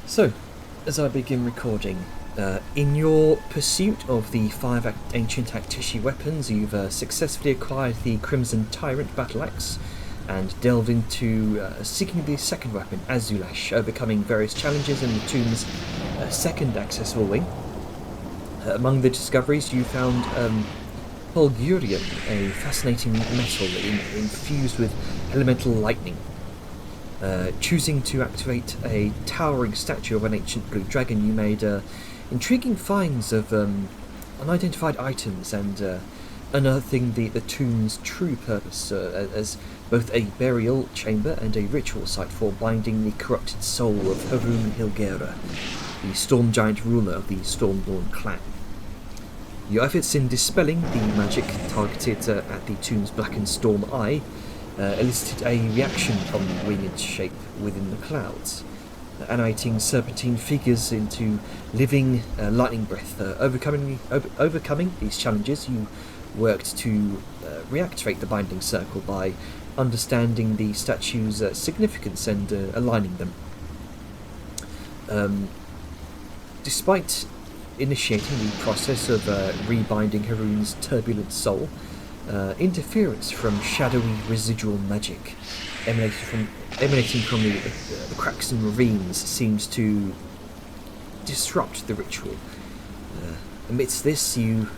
So, as I begin recording, in your pursuit of the five ancient Actishi weapons, you've successfully acquired the Crimson Tyrant battle axe and delved into seeking the second weapon, Azulash, overcoming various challenges in the tomb's second accessible wing. Among the discoveries, you found Polgurium, a fascinating metal infused with elemental lightning. Choosing to activate a towering statue of an ancient blue dragon, you made intriguing finds of unidentified items and unearthing the tomb's true purpose as both a burial chamber and a ritual site for binding the corrupted soul of Harun Hilgera, the storm giant ruler of the Stormborn clan. Your efforts in dispelling the magic targeted at the tomb's blackened storm eye elicited a reaction from the winged shape within the clouds, animating serpentine figures into living lightning breath. Overcoming these challenges, you worked to reactivate the binding circle by understanding the statue's significance and aligning them. Despite initiating the process of rebinding Harun's turbulent soul, interference from shadowy residual magic emanating from the cracks and ravines seems to disrupt the ritual. Amidst this, you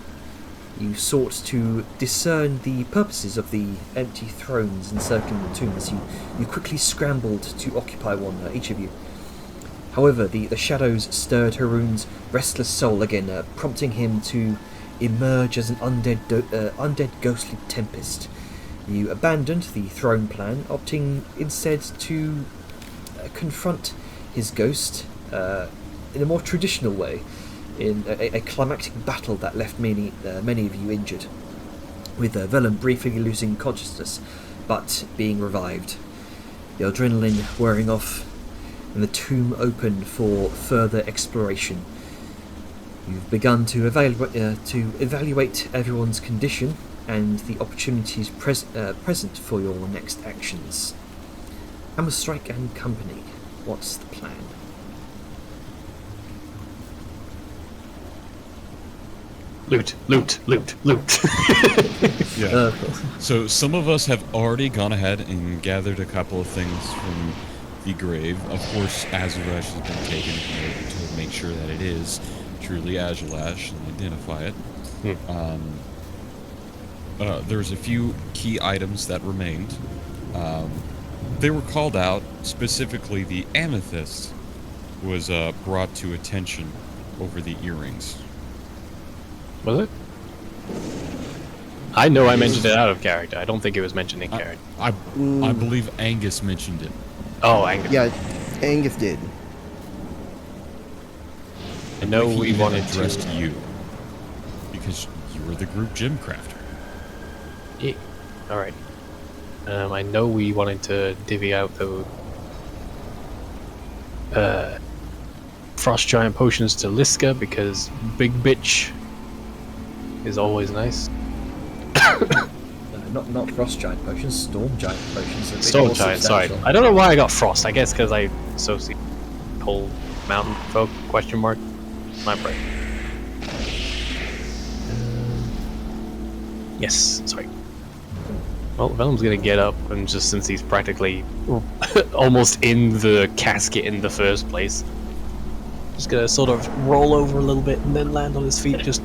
sought to discern the purposes of the empty thrones encircling the tombs. You quickly scrambled to occupy one, each of you. However, the shadows stirred Harun's restless soul again, prompting him to emerge as an undead ghostly tempest. You abandoned the throne plan, opting instead to confront his ghost in a more traditional way, in a climactic battle that left many of you injured, with Velen briefly losing consciousness, but being revived. The adrenaline wearing off, and the tomb opened for further exploration. You've begun to evaluate everyone's condition and the opportunities present for your next actions. Hammerstrike and Company, what's the plan? Loot. Yeah. So some of us have already gone ahead and gathered a couple of things from the grave. Of course, Azulash has been taken in order to make sure that it is truly Azulash and identify it. There's a few key items that remained. They were called out. Specifically, the amethyst was brought to attention over the earrings. Was it? I know I mentioned it out of character. I don't think it was mentioned in character. I believe Angus mentioned it. Oh, Angus. Yeah, Angus did. I know He we even wanted addressed to. you because you were the group gym crafter. Yeah. All right. I know we wanted to divvy out the frost giant potions to Liska because big bitch is always nice. Not frost giant potions, storm giant potions. Storm giant, sorry. I don't know why I got frost. I guess because I associate cold mountain folk, question mark. My brain. Yes, sorry. Well, Venom's gonna get up, and just since he's practically almost in the casket in the first place, just gonna sort of roll over a little bit and then land on his feet, just...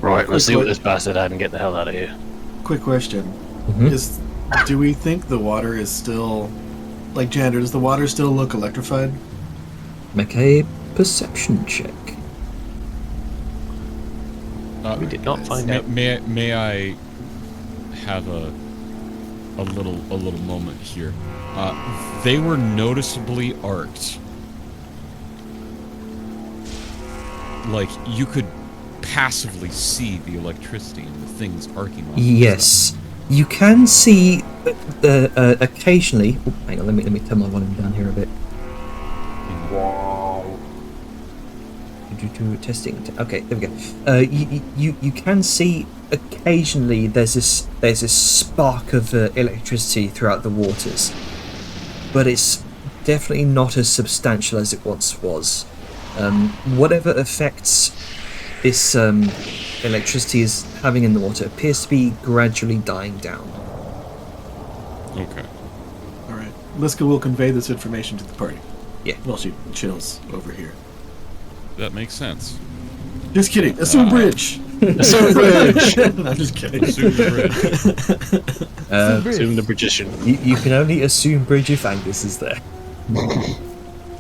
Right, let's see what this bastard had and get the hell out of here. Quick question. Mm-hmm. Do we think the water is still... Like, Jander, does the water still look electrified? Make a perception check. We did not find out. May I have a little moment here? They were noticeably arced. Like you could passively see the electricity and the things arcing off. Yes, you can see occasionally. Oh, hang on, let me turn my volume down here a bit. Testing. Okay, there we go. You can see occasionally there's this spark of electricity throughout the waters, but it's definitely not as substantial as it once was. Whatever effects this electricity is having in the water appears to be gradually dying down. Okay. All right. Liska will convey this information to the party. Yeah. While she chills over here. That makes sense. Just kidding. Assume bridge. Assume bridge. I'm just kidding. Assume the bridge. Assume the magician. You can only assume Bridge if Angus is there.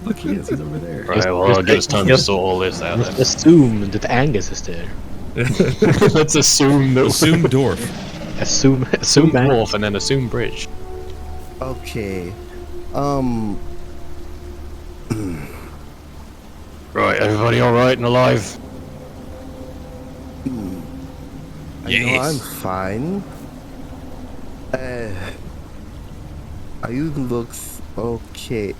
Look, he is. He's over there. Right, well, I'll give us time to sort all this out then. Assume that Angus is there. Let's assume that Assume Dwarf. Assume assume Angus. Dwarf and then assume Bridge. Okay. Right, everybody alright and alive? I know I'm fine. Ayuden looks okay.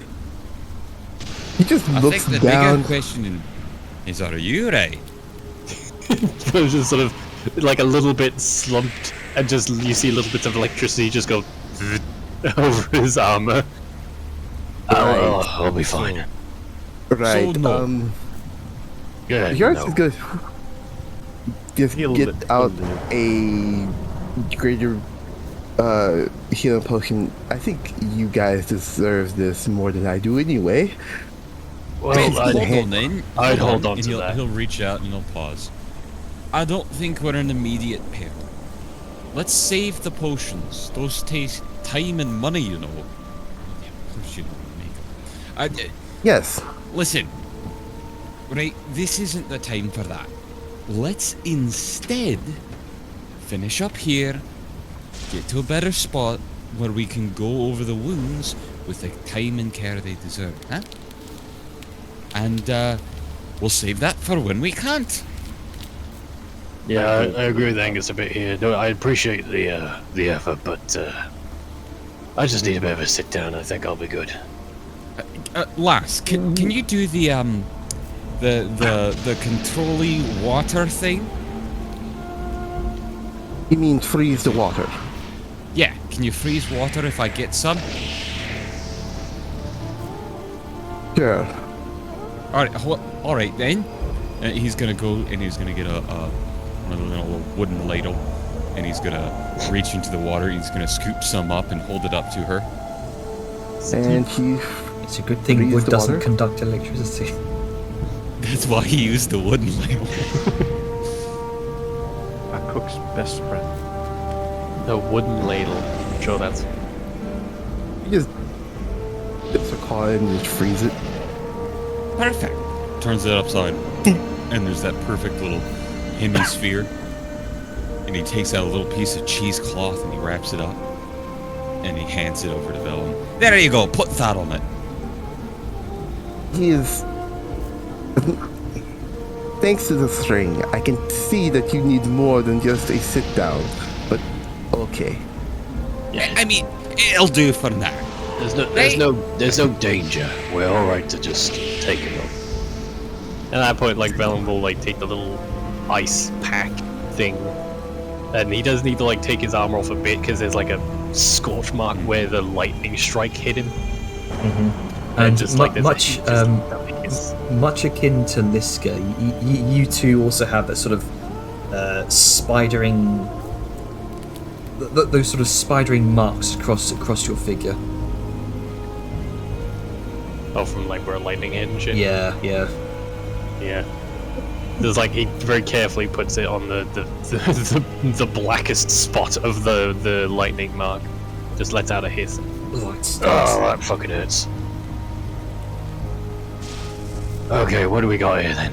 He just I looks think the down. bigger question is, are you right? It's just sort of like a little bit slumped, and just you see little bits of electricity just go over his armor. Oh, I'll be fine. Right. So no. Yeah, Yours no. is good. Just He'll get live, out he'll live. a greater healing potion. I think you guys deserve this more than I do anyway. Well, Hold I'd, on then. I'd hold on and to he'll, that. He'll reach out and he'll pause. I don't think we're in immediate peril. Let's save the potions. Those take time and money, you know. Yeah, of course you don't make them. Yes. Listen. Right, this isn't the time for that. Let's instead finish up here, get to a better spot where we can go over the wounds with the time and care they deserve, huh? And we'll save that for when we can't. Yeah, I agree with Angus a bit here. No, I appreciate the effort, but I just need a bit of a sit down. I think I'll be good. Lass, can you do the controlly water thing? You mean freeze the water? Yeah, can you freeze water if I get some? Sure. All right then. He's gonna go and he's gonna get a little wooden ladle, and he's gonna reach into the water. He's gonna scoop some up and hold it up to her. And he It's a good thing Freeze wood the doesn't water? conduct electricity. That's why he used the wooden ladle. A cook's best friend. The wooden ladle. I'm sure that's. just dips a claw in and just freeze it. Perfect. Turns it upside, and there's that perfect little hemisphere. And he takes out a little piece of cheesecloth and he wraps it up, and he hands it over to Vellum. There you go. Put that on it. He is. Thanks to the string, I can see that you need more than just a sit down. But okay. I mean, it'll do for now. There's no danger. We're all right to just take it off. At that point, like Vellum will like take the little ice pack thing, and he does need to like take his armor off a bit because there's like a scorch mark where the lightning strike hit him. And just like there's much much akin to Liska, you two also have that sort of spidering, those sort of spidering marks across your figure. Oh, from like where lightning hit and shit. Yeah. Yeah. There's like he very carefully puts it on the blackest spot of the lightning mark. Just lets out a hiss. Oh, it's Oh, that fucking hurts. Okay, what do we got here then?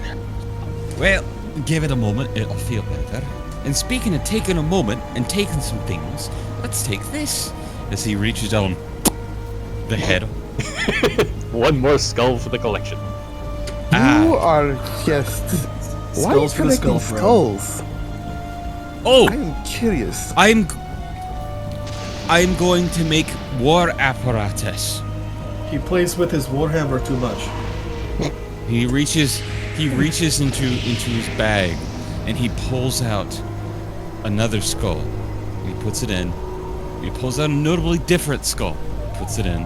Well, give it a moment, it'll feel better. And speaking of taking a moment and taking some things, let's take this. As he reaches down the head. One more skull for the collection. You are just. Why are you Skulls for the collecting skull, bro. skulls? Oh, I am curious. I'm going to make war apparatus. He plays with his warhammer too much. He reaches into his bag and he pulls out another skull. And he puts it in. He pulls out a notably different skull. Puts it in.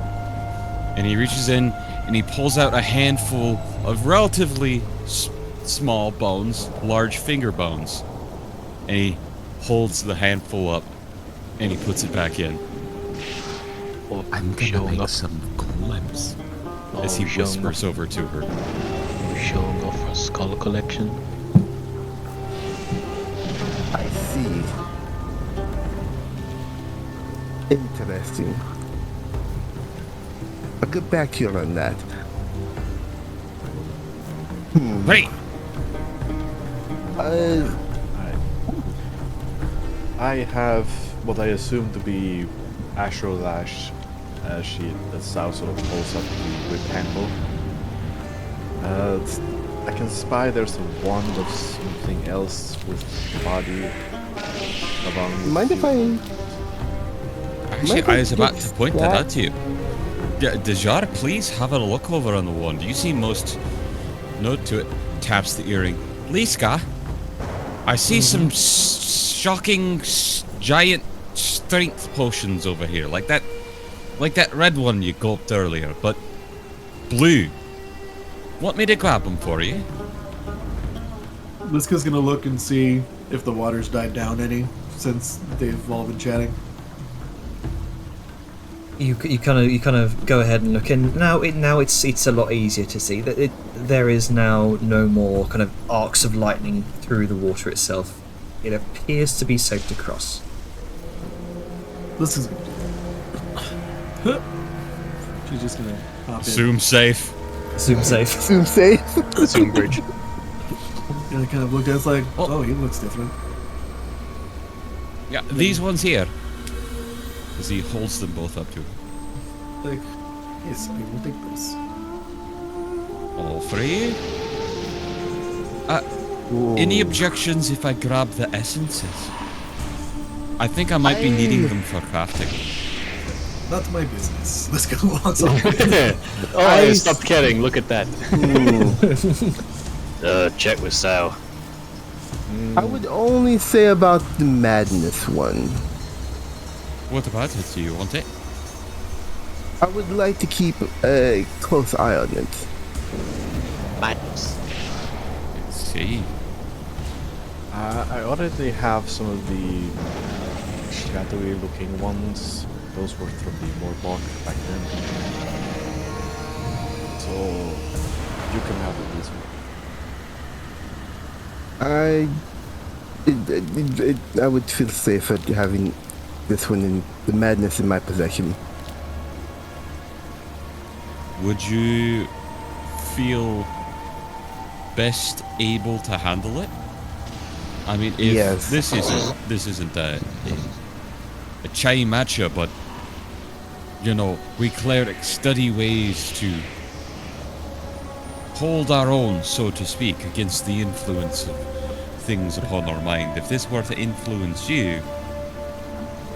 and he reaches in and he pulls out a handful of relatively small bones, large finger bones, and he holds the handful up and he puts it back in. Oh, I'm gonna showing make off. some clams. Oh, As he showing whispers over to her. Showing off her skull collection. I see. Interesting. I'll get back to you on that. Right! I have what I assume to be Astrolash as the South sort of pulls up the whip handle. I can spy there's a wand of something else with the body around. Mind if I... Actually, I was about to point that that- out to you. Yeah, Dejar, please have a look over on the wand. You see most... Note to it. Taps the earring. Liska, I see some shocking giant strength potions over here. Like that red one you gulped earlier, but blue. Want me to grab them for you? Liska's gonna look and see if the water's died down any since they've all been chatting. You kind of go ahead and look, and now it's a lot easier to see that there is now no more kind of arcs of lightning through the water itself. It appears to be safe to cross. Liska's she's just gonna hop in. Zoom safe. Zoom safe. Zoom safe. Zoom bridge. And I kind of looked at it, it's like, oh, he looks different. Yeah, these ones here. As he holds them both up to him. Like, yes, I will take this. All three. Any objections if I grab the essences? I think I might be needing them for crafting. Not my business. Let's go on. Something. Oh, I stopped kidding. Look at that. Check with Sal. I would only say about the madness one. What about it? Do you want it? I would like to keep a close eye on it. Madness. Let's see. I already have some of the shadowy looking ones. Those were from the Morbok back then. So you can have it this way. I would feel safer having this one in the madness in my possession. Would you feel best able to handle it? I mean, if Yes. this isn't a chai matcha, but you know, we clerics study ways to hold our own, so to speak, against the influence of things upon our mind. If this were to influence you,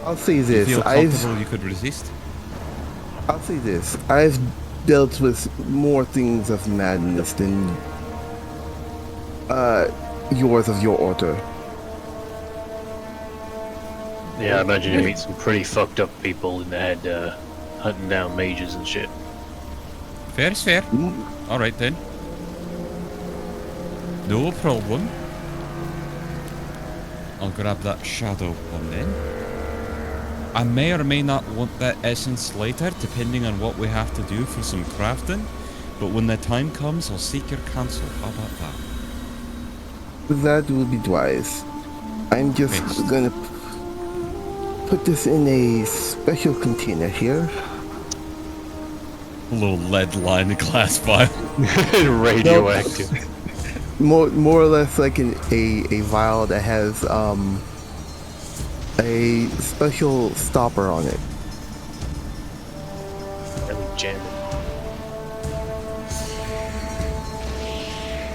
I'll say you this. feel comfortable you could resist? I'll say this. I've dealt with more things of madness than yours of your order. Yeah, I imagine you meet some pretty fucked up people in the head, hunting down mages and shit. Fair is fair. Mm, Alright then. No problem. I'll grab that shadow one then. I may or may not want that essence later, depending on what we have to do for some crafting. But when the time comes, I'll seek your counsel. How about that? That would be wise. I'm just Thanks. gonna put this in a special container here. A little lead-lined glass vial. Radioactive. More or less like a vial that has a special stopper on it. Let me jam it.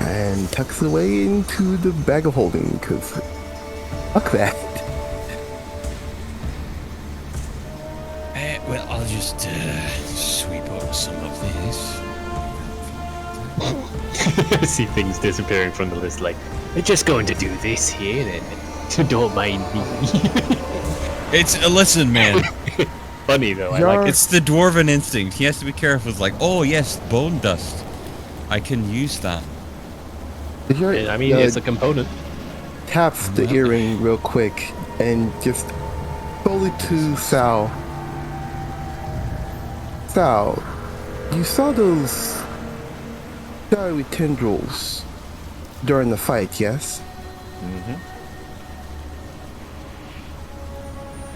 And tucks it away into the bag of holding, because fuck that. Well, I'll just sweep up some of this. See things disappearing from the list, like, we're just going to do this here, then. Don't mind me. It's listen, man. funny though. I You're- like it. It's the dwarven instinct. He has to be careful. It's like, oh yes, bone dust. I can use that. I mean, it's a component. taps the earring real quick and just slowly to Sal. Sal, you saw those shadowy tendrils during the fight, yes? Mm-hmm.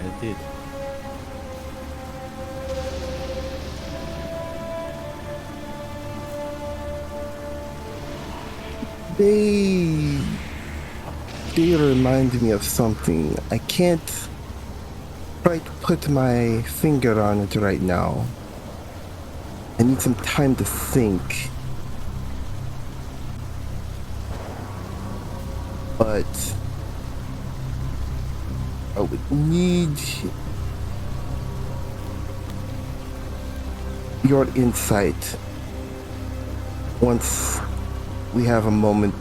I did. They remind me of something. I can't quite put my finger on it right now. I need some time to think. But I would need your insight once we have a moment.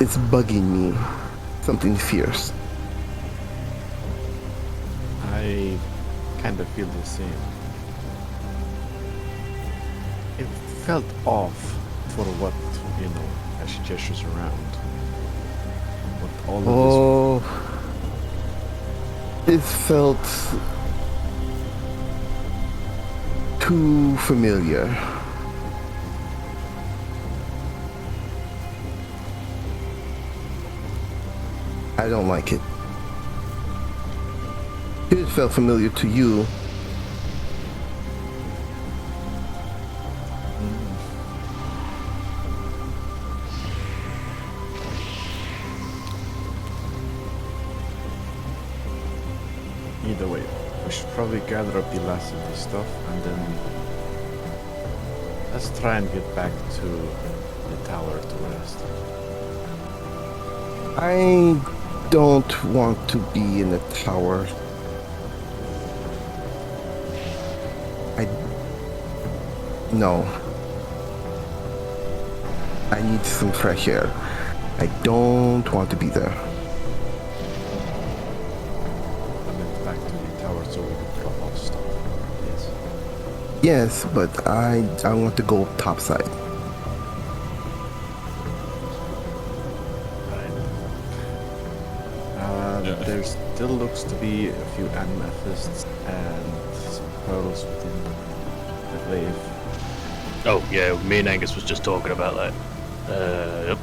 It's bugging me. Something fierce. I kind of feel the same. It felt off for what, as she gestures around. What all of Oh, it felt too familiar. I don't like it. It felt familiar to you. Either way, we should probably gather up the last of this stuff and then let's try and get back to the tower to rest. I don't want to be in a tower. No. I need some fresh air. I don't want to be there. I went back to the tower so we could drop off stuff. Yes. Yes, but I want to go topside. There still looks to be a few amethysts and some pearls within the glaive. Oh yeah, me and Angus was just talking about that. Yep.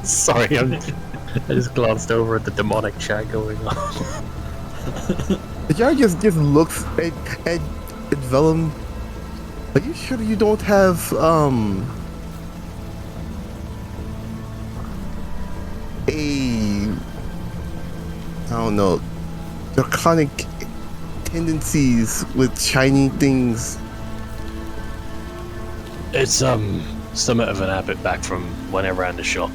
Sorry, I just glanced over at the demonic chat going on. Jar just looks at Vellum. Are you sure you don't have I don't know, draconic tendencies with shiny things? It's somewhat of an habit back from when I ran the shop.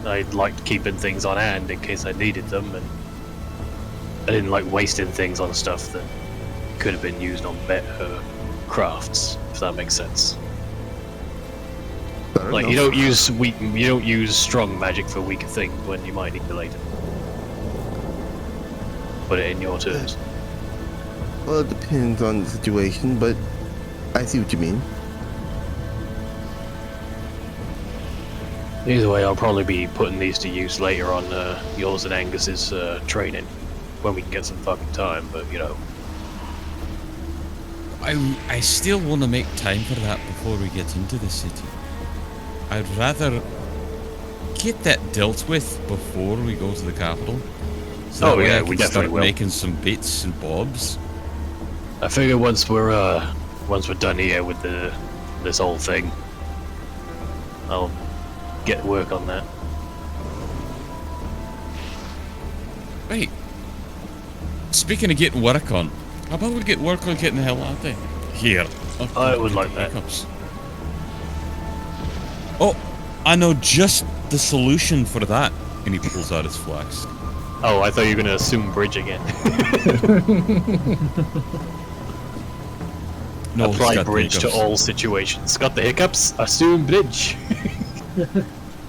I liked keeping things on hand in case I needed them, and I didn't like wasting things on stuff that could have been used on better crafts, if that makes sense. Fair Like enough. you don't use strong magic for weaker things when you might need it later. Put it in your terms. Well, it depends on the situation, but I see what you mean. Either way, I'll probably be putting these to use later on yours and Angus's training, when we can get some fucking time, but you know. I still want to make time for that before we get into the city. I'd rather get that dealt with before we go to the capital. So that Oh, way yeah, I we can definitely start will. making some bits and bobs. I figure once we're done here with this whole thing, I'll get to work on that. Right. Speaking of getting work on, how about we get work on getting the hell out of there? Here. I would like that. Hiccups. Oh, I know just the solution for that. And he pulls out his flask. Oh, I thought you were gonna assume bridge again. No, Apply Scott, bridge to hiccups. all situations. Got the hiccups? Assume bridge.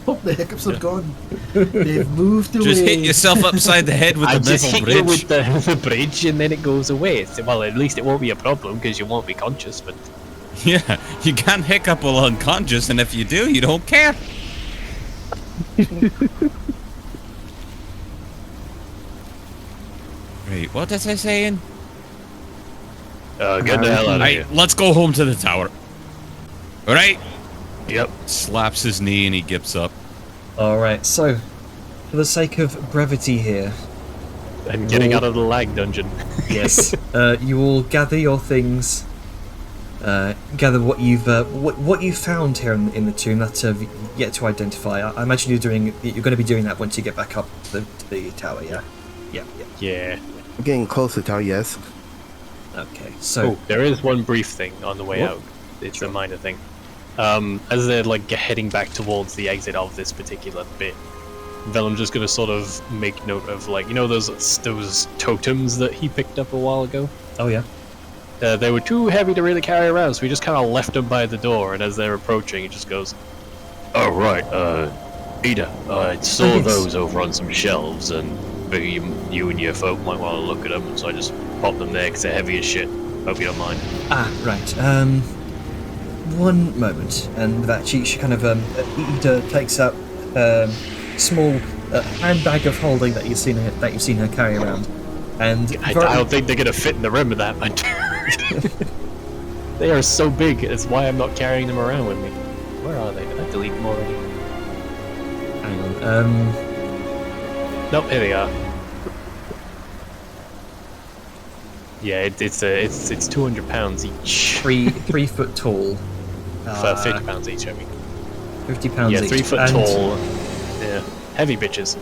Oh, the hiccups have gone. They've moved away. Just hit yourself upside the head with I the just metal hit you bridge. with the bridge and then it goes away. So, well, at least it won't be a problem because you won't be conscious, but... Yeah, you can't hiccup while unconscious, and if you do, you don't care. Wait, what is I saying? Get the hell out of here. Right, let's go home to the tower. Alright? Yep. Slaps his knee and he gips up. Alright, so, for the sake of brevity here, And getting out of the lag dungeon. yes, you will gather your things, gather what you found here in the tomb that have yet to identify. I imagine you're going to be doing that once you get back up to the tower, yeah? Yeah. Yeah. I'm getting close to tower, yes. Okay, so... Oh, there is one brief thing on the way What? out. It's a minor thing. As they're like heading back towards the exit of this particular bit, Vellum's just gonna sort of make note of, like, you know those totems that he picked up a while ago? Oh, yeah. They were too heavy to really carry around, so we just kind of left them by the door, and as they're approaching, he just goes, "Oh, right, Ida, I saw yes. those over on some shelves, and figure you and your folk might want to look at them, so I just popped them there because they're heavy as shit. Hope you don't mind." Ah, right. One moment, and with that she kind of Ida takes out small handbag of holding that you've seen her carry around, and I don't think they're gonna fit in the rim of that, man. They are so big, that's why I'm not carrying them around with me. Where are they? Did I delete them already? hang on. Nope, here they are. Yeah, it's 200 pounds each. 3 foot tall, 50 pounds each, I mean. 50 pounds Yeah, each. 3 foot and tall. Yeah, heavy bitches.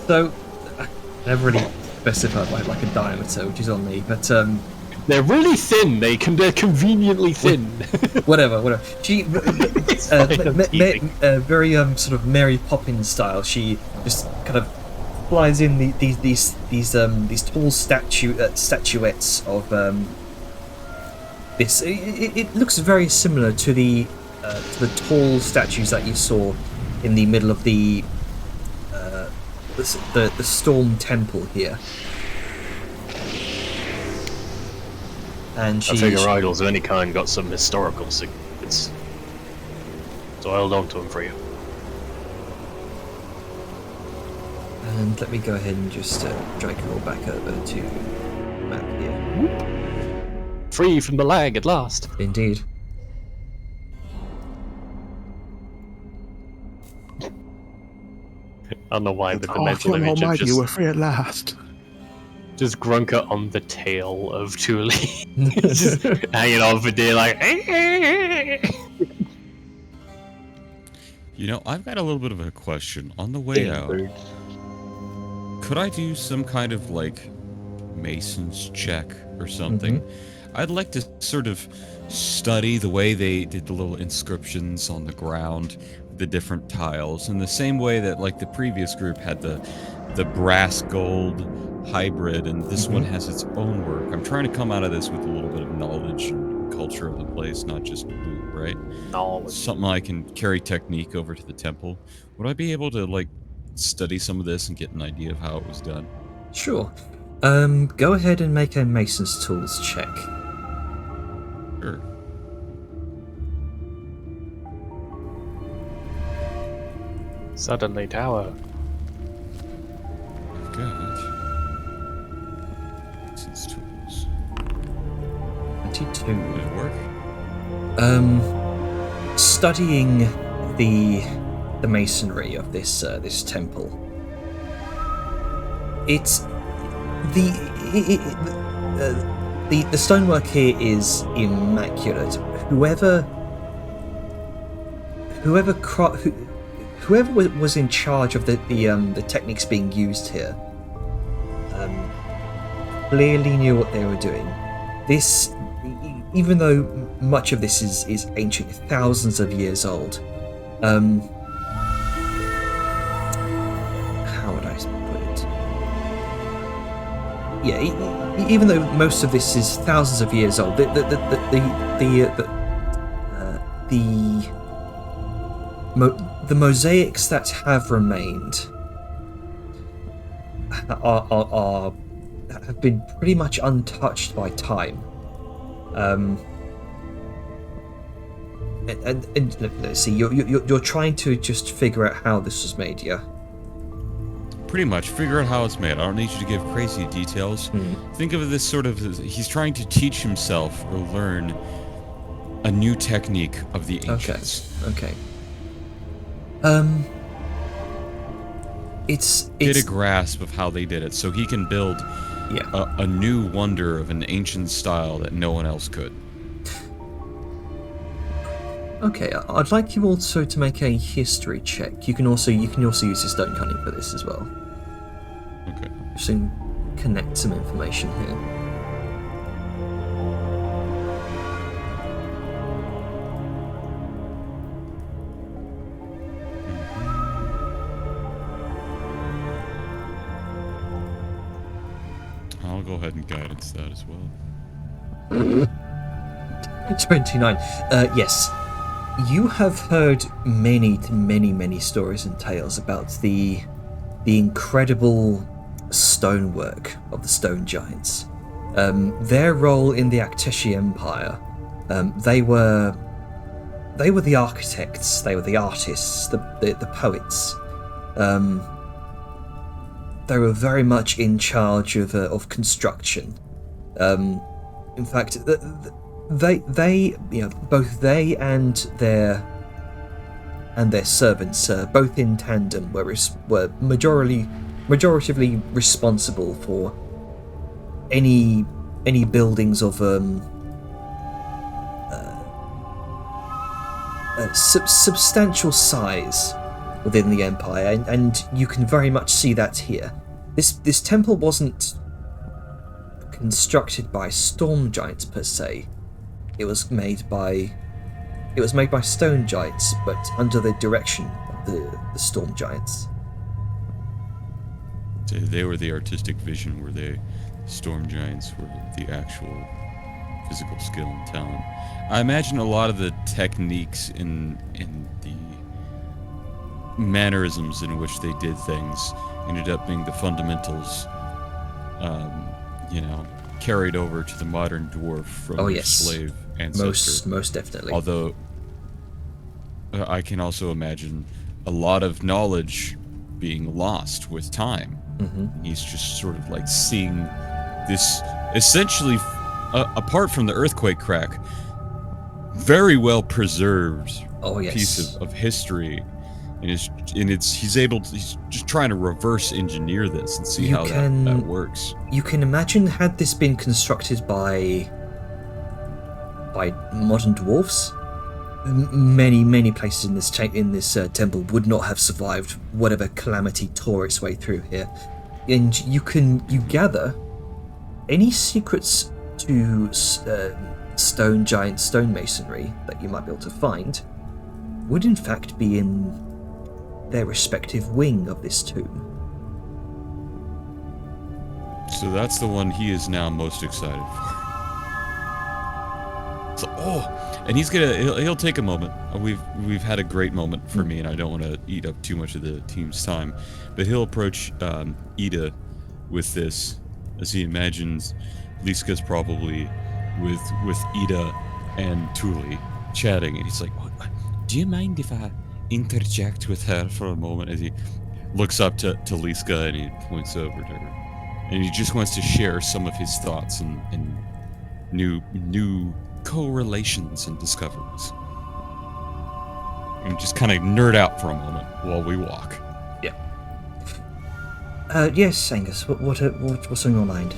So, I never really specified like a diameter, which is on me, but They're really thin. They're conveniently thin. whatever. She, It's fine, I'm teasing. very sort of Mary Poppins style. She just kind of flies in these tall statuettes of this. It looks very similar to the tall statues that you saw in the middle of the Storm Temple here. And I figure idols of any kind got some historical significance. So I held on to them for you. And let me go ahead and just drag it all back over to map here. Free from the lag at last. Indeed. I don't know why the Oh, mental King image of Almighty, we're free at last. just Grunker on the tail of Thule. Just hanging on for dear like... You know, I've got a little bit of a question. On the way out, could I do some kind of, like, Mason's check or something? I'd like to sort of study the way they did the little inscriptions on the ground, the different tiles, in the same way that, like, the previous group had the brass gold hybrid, and this one has its own work. I'm trying to come out of this with a little bit of knowledge and culture of the place, not just loot, right? Knowledge. Something I can carry technique over to the temple. Would I be able to, like, study some of this and get an idea of how it was done? Sure. Go ahead and make a Mason's Tools check. Sure. Suddenly tower. I've got Mason's tools. 22. Would it work? Studying the masonry of this this temple. It's the stonework here is immaculate. Whoever was in charge of the techniques being used here clearly knew what they were doing. This, even though much of this is ancient, thousands of years old, how would I put it? even though most of this is thousands of years old, the mosaics that have remained have been pretty much untouched by time. And let's see, you're trying to just figure out how this was made, yeah? Pretty much, figure out how it's made. I don't need you to give crazy details. Think of this sort of, he's trying to teach himself or learn a new technique of the ancients. Okay. It's Get a grasp of how they did it, so he can build a new wonder of an ancient style that no one else could. Okay, I'd like you also to make a history check. You can also use your stone cunning for this as well. Okay. Just to connect some information here. I'll go ahead and guidance that as well. 29. Yes. You have heard many stories and tales about the incredible stonework of the stone giants. Their role in the Akteshi Empire. They were the architects. They were the artists. The poets. They were very much in charge of construction. In fact, they both they and their servants, both in tandem, were majoritively responsible for any buildings of substantial size within the empire, and you can very much see that here. This temple wasn't constructed by storm giants per se. It was made by stone giants, but under the direction of the storm giants. They were the artistic vision, where the storm giants were the actual physical skill and talent. I imagine a lot of the techniques in the mannerisms in which they did things ended up being the fundamentals, carried over to the modern dwarf from their slave ancestor. Most definitely. Although I can also imagine a lot of knowledge being lost with time. Mm-hmm. He's just sort of like seeing this, essentially, apart from the earthquake crack, very well preserved piece of history, and he's just trying to reverse engineer this and see how that works. You can imagine, had this been constructed by modern dwarfs, many places in this temple would not have survived whatever calamity tore its way through here. And you gather any secrets to stone masonry that you might be able to find would in fact be in their respective wing of this tomb. So that's the one he is now most excited for. So, and he'll take a moment. We've had a great moment for me, and I don't want to eat up too much of the team's time. But he'll approach Ida with this, as he imagines Liska's probably with Ida and Tuli chatting, and he's like, "Do you mind if I interject with her for a moment?" As he looks up to Liska and he points over to her, and he just wants to share some of his thoughts and new correlations and discoveries, and just kind of nerd out for a moment while we walk. Yeah. Yes, Angus. What's on your mind?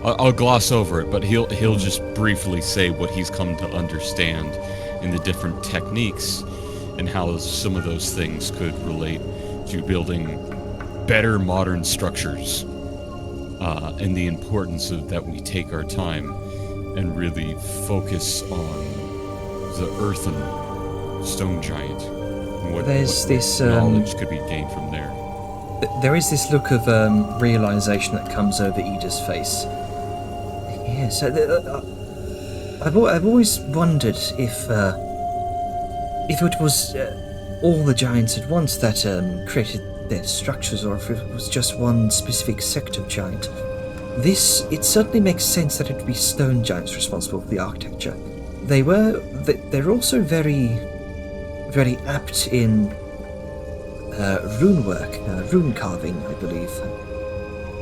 I'll gloss over it, but he'll just briefly say what he's come to understand in the different techniques and how some of those things could relate to building better modern structures, and the importance of that we take our time and really focus on the earthen stone giant and what knowledge could be gained from there. There is this look of realization that comes over Ida's face. Yeah, so I've always wondered if it was all the giants at once that created their structures, or if it was just one specific sect of giant. It certainly makes sense that it would be stone giants responsible for the architecture. They're also very, very apt in rune work, rune carving, I believe.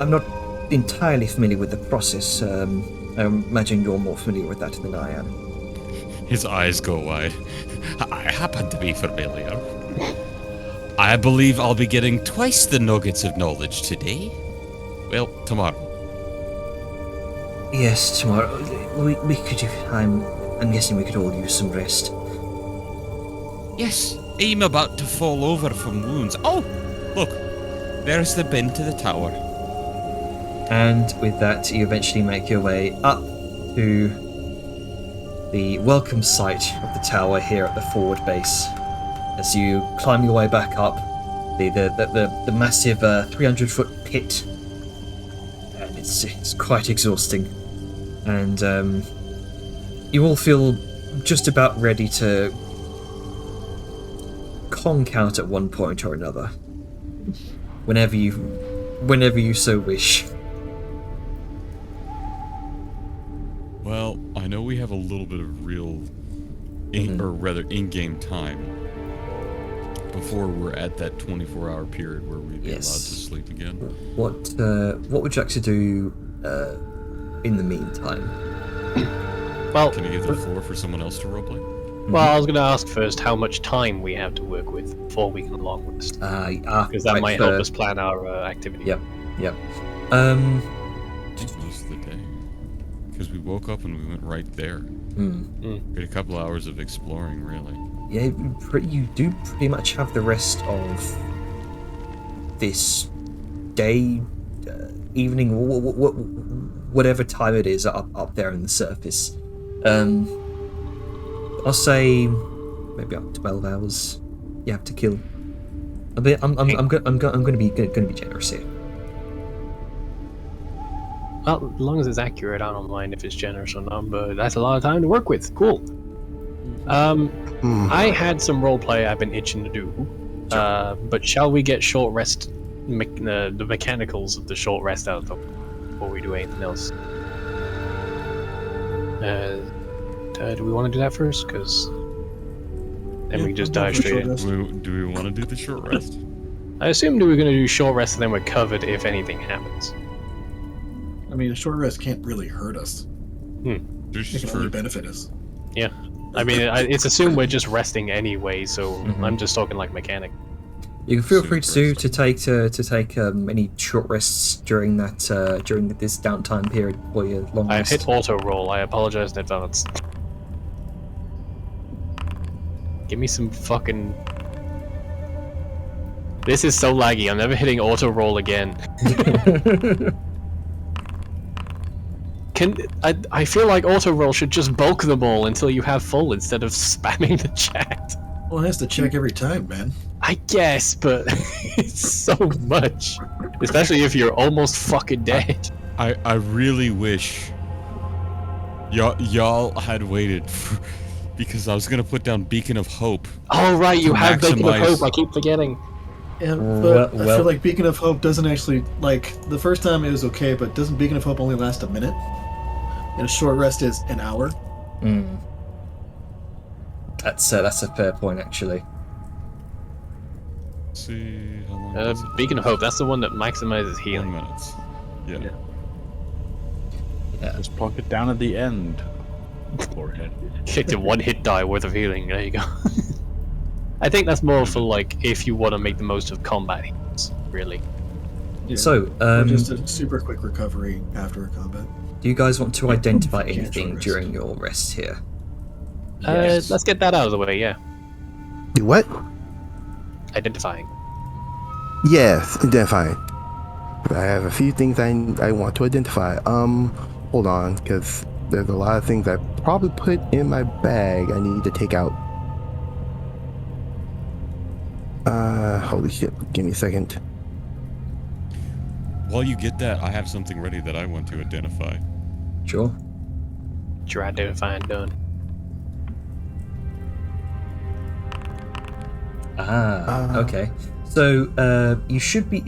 I'm not entirely familiar with the process. I imagine you're more familiar with that than I am. His eyes go wide. I happen to be familiar. I believe I'll be getting twice the nuggets of knowledge today. Well, tomorrow. Yes, tomorrow. We could. I'm guessing we could all use some rest. Yes, I'm about to fall over from wounds. Oh, look, there's the bend to the tower. And with that, you eventually make your way up to the welcome site of the tower here at the forward base. As you climb your way back up, the massive 300-foot pit, and it's quite exhausting. And you all feel just about ready to conk out at one point or another, whenever you so wish. Well, I know we have a little bit of real, in-game time before we're at that 24-hour period where we'd be allowed to sleep again. What would you like to do in the meantime? Well, can you give the floor for someone else to roleplay? Well, I was going to ask first how much time we have to work with before we can long rest, because that might help us plan our activity. Yep. Most of the day, because we woke up and we went right there. We had a couple hours of exploring, really. Yeah, you do pretty much have the rest of this day, evening, whatever time it is up there in the surface. I'll say maybe up to 12 hours. You have to kill. I'm going to be generous here. Well, as long as it's accurate, I don't mind if it's generous or not. But that's a lot of time to work with. Cool. I had some roleplay I've been itching to do. But shall we get short rest, the mechanicals of the short rest out of them before we do anything else? Do we want to do that first? Because then we just dive straight in. Do we want to do the short rest? I assumed we were going to do short rest and then we're covered if anything happens. I mean, a short rest can't really hurt us. It can only benefit us. Yeah. I mean, it's assumed we're just resting anyway, so I'm just talking like mechanic. You can feel free to take any short rests during this downtime period for your long rest. I've hit auto roll. I apologize in advance. Give me some fucking. This is so laggy. I'm never hitting auto roll again. I feel like auto roll should just bulk them all until you have full instead of spamming the chat. Well, it has to check every time, man. I guess, but it's so much. Especially if you're almost fucking dead. I really wish y'all had waited because I was gonna put down Beacon of Hope. Oh right, you have Beacon of Hope. I keep forgetting. Yeah, but I feel like Beacon of Hope doesn't actually, like, the first time it was okay, but doesn't Beacon of Hope only last a minute? And a short rest is an hour? That's a fair point, actually. Let's see how long. Beacon of Hope. That's the one that maximizes healing. 1 minute. Yeah. Just plunk it down at the end. Forehead. Kicked a 1-hit die worth of healing. There you go. I think that's more for like if you want to make the most of combat hits, really. Yeah. So, or just a super quick recovery after a combat. Do you guys want to identify anything during your rest here? Yes. Let's get that out of the way. Yeah. Do what? Identifying. Yes, identifying. I have a few things I want to identify. Hold on, because there's a lot of things I probably put in my bag I need to take out. Holy shit, give me a second. while you get that, I have something ready that I want to identify. Sure. Get your identifying done. Okay. So you should be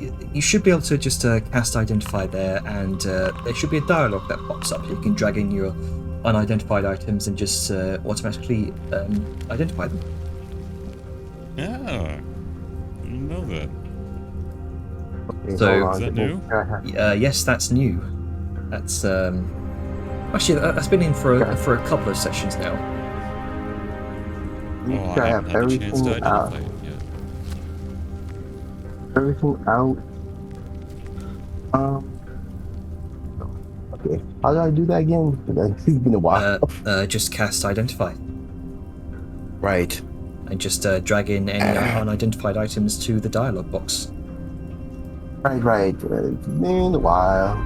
able to just cast identify there, and there should be a dialogue that pops up. You can drag in your unidentified items and just automatically identify them. Yeah, didn't know that. Okay, So- hold on. Is that new? Yes, that's new. That's actually that's been in for a couple of sessions now. You Oh, should I have haven't had a chance to everything out. identify it yet. Everything out. Okay. How do I do that again? It's been a while. Just cast identify Right. and just drag in any unidentified items to the dialogue box. Right. It's been a while.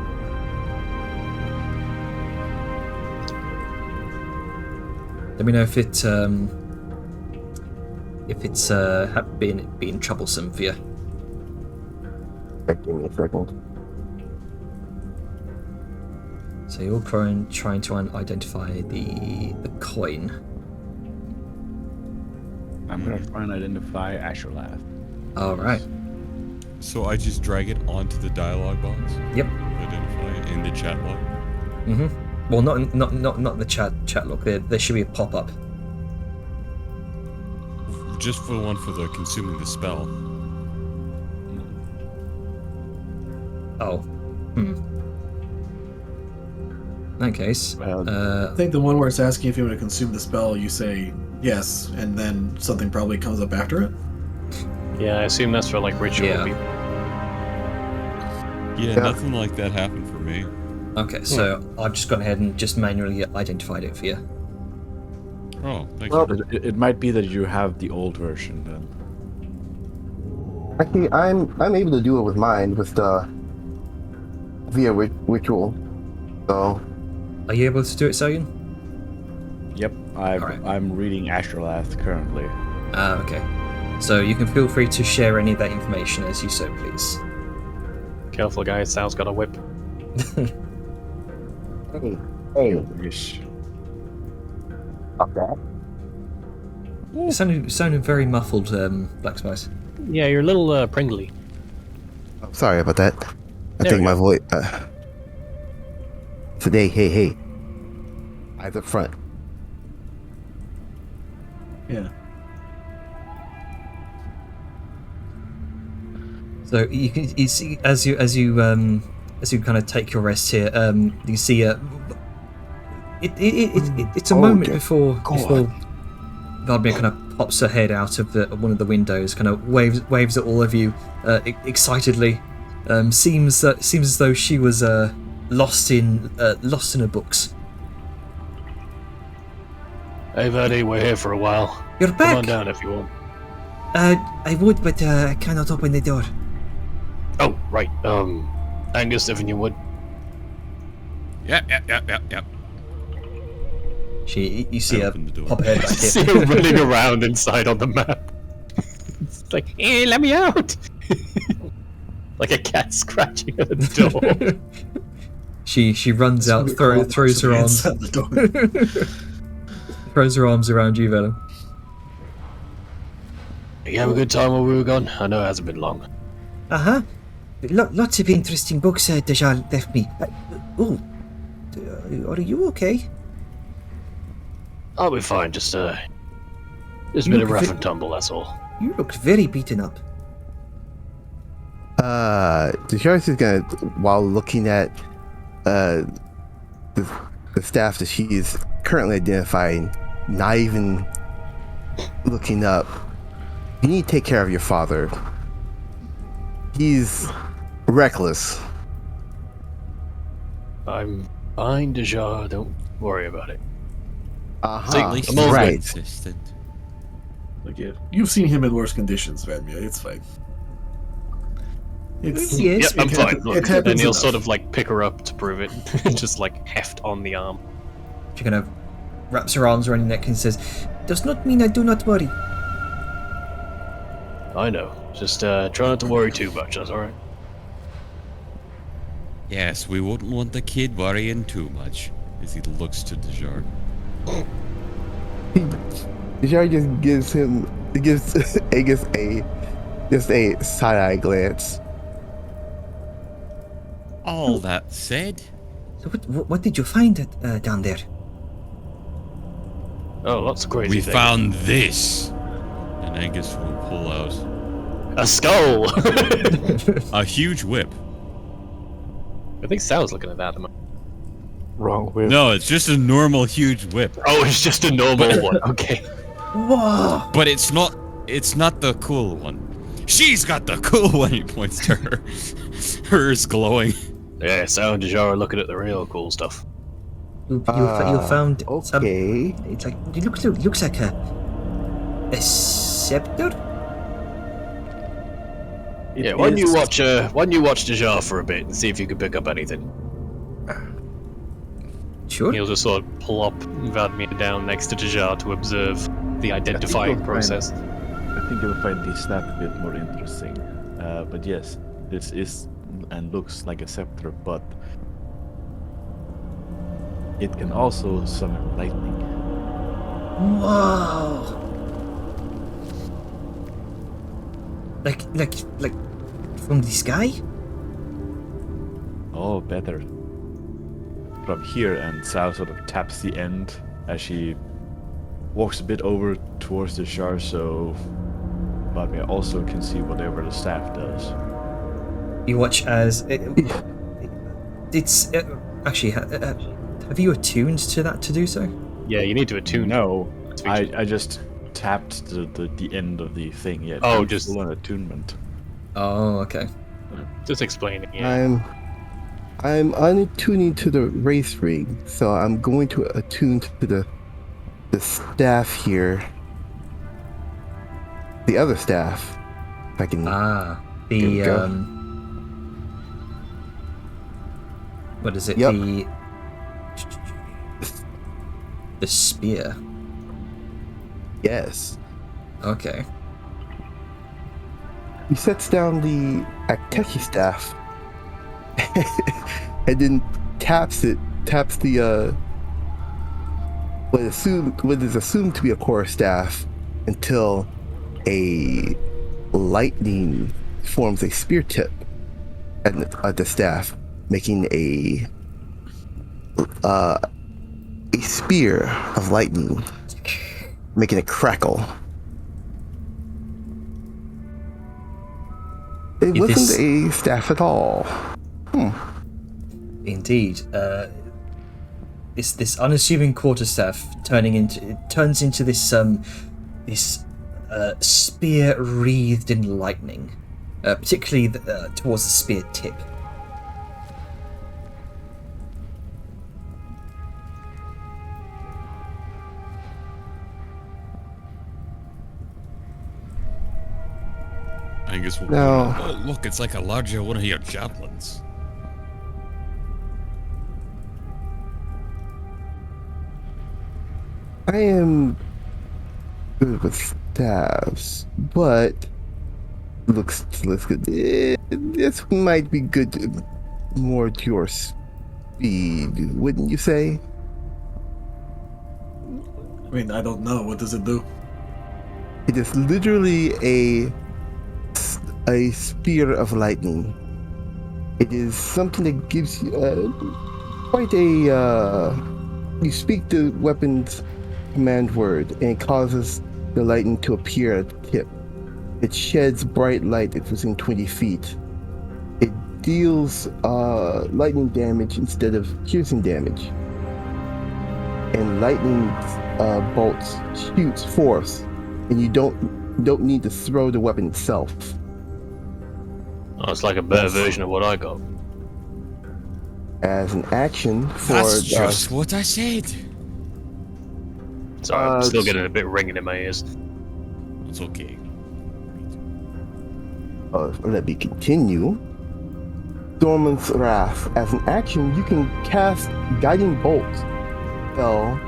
Let me know if it's being troublesome for you. Give me a second. So you're trying to identify the coin. I'm gonna try and identify Asherlath. All right. So I just drag it onto the dialogue box. Yep. Identify it in the chat log. Mhm. Well, not in the chat log. There should be a pop up. Just for the one for the consuming the spell. Oh. In that case, I think the one where it's asking if you want to consume the spell, you say yes, and then something probably comes up after it. Yeah, I assume that's for like ritual. Yeah. people. Yeah, Yeah. nothing like that happened for me. okay. So I've just gone ahead and just manually identified it for you. Oh, thank Well, you. It might be that you have the old version then. Actually, I'm able to do it with mine with the via ritual. So Are you able to do it, Sogan? Yep, Alright. I'm reading Asherlath currently. Okay. So you can feel free to share any of that information as you so please. Careful, guys. Sal's got a whip. hey, Yes. okay. You sounded very muffled, Black Spice. Yeah, you're a little pringly. I'm sorry about that. I There think we my go. voice. Today, hey, eyes up front. Yeah. So you see as you kind of take your rest here, you see it's a moment Okay. before Valdemir kind of pops her head out of one of the windows, kind of waves at all of you excitedly. Seems as though she was lost in her books. Hey, Verdi, we're here for a while. You're Come on back. down if you want. I would, but I cannot open the door. Oh, right. Angus, if you would. Yep. You see I her opened the door. pop her head back See in. her running around inside on the map. It's like, hey, let me out! like a cat scratching at the door. She runs out, Somebody throws her arms, inside the door. throws her arms around you, Venom. You have a good time while we were gone? I know it hasn't been long. Uh-huh. Lots of interesting books Dejal left me. Are you okay? I'll be fine, just a bit of rough and tumble, that's all. You look very beaten up. The sheriff is gonna, while looking at the staff that she is currently identifying, not even looking up. You need to take care of your father. He's reckless. I'm fine, Deja, don't worry about it. Uh-huh. least I'm all right. consistent. Like, yeah, you've seen him in worse conditions, Vedmia. It's fine. It's Yes. Yep, I'm it fine. happen- Look, it happens and he'll enough. sort of like pick her up to prove it. just like heft on the arm. She kind of wraps her arms around your neck and says, "Does not mean I do not worry." I know. Just try not to worry too much, that's alright. Yes, we wouldn't want the kid worrying too much. As he looks to Dejar. Dejar just gives Aegis a side-eye glance. All that said, So what did you find down there? Oh, lots of crazy we things. found this. And Angus will pull out A skull! a huge whip. I think Sal's looking at that. Wrong whip. No, it's just a normal huge whip. Oh, it's just a normal one. Okay. Whoa! But it's not the cool one. She's got the cool one, he points to her. Hers glowing. Yeah, Sal and Dejar are looking at the real cool stuff. You found some. Okay. It's like it looks like a scepter. Yeah, why don't you watch Dejar for a bit and see if you can pick up anything. Sure. He'll just sort of plop Vladimir down next to Dejar to observe the identifying you'll process. I think you'll find the staff a bit more interesting. But yes, this is and looks like a scepter, but it can also summon lightning. Whoa! Like from the sky? Oh, better. From here, and Sal sort of taps the end as she walks a bit over towards the shard, so Vladimir also can see whatever the staff does. You watch as it's actually. Have you attuned to that to do so? Yeah, you need to attune. No, That's featured. I just tapped the end of the thing. Yeah. Oh, it's just- still an attunement. Oh, okay. Just explaining. Yeah. I'm unattuning to the race ring, so I'm going to attune to the staff here. The other staff. If I can. Ah, Here we the go. What is it? Yep. The spear. Yes. Okay. He sets down the Akteshi staff and then taps the what is assumed to be a core staff until a lightning forms a spear tip at the staff, making a spear of lightning, making it crackle. It It wasn't is- a staff at all. Indeed. This unassuming quarterstaff turns into this spear wreathed in lightning, particularly towards the spear tip. Angus will No. point out, "Oh, look, it's like a larger one of your javelins." I am good with staffs, but looks good. This might be good more to your speed, wouldn't you say? I mean, I don't know. What does it do? It is literally a spear of lightning. It is something that gives you quite a. You speak the weapon's command word, and it causes the lightning to appear at the tip. It sheds bright light that's within 20 feet. It deals lightning damage instead of piercing damage. And lightning bolts shoots forth, and you don't need to throw the weapon itself. Oh, it's like a better version of what I got. As an action for That's just what I said. Sorry, I'm still getting a bit ringing in my ears. It's okay. let me continue. Dorman's Wrath. As an action, you can cast Guiding Bolt spell,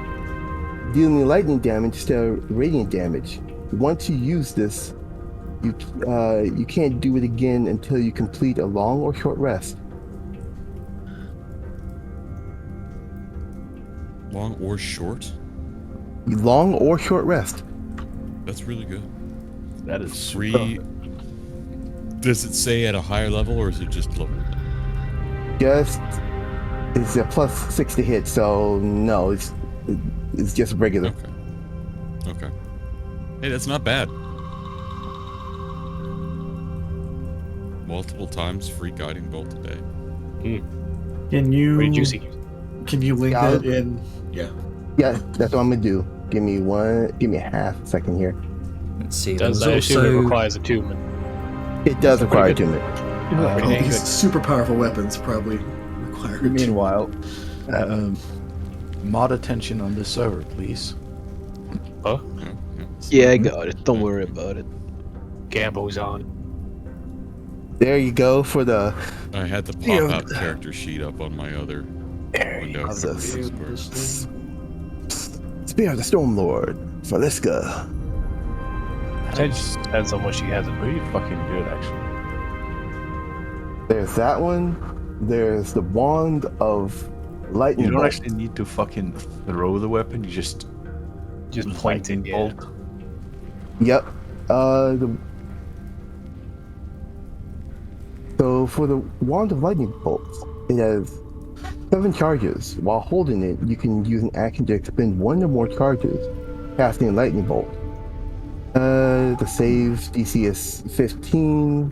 dealing lightning damage instead of radiant damage. Once you use this, you can't do it again until you complete a long or short rest. Long or short? Long or short rest. That's really good. That is Free. Does it say at a higher level or is it just lower? Just it's a +6 to hit, so no, it's just regular. Okay. Hey, that's not bad. Multiple times free guiding bolt a day. Can you? Pretty juicy. Can you link Yeah, that in? Yeah. Yeah, that's what I'm gonna do. Give me a half second here. Let's see. Does There I was assume it also requires attunement? It does That's require pretty attunement. All pretty these good. super powerful weapons probably require. Meanwhile, mod attention on the server, please. Huh? Yeah, I got it. Don't worry about it. Gambo's on. There you go for the I had the Yeah. pop-out character sheet up on my other window. of the Square. Spear of the Stormlord, Faliska. Depends on what she has. pretty fucking good, actually. There's that one. There's the Wand of Lightning. You don't Bolt. actually need to fucking throw the weapon. You just point it, yeah. bolt. Yep. So for the Wand of Lightning Bolts, it has 7 charges. While holding it, you can use an action to expend 1 or more charges, casting a Lightning Bolt. The save DC is 15.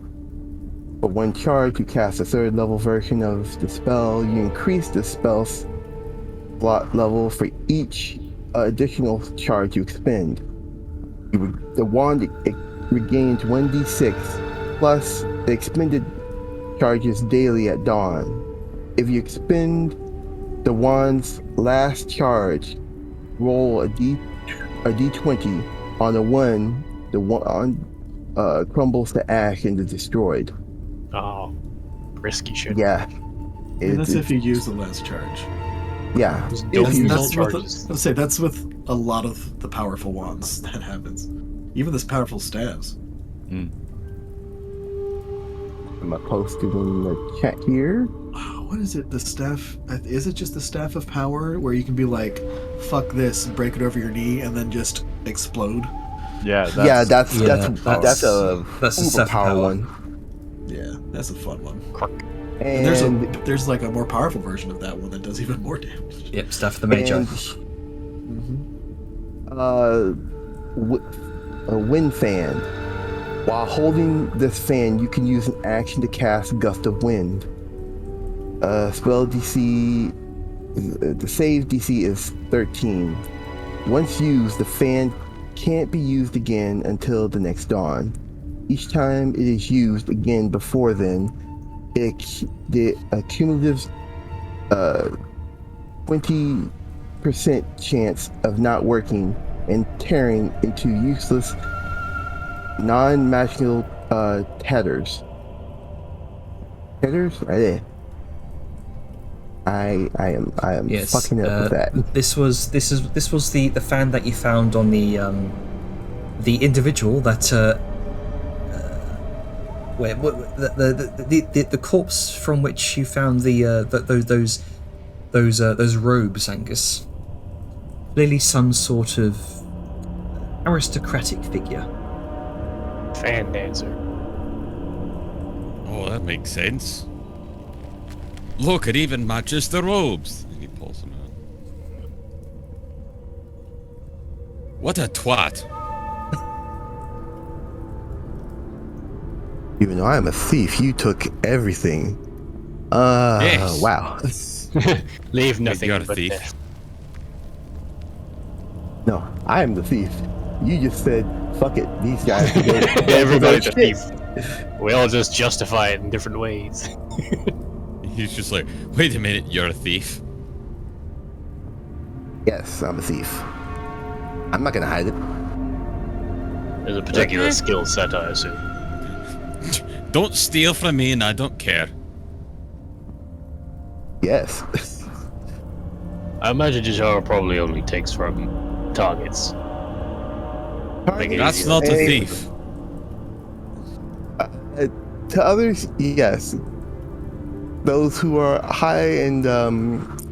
For 1 charge, you cast a 3rd level version of the spell. You increase the spell slot level for each additional charge you expend. The wand it regains 1d6 plus the expended charges daily at dawn. If you expend the wand's last charge, roll a d20. On a 1, the wand crumbles to ash and is destroyed. Oh, risky shit. Yeah. And that's if you use the last charge. Yeah. Just If don't you- use all That's with charges. let's say that's with a lot of the powerful wands that happens. Even this powerful staves. Am I posted in the chat here? Oh, what is it? The staff? Is it just the staff of power where you can be like, "Fuck this," break it over your knee, and then just explode? Yeah, That's yeah, a that's a overpower power one. Yeah, that's a fun one. And There's like a more powerful version of that one that does even more damage. Yep, Staff of the Magi. A wind fan. While holding this fan, you can use an action to cast Gust of Wind. Spell DC, the save DC is 13. Once used, the fan can't be used again until the next dawn. Each time it is used again before then, the cumulative 20% chance of not working and tearing into useless non-magical tatters. Tatters? I am Yes, fucking up with that. This was the fan that you found on the individual that where the corpse from which you found those robes, Angus. Clearly some sort of aristocratic figure. Fan dancer. Oh, that makes sense. Look, it even matches the robes. And he pulls them out. What a twat. Even though I am a thief, you took everything. Yes. Wow. Leave nothing You're a but thief. death. No, I am the thief. You just said, fuck it, these guys. Everybody's a thief. We all just justify it in different ways. He's just like, wait a minute, you're a thief. Yes, I'm a thief. I'm not gonna hide it. There's a particular skill set, I assume. Don't steal from me and I don't care. Yes. I imagine Jajara probably only takes from targets. Make it That's easier. not a Hey. thief. To others, yes. Those who are high and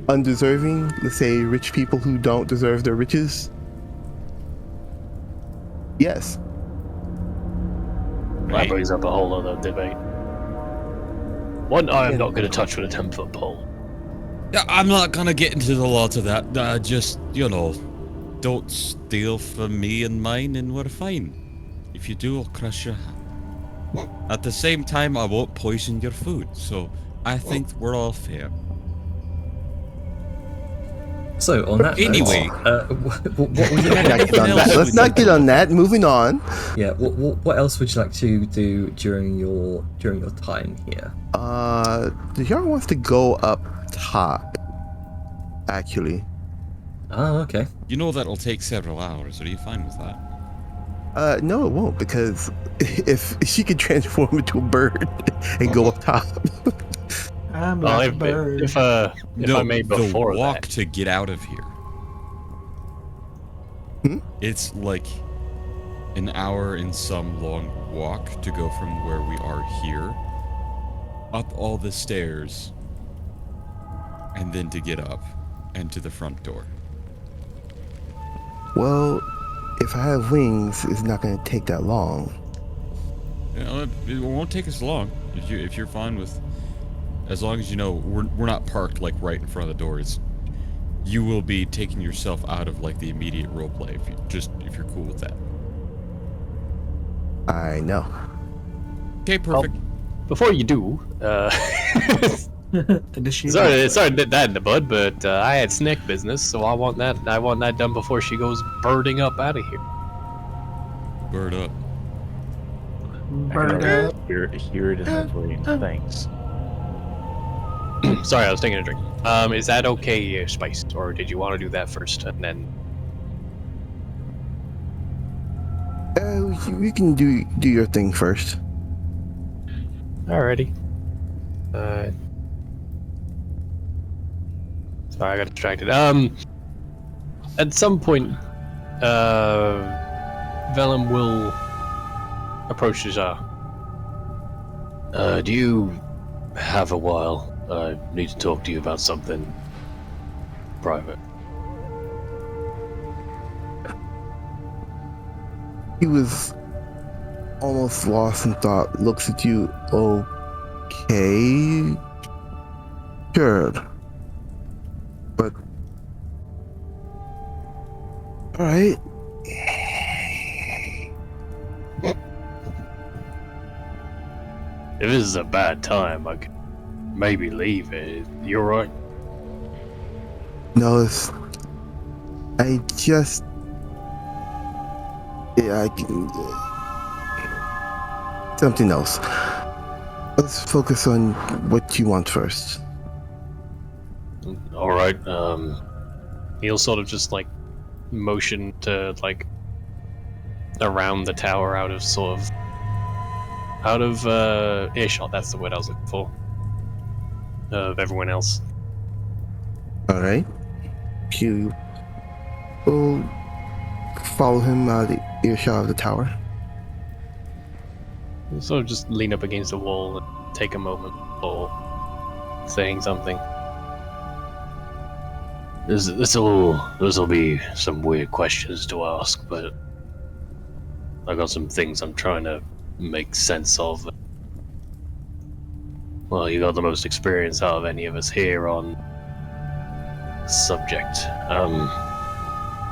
undeserving, let's say rich people who don't deserve their riches? Yes. That brings up a whole other debate. One I am not going to touch with a 10-foot pole. Yeah, I'm not gonna get into the lot of that. Just, don't steal from me and mine and we're fine. If you do, I'll crush your hand. At the same time, I won't poison your food, so I think we're all fair. So, on that Anyway. note, what would you like Let's not get on that. Moving on. Yeah, what else would you like to do during your time here? The Jarl wants to go up top, actually. Oh, okay. You know that'll take several hours. Are you fine with that? No, it won't, because if she could transform into a bird and go up top. I'm Well, like a bird. if I may before the walk that. to get out of here. It's like an hour and some long walk to go from where we are here up all the stairs and then to get up and to the front door. Well, if I have wings, it's not going to take that long. It won't take us long if you're fine with, as long as you know we're not parked like right in front of the doors. You will be taking yourself out of like the immediate roleplay if you're cool with that. I know. Okay, perfect. Before you do, Initiate. sorry to nip that in the bud, but I had snack business, so I want that done before she goes birding up out of here. Bird up. Bird up. Hear it in my brain. Thanks. Sorry, I was taking a drink. Is that okay, Spice, or did you want to do that first and then? You can do your thing first. Alrighty. Sorry, I got distracted. At some point, Vellum will approach Jar. Do you have a while? I need to talk to you about something private. He was almost lost in thought, looks at you. Okay. Sure. But. Alright. If this is a bad time, I could maybe leave it. You're right. No, I just. Yeah, I can. Something else. Let's focus on what you want first. All right. He'll sort of just like motion to like around the tower out of earshot. That's the word I was looking for. Of everyone else. All right. You will follow him out of the earshot of the tower. He'll sort of just lean up against the wall and take a moment before saying something. This'll be some weird questions to ask, but I got some things I'm trying to make sense of. Well, you got the most experience out of any of us here on the subject.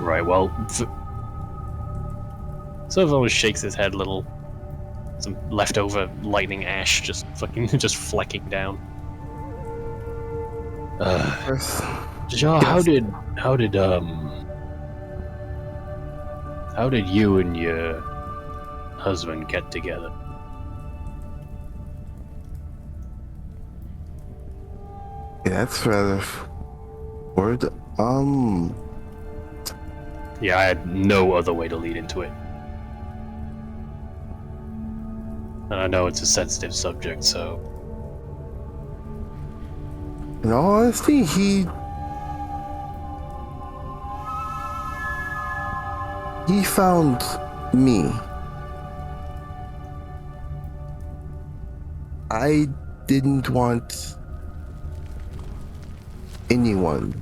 Right, well, Silver shakes his head a little. Some leftover lightning ash just flecking down. Jar, how did you and your husband get together? Yeah, that's rather forward. Yeah, I had no other way to lead into it. And I know it's a sensitive subject, so... In all honesty, he found me. I didn't want anyone,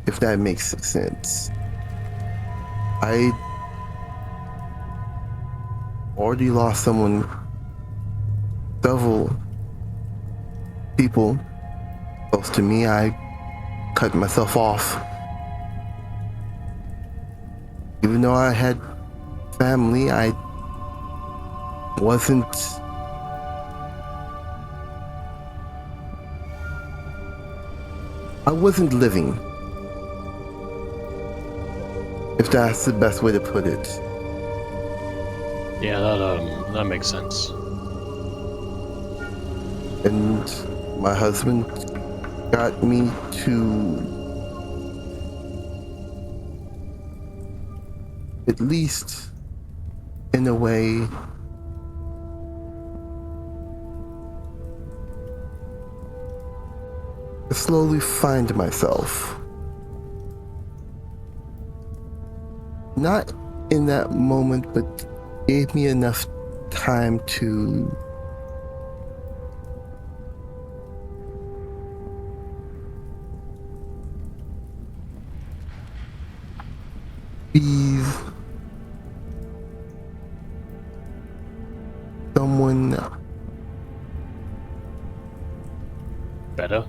if that makes sense. I already lost several people close to me. I cut myself off. Even though I had family, I wasn't living, if that's the best way to put it. Yeah, that makes sense. And my husband got me to at least, in a way, to slowly find myself. Not in that moment, but gave me enough time to be someone Better?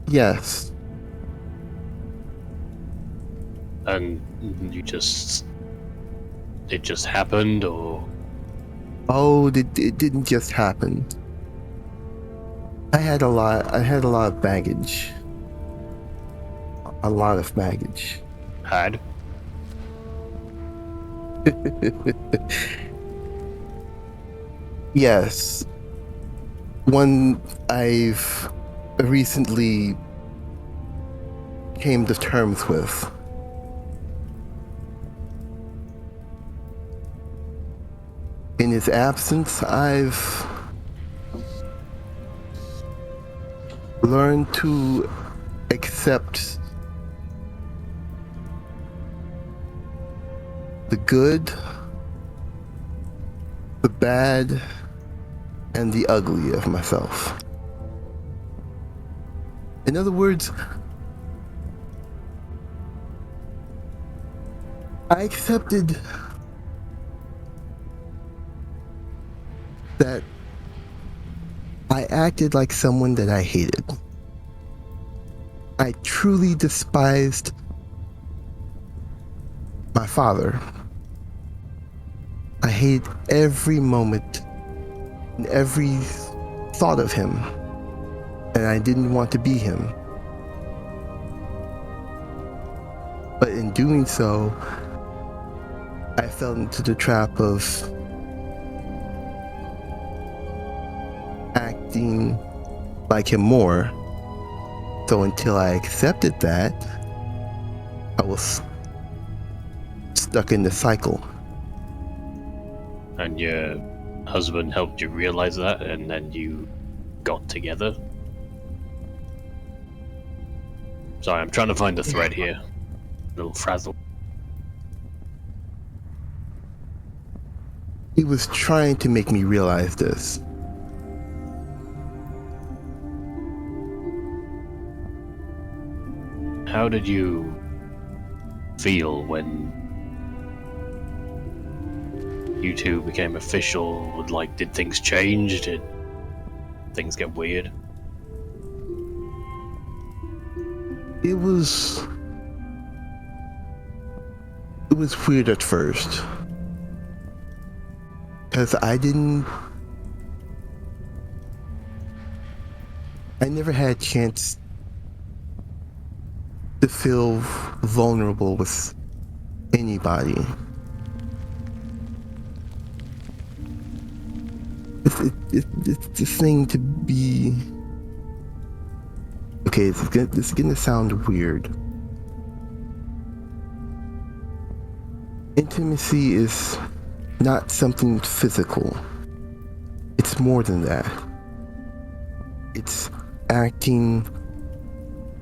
Yes. And it just happened, or? Oh, it didn't just happen. I had a lot of baggage. A lot of baggage. Had? Yes. One I've recently came to terms with. In his absence, I've learned to accept the good, the bad, and the ugly of myself. In other words, I accepted that I acted like someone that I hated. I truly despised my father. I hated every moment and every thought of him, and I didn't want to be him. But in doing so, I fell into the trap of acting like him more. So until I accepted that, I was stuck in the cycle. And your husband helped you realize that, and then you got together? Sorry, I'm trying to find the thread here. A little frazzled. He was trying to make me realize this. How did you feel when you two became official? Like, did things change? Did things get weird? It was weird at first. Because I never had a chance to feel vulnerable with anybody. It's this thing to be... Okay, it's gonna sound weird. Intimacy is not something physical. It's more than that. It's acting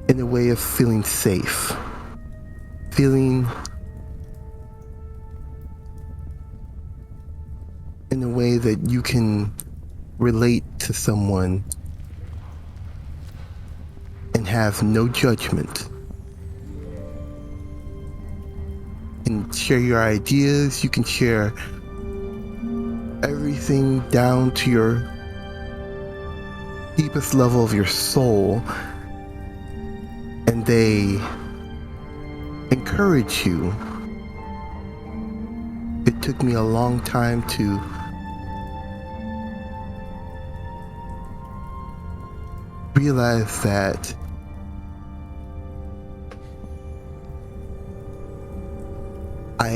in a way of feeling safe. Feeling in a way that you can relate to someone have no judgment. You can share your ideas, you can share everything down to your deepest level of your soul, and they encourage you. It took me a long time to realize that I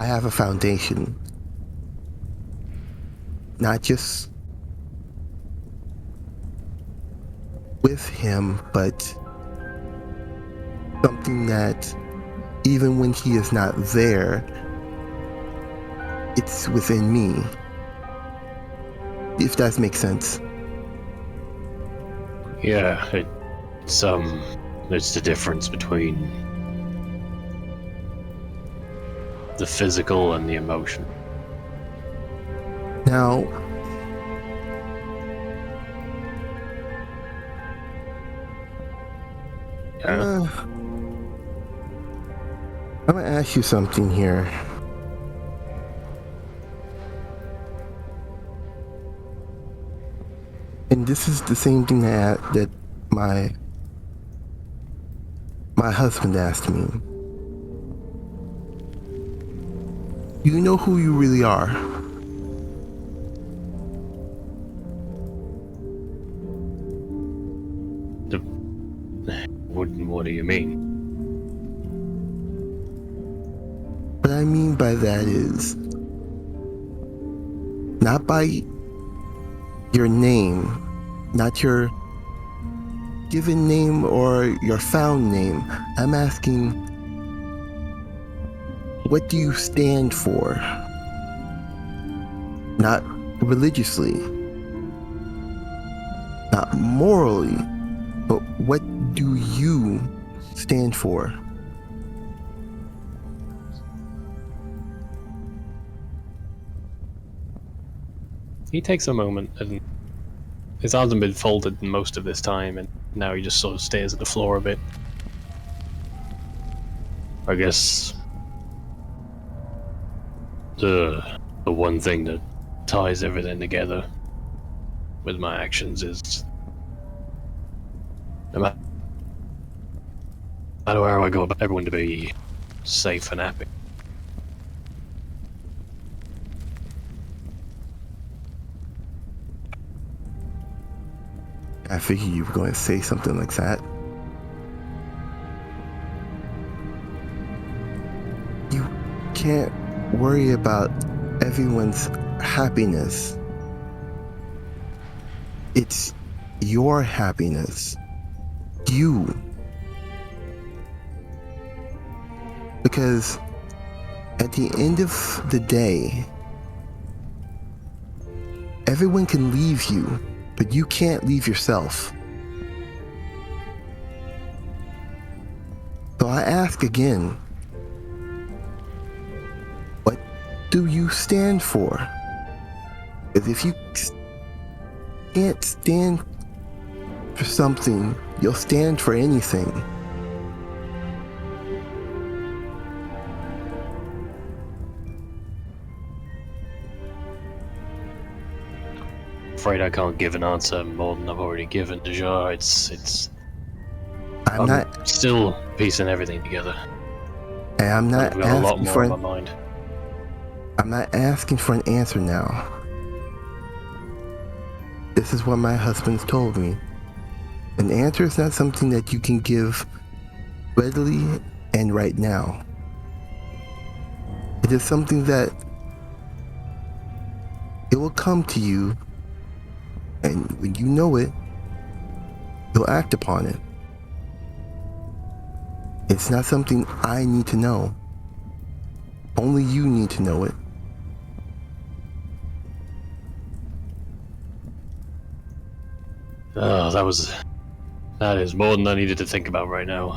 have a foundation, not just with him, but something that even when he is not there, it's within me. If that makes sense. Yeah, it's the difference between the physical and the emotion. Now, Yeah. I'm gonna ask you something here. And this is the same thing that my husband asked me. You know who you really are? What do you mean? What I mean by that is not by your name, not your given name or your found name. I'm asking, what do you stand for? Not religiously, not morally, but what do you stand for? He takes a moment, and his arms have been folded most of this time, and now he just sort of stares at the floor a bit. I guess the one thing that ties everything together with my actions is no matter how I go about everyone to be safe and happy. I figured you were going to say something like that. You can't worry about everyone's happiness. It's your happiness. You. Because at the end of the day, everyone can leave you, but you can't leave yourself. So I ask again, what do you stand for? Because if you can't stand for something, you'll stand for anything. Afraid I can't give an answer more than I've already given Deja. I'm not still piecing everything together. And I'm not I've got a lot asking more for on my mind. I'm not asking for an answer now. This is what my husband's told me. An answer is not something that you can give readily and right now. It is something that it will come to you, and when you know it, you'll act upon it. It's not something I need to know. Only you need to know it. Oh, that is more than I needed to think about right now.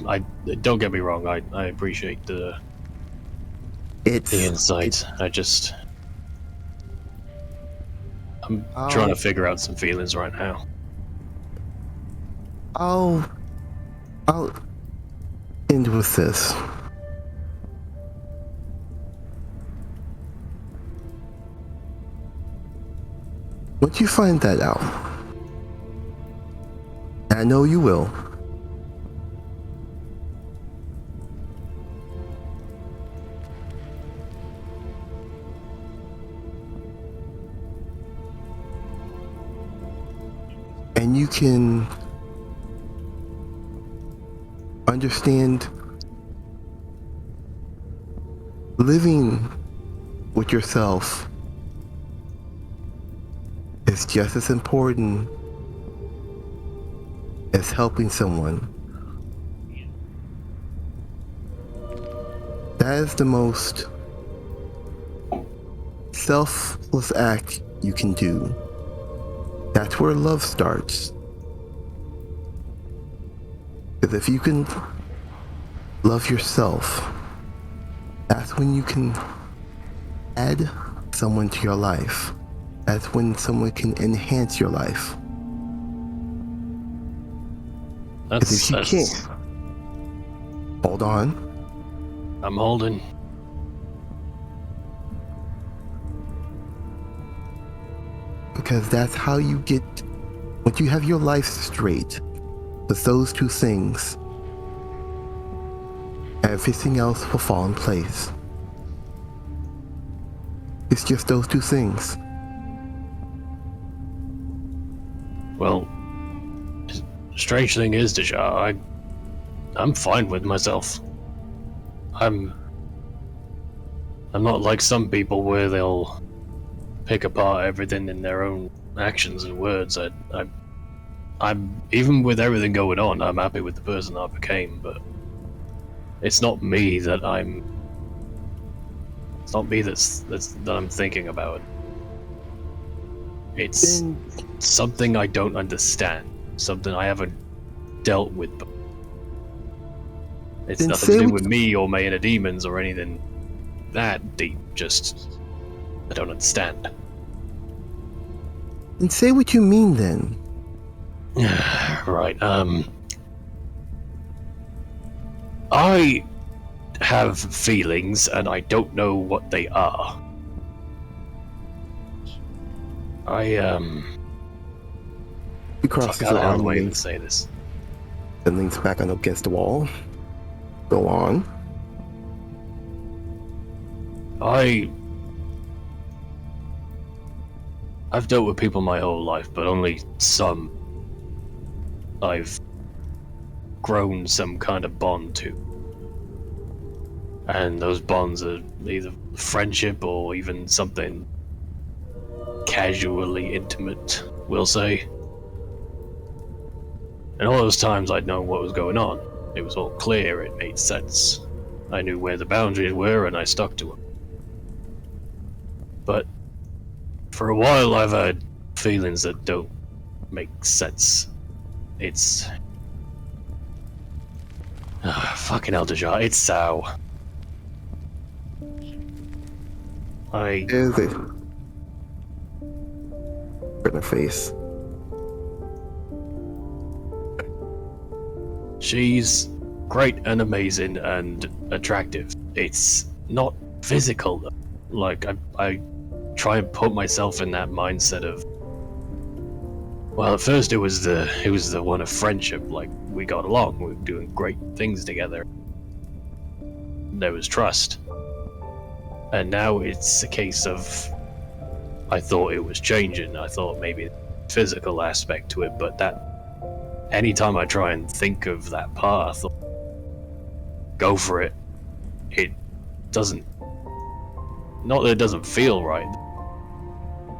I don't get me wrong. I appreciate the insight. I'm trying to figure out some feelings right now. I'll end with this. Once you find that out, and I know you will, and you can understand living with yourself is just as important as helping someone. That is the most selfless act you can do. That's where love starts. Because if you can love yourself, that's when you can add someone to your life. That's when someone can enhance your life. Because if you can't, hold on. I'm holding. Because that's how you get, once you have your life straight, with those two things, everything else will fall in place. It's just those two things. Well, strange thing is, Deja, I'm fine with myself. I'm not like some people where they'll pick apart everything in their own actions and words. I'm even with everything going on, I'm happy with the person I became, but it's not me that it's not me that I'm thinking about. It's something I don't understand, something I haven't dealt with. It's nothing to do with me or my inner demons or anything that deep, just I don't understand. And say what you mean then. Right, I have feelings and I don't know what they are. He crosses I don't know around the way to and say this. leans back on against the wall. Go on. I've dealt with people my whole life, but only some I've grown some kind of bond to. And those bonds are either friendship or even something casually intimate, we'll say. And all those times I'd know what was going on. It was all clear, it made sense. I knew where the boundaries were and I stuck to them. But for a while I've had feelings that don't make sense. It's... fucking hell, Deja, it's Sao. Is it? In her face. She's great and amazing and attractive. It's not physical though. Like, I try and put myself in that mindset of... Well, at first it was the one of friendship, like, we got along, we were doing great things together. There was trust. And now it's a case of... I thought it was changing, I thought maybe physical aspect to it, but that... Anytime I try and think of that path, go for it, it doesn't... Not that it doesn't feel right,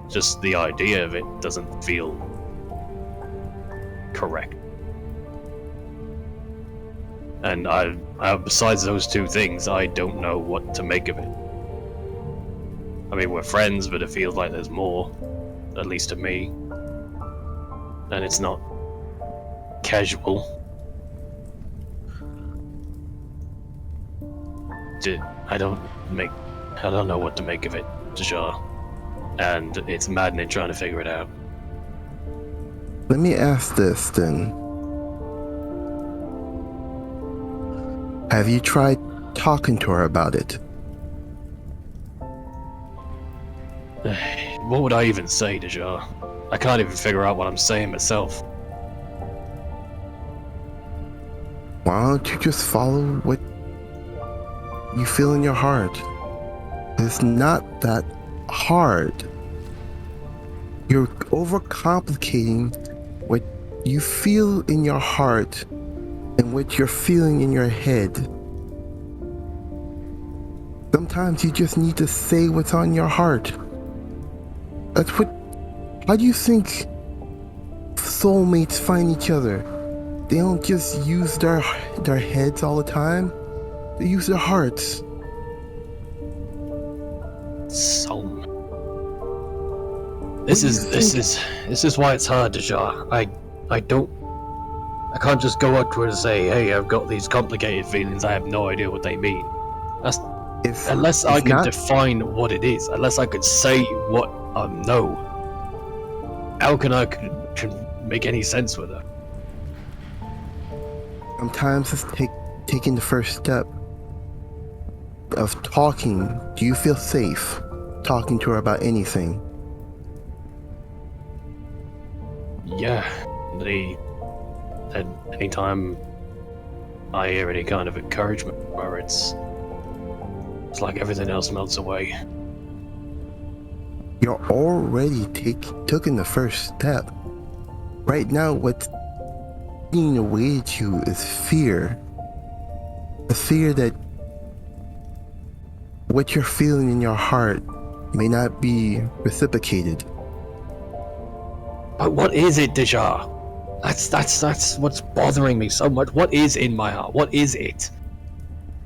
just the idea of it doesn't feel correct. And I besides those two things, I don't know what to make of it. I mean, we're friends, but it feels like there's more, at least to me. And it's not casual. I don't know what to make of it, Deja. and it's maddening trying to figure it out. Let me ask this then. Have you tried talking to her about it? What would I even say, Deja? I can't even figure out what I'm saying myself. Why don't you just follow what you feel in your heart? It's not that hard. You're overcomplicating what you feel in your heart and what you're feeling in your head. Sometimes you just need to say what's on your heart. How do you think soulmates find each other? They don't just use their heads all the time. They use their hearts. Soul. This is why it's hard, Deja. I can't just go up to her and say, hey, I've got these complicated feelings, I have no idea what they mean. Unless I can define what it is, unless I could say what I know, how can I can make any sense with her? Sometimes it's taking the first step of talking. Do you feel safe talking to her about anything? Yeah. Anytime I hear any kind of encouragement from her, it's like everything else melts away. You're already taking the first step. Right now, what's eating away at you is fear. The fear that what you're feeling in your heart may not be reciprocated. But what is it, Deja? That's what's bothering me so much. What is in my heart? What is it?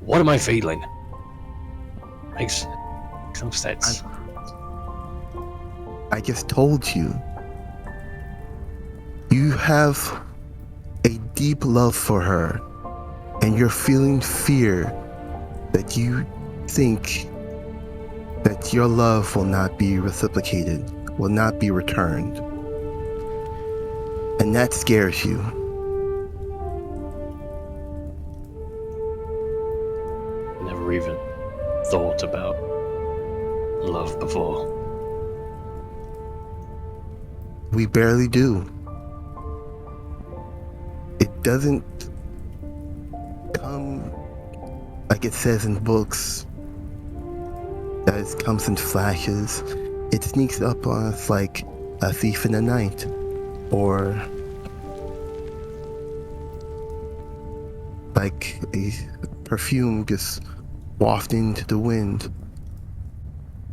What am I feeling? Makes no sense. I just told you. You have a deep love for her, and you're feeling fear that you think that your love will not be reciprocated, will not be returned. And that scares you. Never even thought about love before. We barely do. It doesn't come like it says in books, that it comes in flashes. It sneaks up on us like a thief in the night, or like a perfume just wafting to the wind.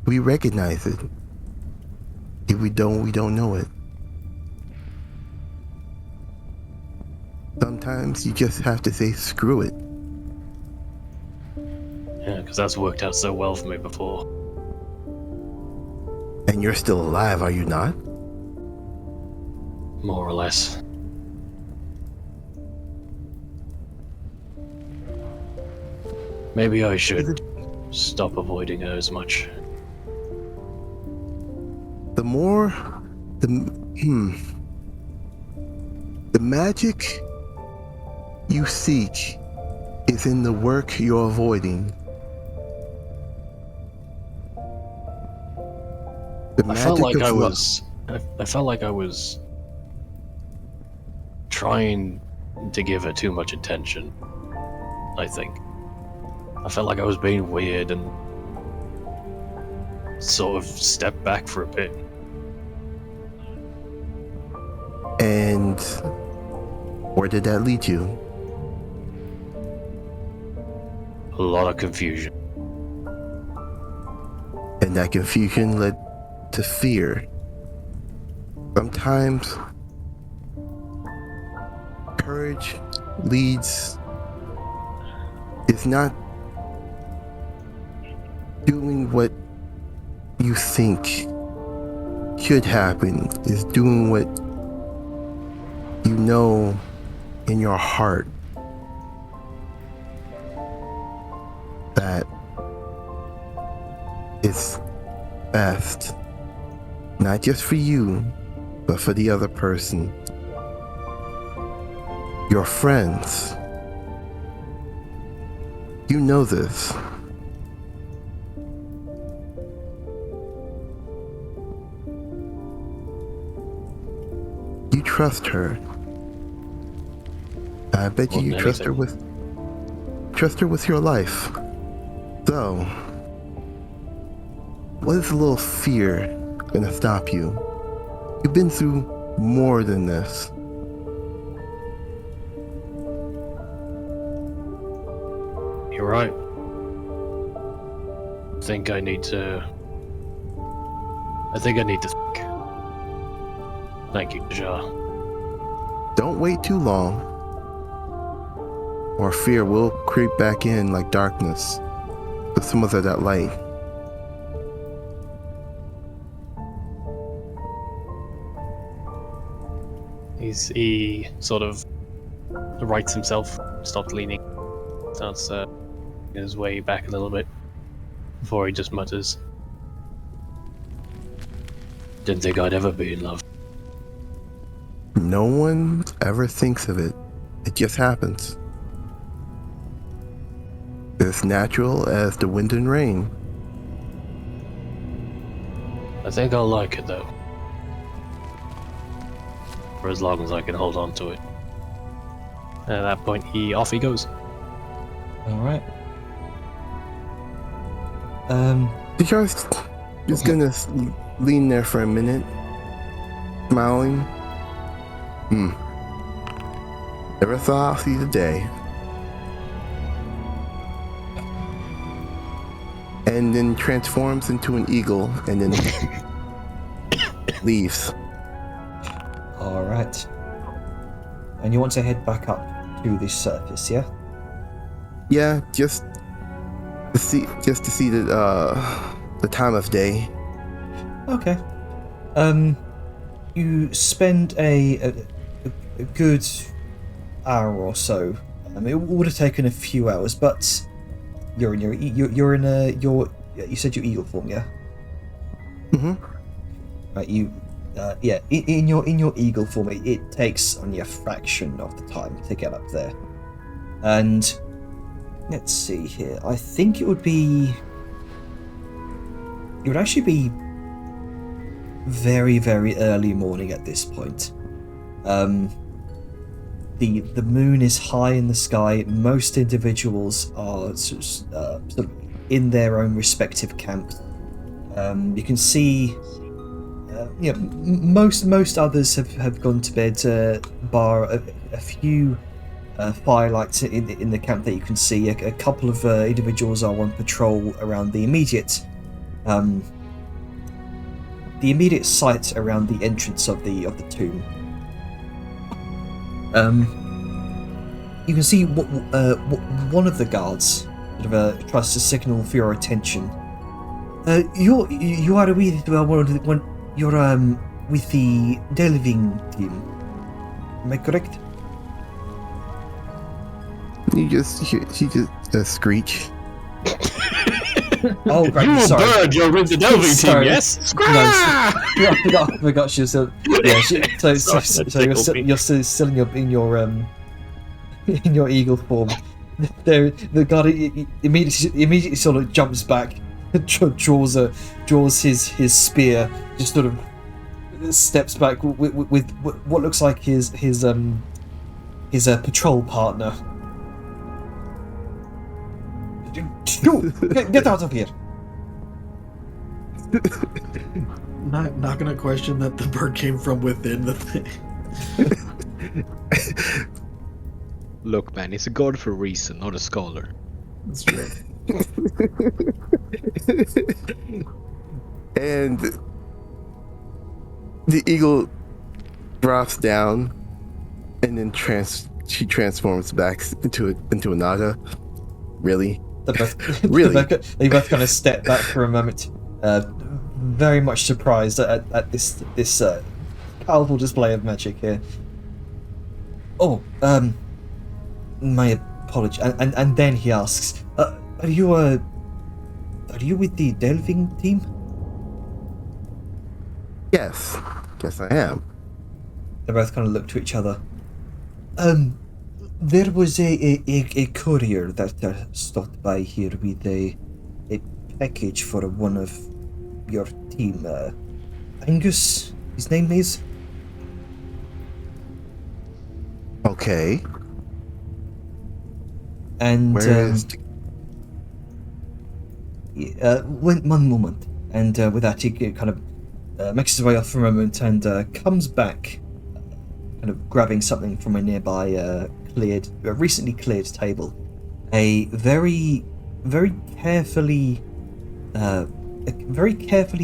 We recognize it. If we don't know it. Sometimes you just have to say screw it. Yeah, because that's worked out so well for me before. And you're still alive, are you not? More or less. Maybe I should stop avoiding her as much. The magic you seek is in the work you're avoiding. I felt like I was trying to give her too much attention, I think. I felt like I was being weird and sort of stepped back for a bit. And where did that lead you? A lot of confusion. And that confusion led to fear. Sometimes courage is not doing what you think should happen, is doing what you know in your heart that is best Not just for you, but for the other person. Your friends. You know this. You trust her. I bet you trust her with your life. So, what is a little fear gonna stop you? You've been through more than this. You're right. I think I need to think. Thank you, Jar. Don't wait too long, or fear will creep back in like darkness to smother that light. He sort of rights himself, stops leaning, starts his way back a little bit before he just mutters, "Didn't think I'd ever be in love." No one ever thinks of it. It just happens. It's natural as the wind and rain. I think I'll like it though. For as long as I can hold on to it. And at that point, off he goes. Alright. Because just gonna lean there for a minute, smiling. Never thought I'll see the day. And then transforms into an eagle and then leaves. Alright. And you want to head back up to the surface, yeah? Yeah, just to see the time of day. Okay. You spend a good hour or so. It would have taken a few hours, but you said your eagle form, yeah? Right, in your eagle form, it takes only a fraction of the time to get up there. And let's see here. I think it would actually be very, very early morning at this point. The moon is high in the sky. Most individuals are sort of in their own respective camps. You can see, most others have gone to bed, bar a few firelights in the camp that you can see. A couple of individuals are on patrol around the immediate site around the entrance of the tomb. You can see one of the guards sort of tries to signal for your attention. You are with you're with the delving team. Am I correct? She just screech. Oh, right, You sorry. bird, you're with the delving team, Sorry. yes? No, I forgot she was still. Yeah, so you're still in your eagle form. The guard immediately sort of jumps back, draws his spear, just sort of steps back with what looks like his patrol partner. Get out of here! Not gonna question that the bird came from within the thing. Look, man, he's a god for a reason, not a scholar. That's true. And the eagle drops down, and then she transforms back into a naga. Really? Really? They both kind of step back for a moment, very much surprised at this powerful display of magic here. Oh, my apology. And then he asks, "Are you with the delving team?" Yes. Yes, I am. They both kind of look to each other. There was a courier that stopped by here with a package for one of your team. Angus, his name is? Okay. And Where is one moment. And with that, he kind of makes his way off for a moment and comes back, kind of grabbing something from a nearby recently cleared table. A very carefully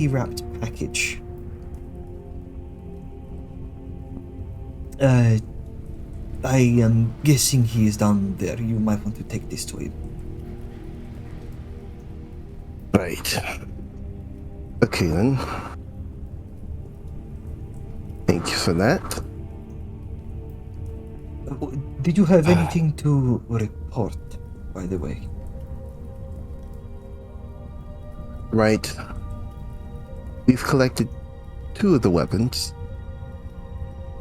wrapped package. I am guessing he is down there. You might want to take this to him. Right. Okay then. Thank you for that. Did you have anything to report, by the way? Right. We've collected 2 of the weapons.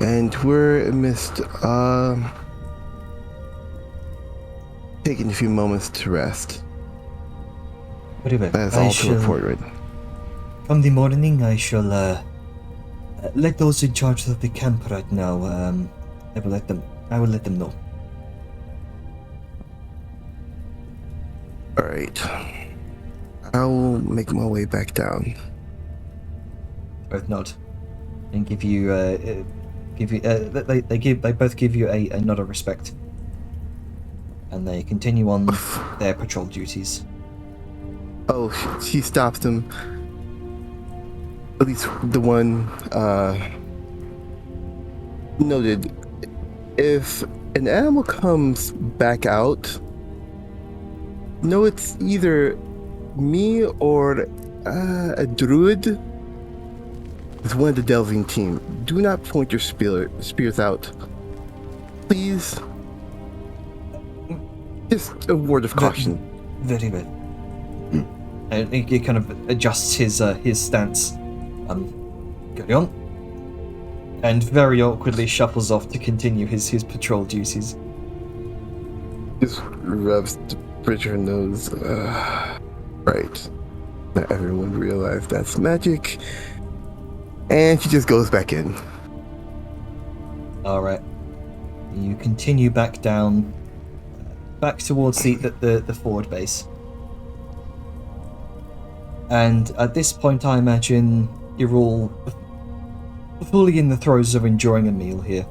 And we're amidst taking a few moments to rest. Very well. That's all to report right now. Come the morning, I shall let those in charge of the camp right now. I will let them know. All right. I'll make my way back down. Both nod and give you they both give you a nod of respect, and they continue on their patrol duties. Oh, she stops him. At least the one noted. If an animal comes back out, no, it's either me or a druid. It's one of the delving team. Do not point your spears out, please. Just a word of caution. Very well. And he kind of adjusts his stance. Carry on. And very awkwardly shuffles off to continue his patrol duties. Just rubs the bridge of her nose. Right. Not everyone realized that's magic. And she just goes back in. Alright. You continue back down, back towards the forward base. And at this point, I imagine you're all fully in the throes of enjoying a meal here.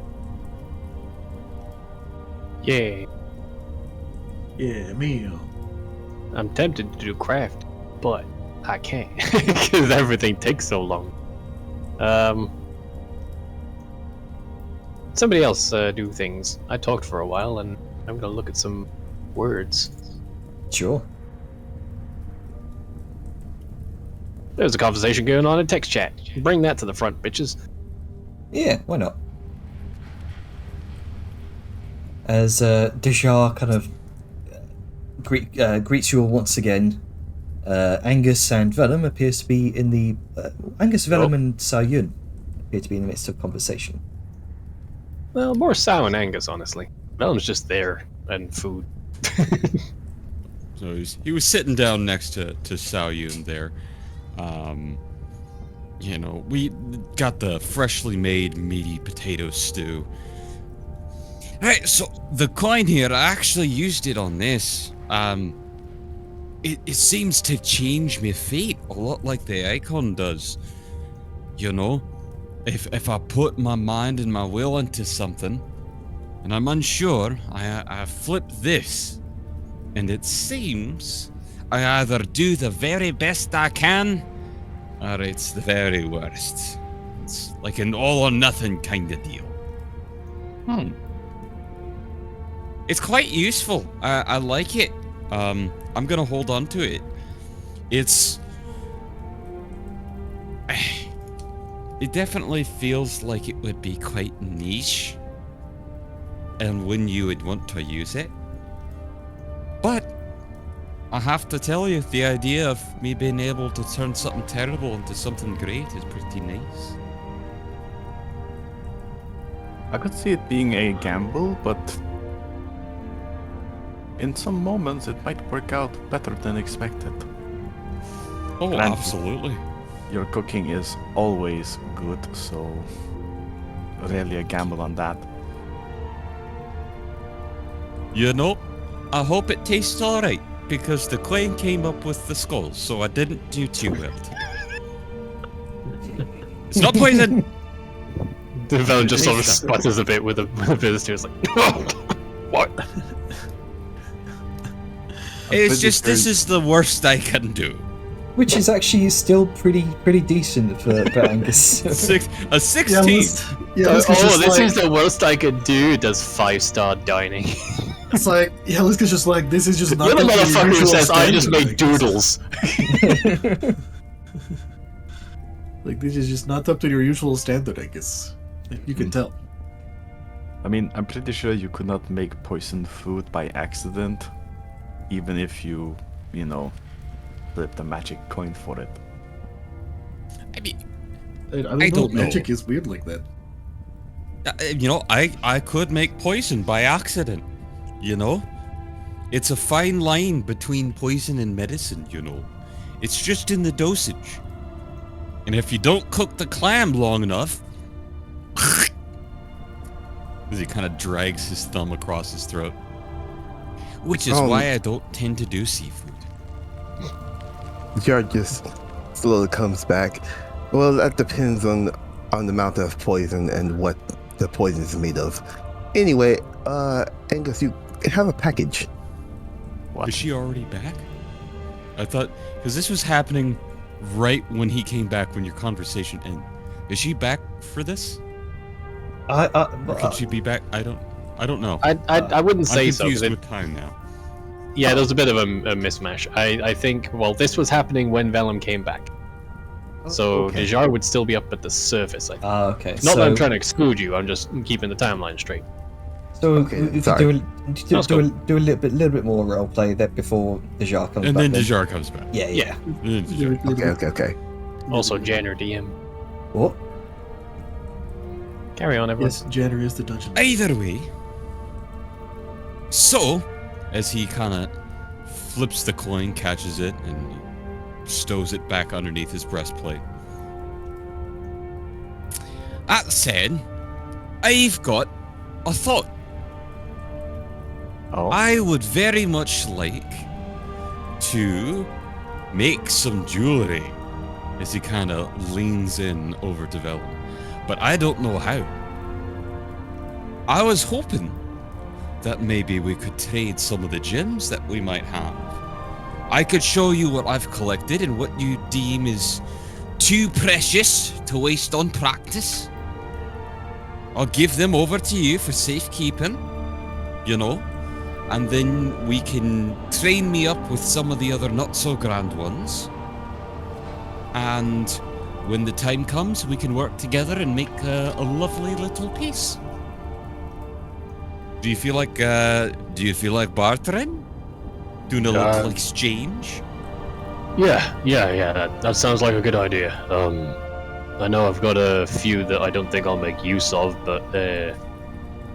Yeah. Yeah, meal. I'm tempted to do craft, but I can't because everything takes so long. Somebody else do things. I talked for a while, and I'm gonna look at some words. Sure. There's a conversation going on in text chat. Bring that to the front, bitches. Yeah, why not? As Dejar kind of greets you all once again, Angus and Vellum appears to be in the... Angus, Vellum and Sayun appear to be in the midst of conversation. Well, more Sao and Angus, honestly. Vellum's just there, and food. So he was sitting down next to Sao Yun there. You know, we got the freshly made meaty potato stew. Hey, so the coin here, I actually used it on this. It seems to change my fate a lot like the icon does. You know, if I put my mind and my will into something, and I'm unsure, I flip this, and it seems I either do the very best I can, or it's the very worst. It's like an all or nothing kind of deal. It's quite useful. I like it. I'm gonna hold on to it. It definitely feels like it would be quite niche, and when you would want to use it. But I have to tell you, the idea of me being able to turn something terrible into something great is pretty nice. I could see it being a gamble, but in some moments it might work out better than expected. Oh, And absolutely. Your cooking is always good, so really a gamble on that. You know, I hope it tastes alright, because the queen came up with the skull, so I didn't do too well. It's not poison! The villain just sort of sputters a bit with a visitor. It's like, what? It's just, this is the worst I can do. Which is actually still pretty decent for Angus. A 16. This is the worst I could do. Does 5-star dining. It's like, yeah, Liska's just like, this is just not. You're the up to your motherfucker who usual says I just standard, make guess." doodles. Like, this is just not up to your usual standard, I guess. You can tell. I mean, I'm pretty sure you could not make poisoned food by accident, even if you flipped a magic coin for it. I mean, I don't know. Magic is weird like that. I could make poison by accident, It's a fine line between poison and medicine, It's just in the dosage. And if you don't cook the clam long enough... as he kind of drags his thumb across his throat. Which is why I don't tend to do seafood. Jar just slowly comes back. Well, that depends on the amount of poison and what the poison is made of. Anyway, Angus, you have a package. Is she already back? I thought, because this was happening right when he came back, when your conversation ended. Is she back for this? Or could she be back? I don't know. I wouldn't say I'm so. confused with time now. Yeah, there was a bit of a mismatch. I think, well, this was happening when Vellum came back. So okay. Dejar would still be up at the surface, I think. Okay. Not that I'm trying to exclude you, I'm just keeping the timeline straight. So Okay, if you sorry. do a little bit more role play there before Dejar comes And back. then Dejar comes back. Yeah. Yeah. And then Dejar. Okay. Also, Janner DM. What? Carry on, everyone. Yes, Janner is the dungeon. Either way. So, as he kind of flips the coin, catches it, and stows it back underneath his breastplate. That said, I've got a thought. Oh. I would very much like to make some jewelry, as he kind of leans in over to Vellum. But I don't know how. I was hoping that maybe we could trade some of the gems that we might have. I could show you what I've collected and what you deem is too precious to waste on practice. I'll give them over to you for safekeeping, and then we can train me up with some of the other not-so-grand ones. And when the time comes, we can work together and make a lovely little piece. Do you feel like bartering? Doing a little exchange? Yeah, that sounds like a good idea. I know I've got a few that I don't think I'll make use of, but they're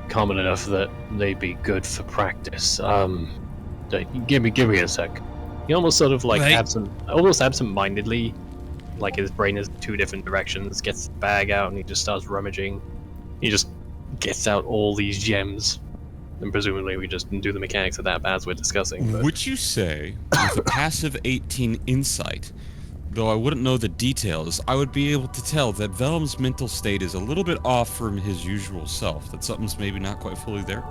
common enough that they'd be good for practice. Give me a sec. He almost sort of like absent-mindedly, like his brain is two different directions, gets the bag out and he just starts rummaging. He just gets out all these gems. And presumably we just do the mechanics of that as we're discussing. But... Would you say, with a passive 18 insight, though I wouldn't know the details, I would be able to tell that Vellum's mental state is a little bit off from his usual self, that something's maybe not quite fully there?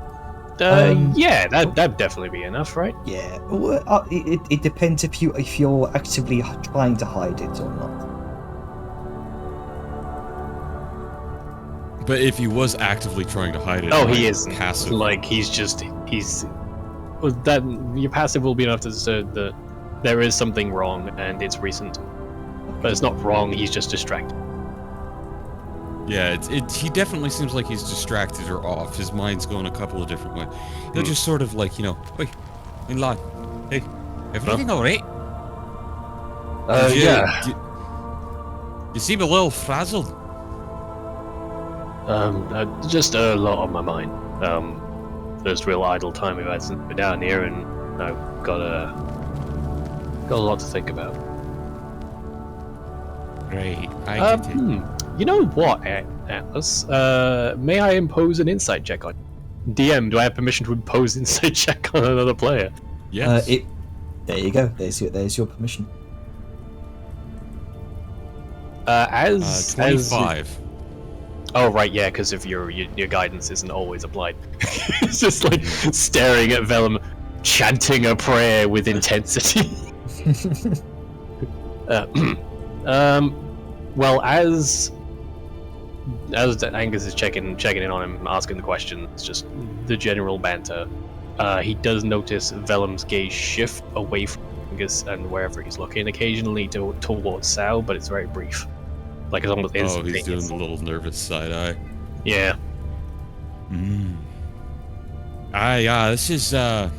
Yeah, that'd definitely be enough, right? Yeah. Well, it depends if you're actively trying to hide it or not. But if he was actively trying to hide it, he isn't. Passive. Like he's that your passive will be enough to discern that there is something wrong and it's recent. But it's not wrong. He's just distracted. Yeah, he definitely seems like he's distracted or off. His mind's going a couple of different ways. He'll just sort of like, hey, in line. Hey, everything alright? Yeah. You seem a little frazzled. Just a lot on my mind. First real idle time we've had since we're down here, and I've got a lot to think about. Right, I get it. You know what, Atlas? May I impose an insight check on you? DM, do I have permission to impose an insight check on another player? Yes. There you go. There's your permission. As 25. Oh right, yeah, because of your guidance isn't always applied. It's just like staring at Vellum, chanting a prayer with intensity. Well, as Angus is checking in on him, asking the questions, just the general banter, he does notice Vellum's gaze shift away from Angus and wherever he's looking, occasionally towards Sal, but it's very brief. Like it's almost instantaneous. He's doing the little nervous side eye. Yeah. This is the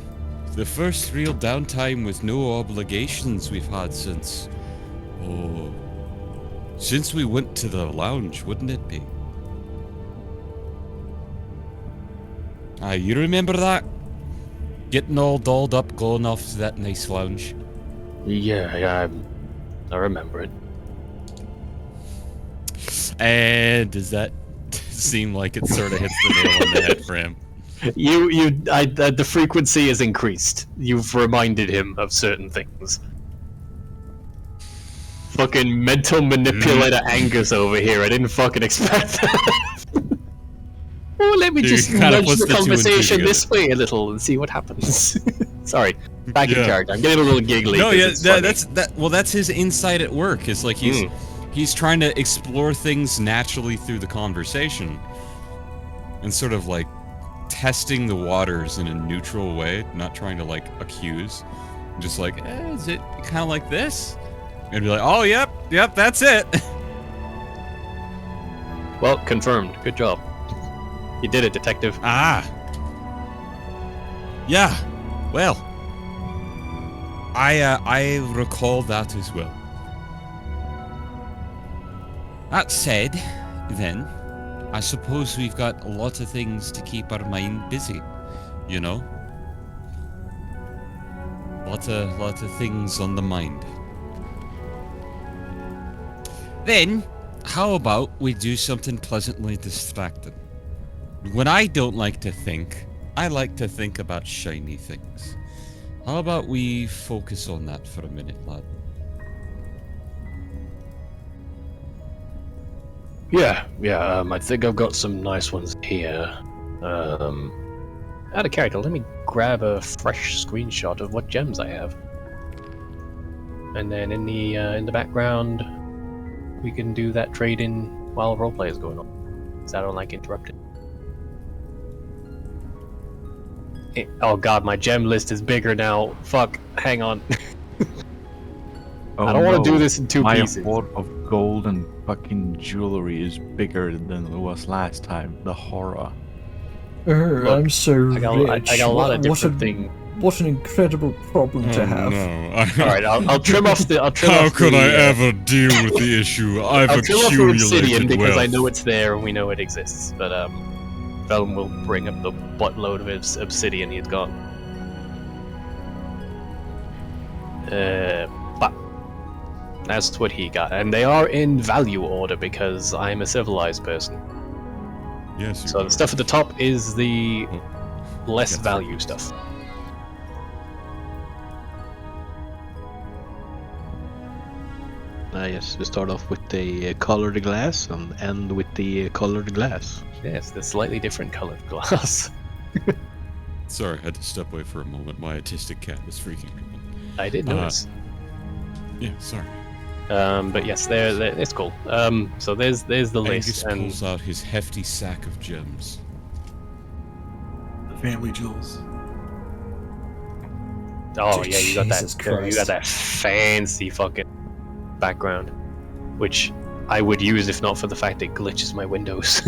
first real downtime with no obligations we've had since we went to the lounge, wouldn't it be? You remember that? Getting all dolled up, going off to that nice lounge. Yeah, I remember it. And does that seem like it sort of hits the nail on the head for him? The frequency has increased. You've reminded him of certain things. Fucking mental manipulator Angus over here. I didn't fucking expect that. Well, let me just nudge the conversation this way a little and see what happens. Sorry, back in character. I'm getting a little giggly. No, yeah, that's his insight at work. It's like he's trying to explore things naturally through the conversation, and sort of like testing the waters in a neutral way, not trying to like accuse. Just like, is it kind of like this? And be like, oh, yep, that's it. Well, confirmed. Good job. You did it, detective. Yeah. Well, I recall that as well. That said, then, I suppose we've got a lot of things to keep our mind busy, you know? Lot of things on the mind. Then, how about we do something pleasantly distracting? When I don't like to think, I like to think about shiny things. How about we focus on that for a minute, lad? Yeah, I think I've got some nice ones here. Out of character, let me grab a fresh screenshot of what gems I have. And then in the background, we can do that trade-in while roleplay is going on. Because I don't like interrupting. Oh god, my gem list is bigger now. Fuck, hang on. I don't want to do this in two pieces. My hoard of gold and fucking jewelry is bigger than it was last time. The horror. Look, I'm so rich. I got a lot of different things. What an incredible problem to have. No. Alright, I'll trim off the... How could I ever deal with the issue? I've I'll trim off the obsidian accumulated because wealth. I know it's there and we know it exists, but Vellum will bring up the buttload of obsidian he's got. But that's what he got, and they are in value order because I'm a civilized person. Yes. So the stuff at the top is the less value stuff. Yes, we start off with the colored glass and end with the colored glass. Yes, the slightly different colored glass. Sorry, I had to step away for a moment. My autistic cat is freaking me out. I did notice. Yeah, sorry. But yes, it's cool. So there's the list. Angus And pulls out his hefty sack of gems. The family jewels. oh yeah, you got Jesus that. You Christ. got that fancy fucking background, which I would use if not for the fact it glitches my windows.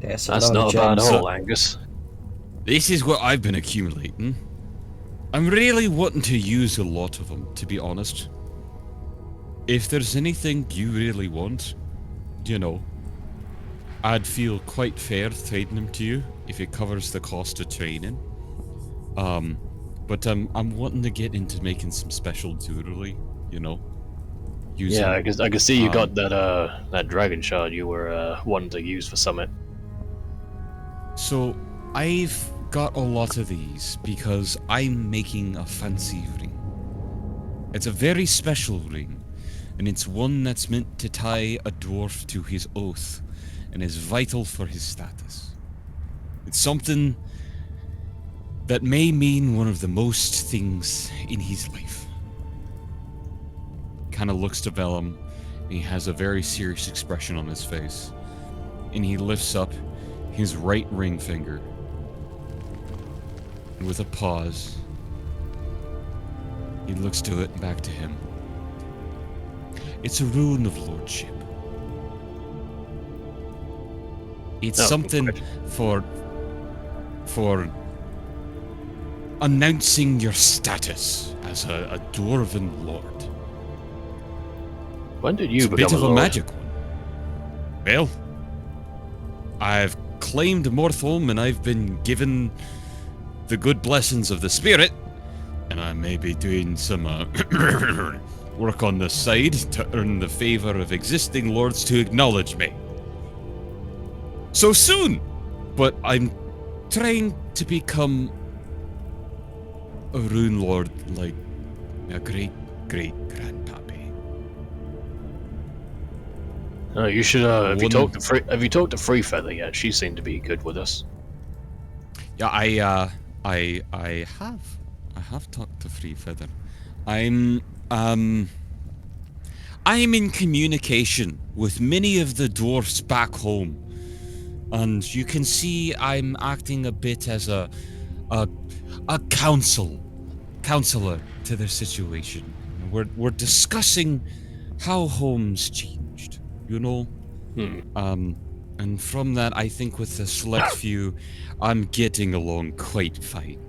Yes, That's not a bad hole, Angus. This is what I've been accumulating. I'm really wanting to use a lot of them, to be honest. If there's anything you really want, you know, I'd feel quite fair trading him to you if it covers the cost of training. But I'm wanting to get into making some special jewelry, you know. Yeah, I can see you got that dragon shard you were wanting to use for Summit. So I've got a lot of these because I'm making a fancy ring. It's a very special ring, and it's one that's meant to tie a dwarf to his oath and is vital for his status. It's something that may mean one of the most things in his life. Kind of looks to Vellum, and he has a very serious expression on his face. And he lifts up his right ring finger. And with a pause, he looks to it and back to him. It's a rune of lordship. It's something for announcing your status as a dwarven lord. When did you become a lord? It's a bit of a lord? magic one. Well, I've claimed Morthholm and I've been given the good blessings of the spirit, and I may be doing some work on the side to earn the favor of existing lords to acknowledge me. So soon! But I'm trying to become a rune lord like a great-great-grandpappy. Oh, you should, have you talked to Free Feather yet? She seemed to be good with us. Yeah, I have talked to Free Feather. I'm in communication with many of the dwarfs back home. And you can see I'm acting a bit as a counselor to their situation. We're discussing how home's changed, you know? And from that, I think with the select few, I'm getting along quite fine.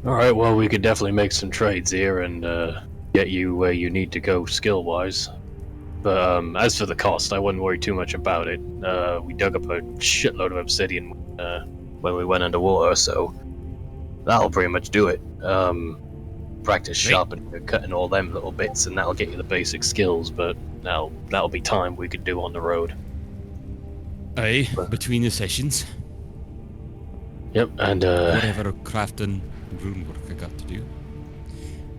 Alright, well, we could definitely make some trades here and get you where you need to go skill-wise. But as for the cost, I wouldn't worry too much about it. We dug up a shitload of obsidian when we went underwater, so that'll pretty much do it. Practice sharpening and cutting all them little bits, and that'll get you the basic skills, but that'll be time we could do on the road. Aye, between the sessions. Yep, and whatever crafting rune work I got to do.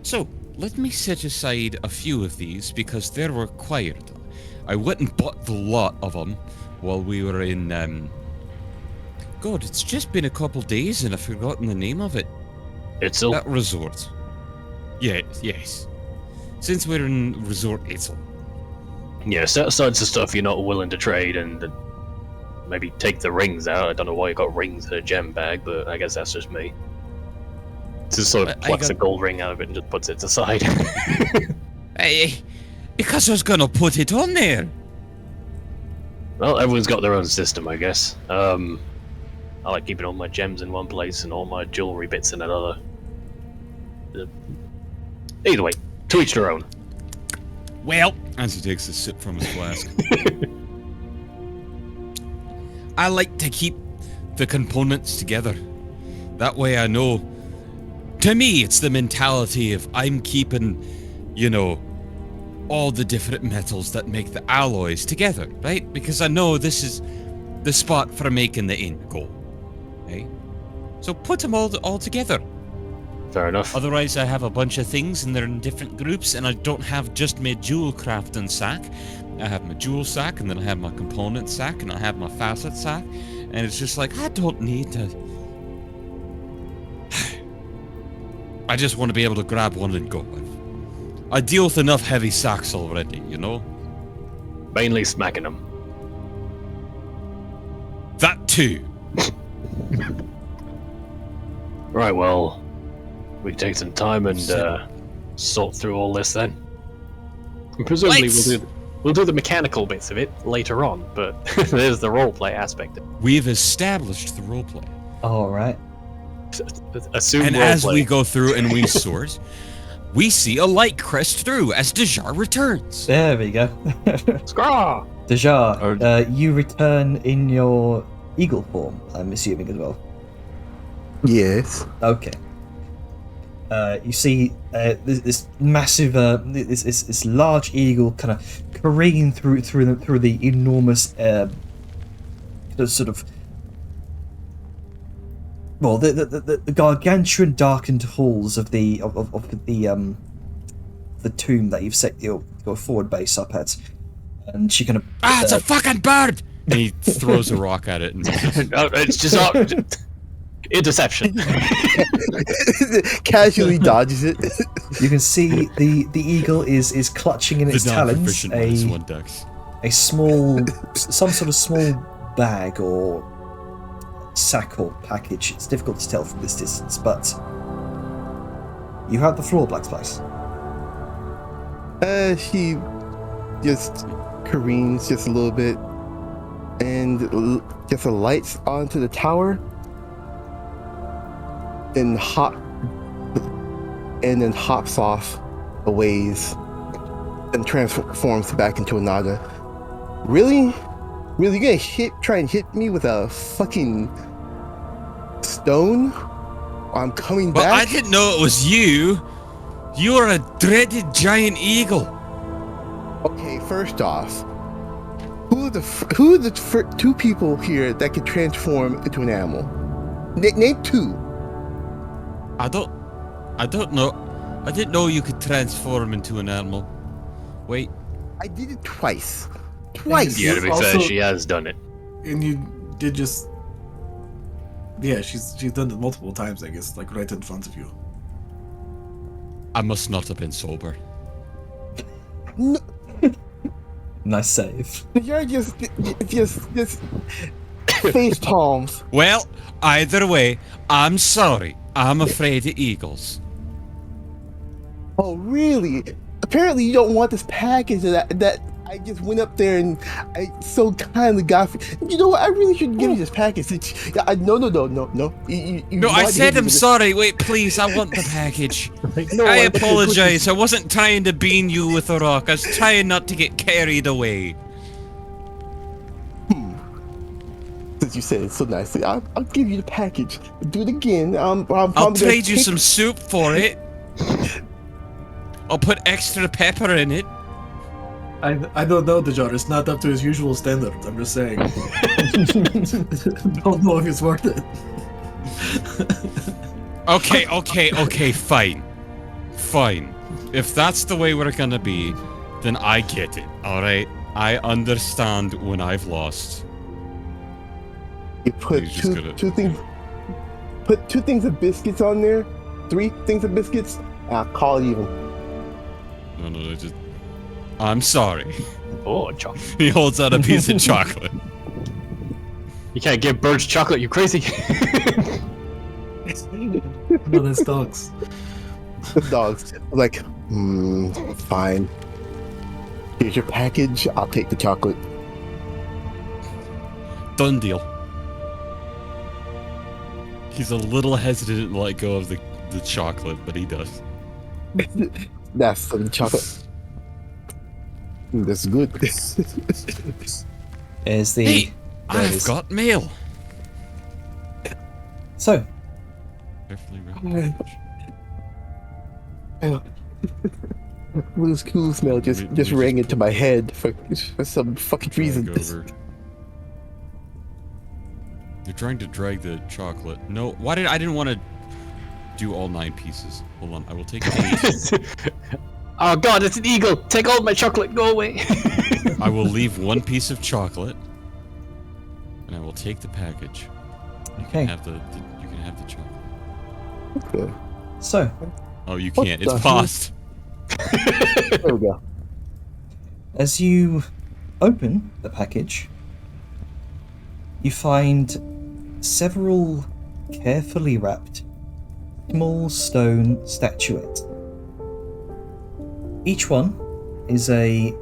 So, let me set aside a few of these because they're required. I went and bought the lot of them while we were in, God, it's just been a couple days and I've forgotten the name of it. Itzel? That resort. Yes. Since we're in Resort Itzel. Yeah, set aside some stuff you're not willing to trade and maybe take the rings out. I don't know why you got rings in a gem bag, but I guess that's just me. Just sort of plucks a gold ring out of it and just puts it aside. Because I was gonna put it on there. Well, everyone's got their own system, I guess. I like keeping all my gems in one place and all my jewelry bits in another. Either way, to each their own. Well, as he takes a sip from his flask. I like to keep the components together. That way I know. To me, it's the mentality of I'm keeping, you know, all the different metals that make the alloys together, right? Because I know this is the spot for making the end goal, right? So put them all together. Fair enough. Otherwise, I have a bunch of things and they're in different groups, and I don't have just my jewel crafting sack. I have my jewel sack, and then I have my component sack, and I have my facet sack, and it's just like, I don't need to... I just want to be able to grab one and go. I deal with enough heavy sacks already, you know? Mainly smacking them. That too. Right, well, we can take some time and sort through all this then. And presumably we'll do the mechanical bits of it later on, but there's the roleplay aspect. We've established the roleplay. All right. Assume and roleplay. As we go through and we sort, we see a light crest through as Dejar returns. There we go. Scraw! Dejar, you return in your eagle form, I'm assuming as well. Yes. Okay. You see this massive, this large eagle kind of careening through the enormous, sort of, well, the gargantuan darkened halls of the tomb that you've set your forward base up at, and she kind of it's a fucking bird! And he throws a rock at it. And No, it's just interception. Casually dodges it. You can see the eagle is clutching in its talons a small, some sort of small bag or sack or package. It's difficult to tell from this distance, but you have the floor, Black Spice. She just careens just a little bit and just lights onto the tower, then hops off a ways and transforms back into a Naga. Really? Really, you gonna try and hit me with a fucking stone? I'm coming back? Well, I didn't know it was you. You are a dreaded giant eagle. Okay, first off, who are the two people here that can transform into an animal? Name two. I don't know. I didn't know you could transform into an animal. Wait. I did it twice. Twice. Yeah, to be fair, she has done it. And you did just... Yeah, she's done it multiple times, I guess, like right in front of you. I must not have been sober. No. Nice save. You're just face palms. Well, either way, I'm sorry. I'm afraid of eagles. Oh, really? Apparently you don't want this package that I just went up there and I so kindly got. You know what? I really shouldn't give you this package. No. No, I said I'm sorry. Wait, please. I want the package. I apologize. I wasn't trying to bean you with a rock. I was trying not to get carried away. Since you said it so nicely, I'll give you the package. Do it again. I'll trade you some soup for it. I'll put extra pepper in it. I don't know, Dejar. It's not up to his usual standards. I'm just saying. Don't know if it's worth it. Okay, fine. If that's the way we're gonna be, then I get it, alright? I understand when I've lost. You put two things. Put 2 things of biscuits on there. 3 things of biscuits. I'll call it even. No, just... I'm sorry. Oh, chocolate. He holds out a piece of chocolate. You can't give birds chocolate, you crazy. No, that's dogs. The dogs. Like, fine. Here's your package. I'll take the chocolate. Done deal. He's a little hesitant to let go of the chocolate, but he does. That's the chocolate. That's good. Hey, I've got mail. So, Blue's cool smell just rang into my head for some fucking reason. You're trying to drag the chocolate. No, I didn't want to do all 9 pieces. Hold on, I will take 8. Oh god, it's an eagle! Take all my chocolate, go away! I will leave 1 piece of chocolate, and I will take the package. Okay. You can have the chocolate. Okay. So. Oh, you can't. It's paused. There we go. As you open the package, you find several carefully wrapped small stone statuettes. Each one is a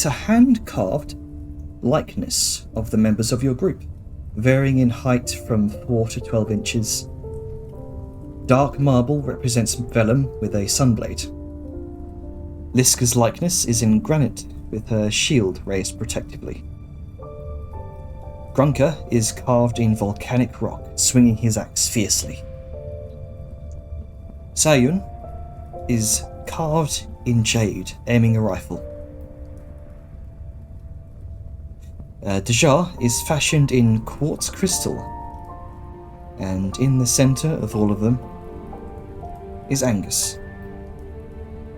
hand-carved likeness of the members of your group, varying in height from 4 to 12 inches. dark marble represents Vellum with a sunblade. Liska's likeness is in granite with her shield raised protectively. Grunker is carved in volcanic rock, swinging his axe fiercely. Sayun is carved in jade, aiming a rifle. Dejar is fashioned in quartz crystal, and in the center of all of them is Angus,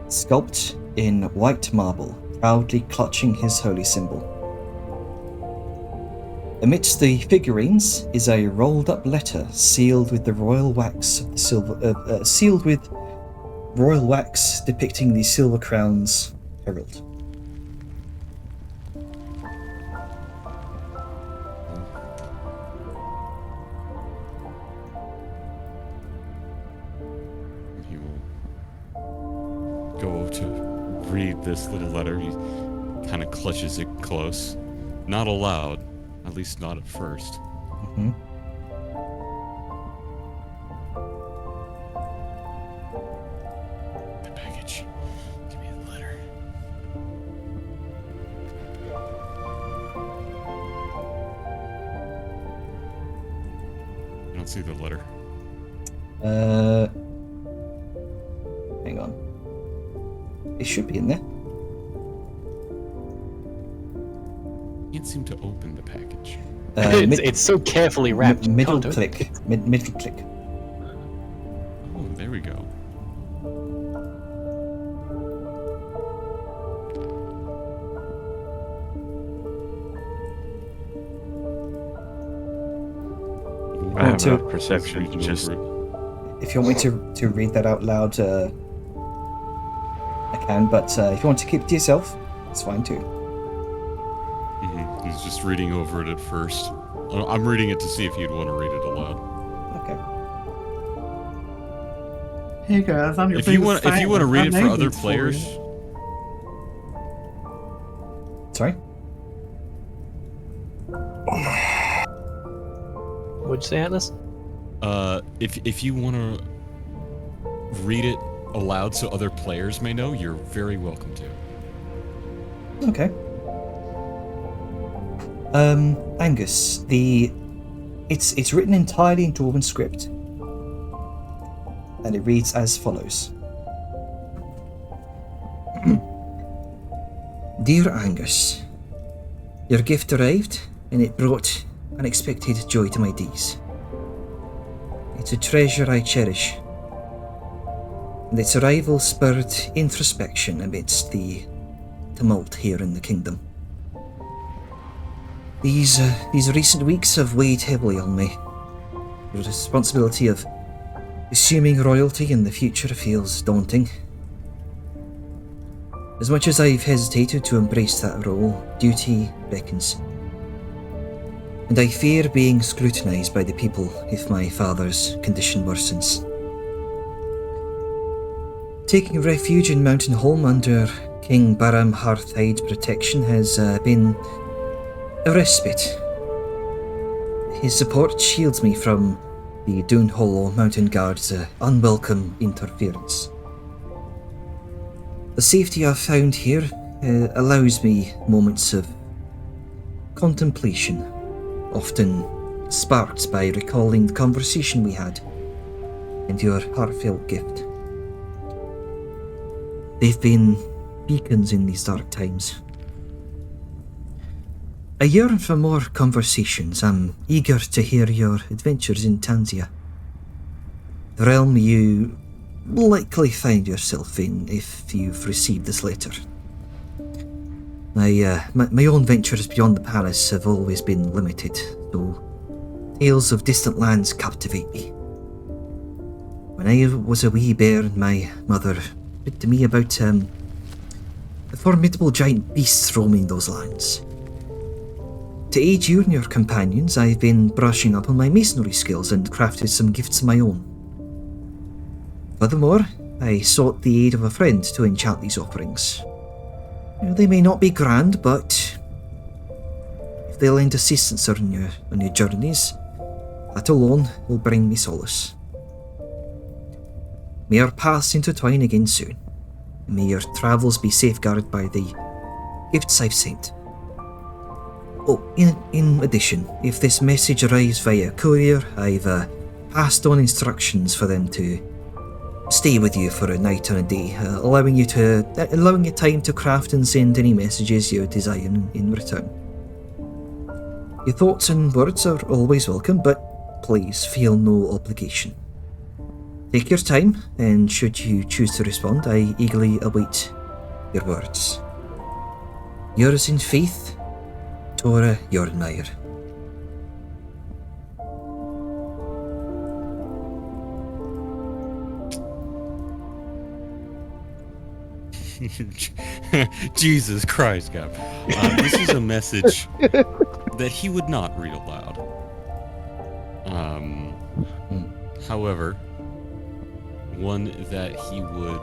sculpted in white marble, proudly clutching his holy symbol. Amidst the figurines is a rolled-up letter sealed with the royal wax of the sealed with royal wax depicting the Silver Crown's herald. He will go to read this little letter. He kind of clutches it close, not aloud. At least not at first. Mm-hmm. The package. Give me the letter. I don't see the letter. Hang on. It should be in there. Can't seem to open the package. It's so carefully wrapped. Middle Can't do it. click. Middle click. Oh, there we go. I have to- enough perception to just. If you want me to read that out loud, I can, but if you want to keep it to yourself, it's fine too. He's just reading over it at first. I'm reading it to see if you'd want to read it aloud. Okay. Hey guys, I'm your If you want to read it for other players, Sorry? What'd you say, Atlas? if you want to read it aloud so other players may know, you're very welcome to. Okay. Angus, it's written entirely in Dwarven script, and it reads as follows. Dear Angus, your gift arrived, and it brought unexpected joy to my days. It's a treasure I cherish, and its arrival spurred introspection amidst the tumult here in the kingdom. These recent weeks have weighed heavily on me. The responsibility of assuming royalty in the future feels daunting. As much as I've hesitated to embrace that role, duty beckons. And I fear being scrutinized by the people if my father's condition worsens. Taking refuge in Mountain Home under King Baram Hearthide's protection has been a respite. His support shields me from the Dune Hollow Mountain Guard's unwelcome interference. The safety I've found here allows me moments of contemplation, often sparked by recalling the conversation we had and your heartfelt gift. They've been beacons in these dark times. I yearn for more conversations. I'm eager to hear your adventures in Tanzia, the realm you likely find yourself in if you've received this letter. My own ventures beyond the palace have always been limited, so tales of distant lands captivate me. When I was a wee bairn, my mother read to me about the formidable giant beasts roaming those lands. To aid you and your companions, I've been brushing up on my masonry skills and crafted some gifts of my own. Furthermore, I sought the aid of a friend to enchant these offerings. They may not be grand, but if they lend assistance on your journeys, that alone will bring me solace. May our paths intertwine again soon. May your travels be safeguarded by the gifts I've sent. Oh, in addition, if this message arrives via courier, I've passed on instructions for them to stay with you for a night and a day, allowing you time to craft and send any messages you desire in return. Your thoughts and words are always welcome, but please feel no obligation. Take your time, and should you choose to respond, I eagerly await your words. Yours in faith, Tora Jornmeier. Jesus Christ, God. This is a message that he would not read aloud. However, one that he would...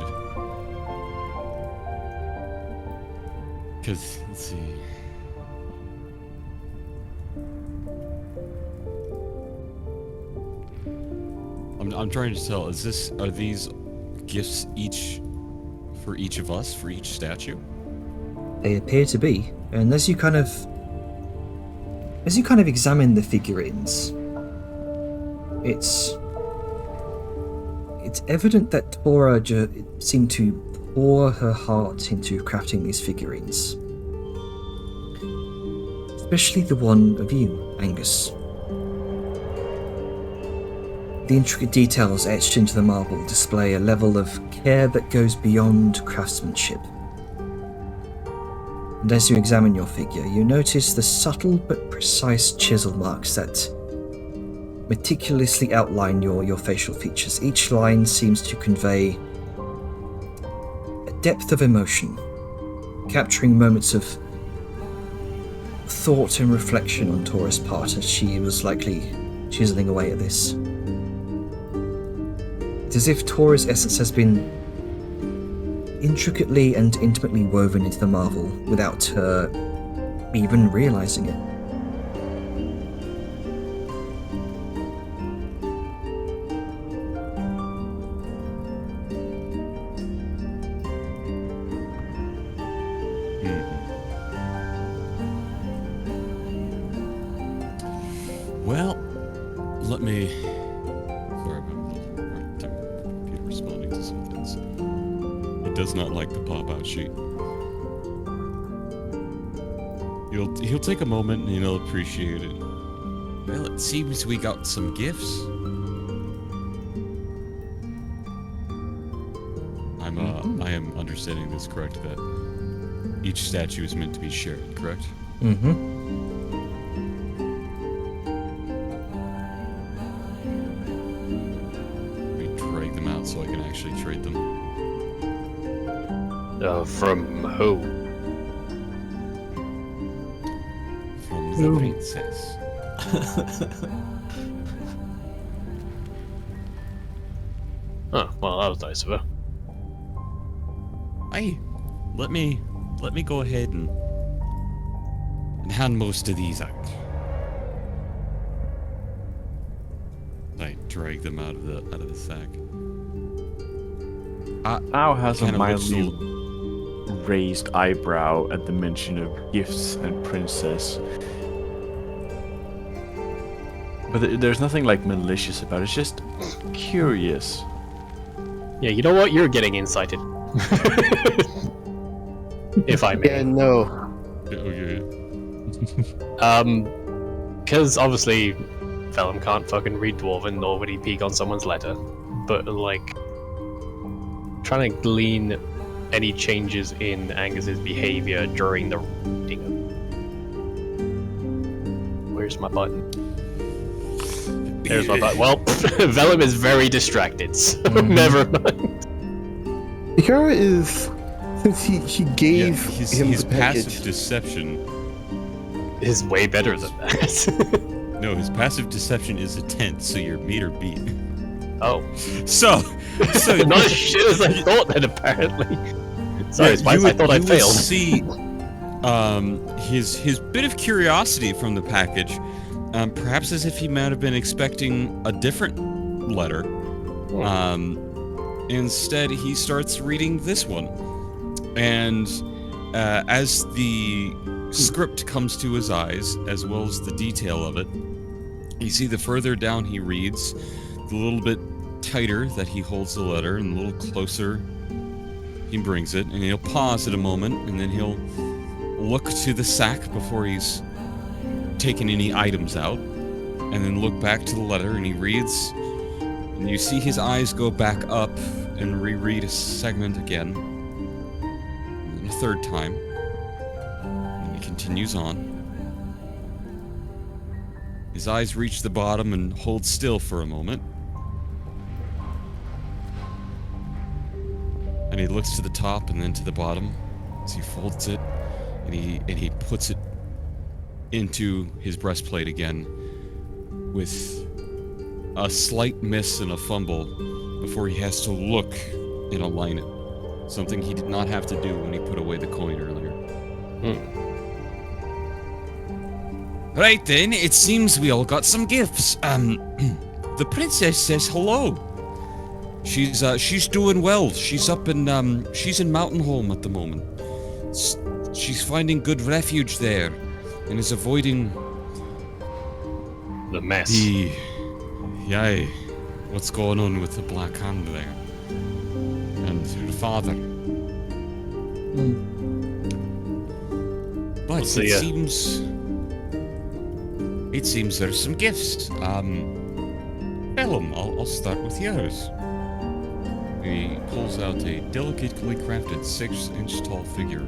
Because, let's see... I'm trying to tell, are these gifts for each of us, for each statue? They appear to be, and as you kind of examine the figurines, it's evident that Tora seemed to pour her heart into crafting these figurines. Especially the one of you, Angus. The intricate details etched into the marble display a level of care that goes beyond craftsmanship. And as you examine your figure, you notice the subtle but precise chisel marks that meticulously outline your facial features. Each line seems to convey a depth of emotion, capturing moments of thought and reflection on Tora's part as she was likely chiseling away at this. It's as if Tora's essence has been intricately and intimately woven into the marble without her even realizing it. Well, let me... Sorry, I'm computer responding to some things. It does not like the pop-out sheet. He'll take a moment and he'll appreciate it. Well, it seems we got some gifts. I am understanding this correct, that each statue is meant to be shared, correct? Mm-hmm. So I can actually trade them. From who? From the princess. Oh, well, that was nice of her. Hey, let me go ahead and hand most of these out. I drag them out of the sack. Now has a mildly raised eyebrow at the mention of gifts and princess. But there's nothing like malicious about it, it's just curious. Yeah, you know what? You're getting incited. If I may. Yeah, no. Okay. Because obviously Vellum can't fucking read Dwarven, nor would he peek on someone's letter. But, like, trying to glean any changes in Angus's behavior during the reading. Where's my button? There's my button. Well, Vellum is very distracted, so never mind. Ikara is, since he gave him his the package. passive deception is way better than that. No, his passive deception is a 10, so your meter beat. Oh. So not as shit as I thought then, apparently. Sorry, Spice, I thought I failed. See his bit of curiosity from the package, perhaps as if he might have been expecting a different letter. Instead, he starts reading this one. And as the script comes to his eyes, as well as the detail of it, you see the further down he reads, the little bit tighter that he holds the letter, and a little closer he brings it, and he'll pause at a moment, and then he'll look to the sack before he's taken any items out, and then look back to the letter, and he reads, and you see his eyes go back up and reread a segment again, and then a third time, and he continues on. His eyes reach the bottom and hold still for a moment. And he looks to the top and then to the bottom as he folds it, and he puts it into his breastplate again with a slight miss and a fumble before he has to look and align it. Something he did not have to do when he put away the coin earlier. Right then, it seems we all got some gifts. The princess says hello. She's doing well. She's up in she's in Mountainholm at the moment. She's finding good refuge there, and is avoiding the mess. What's going on with the Black Hand there, and her father. But it seems there's some gifts. Bellum, I'll start with yours. He pulls out a delicately crafted 6-inch tall figure.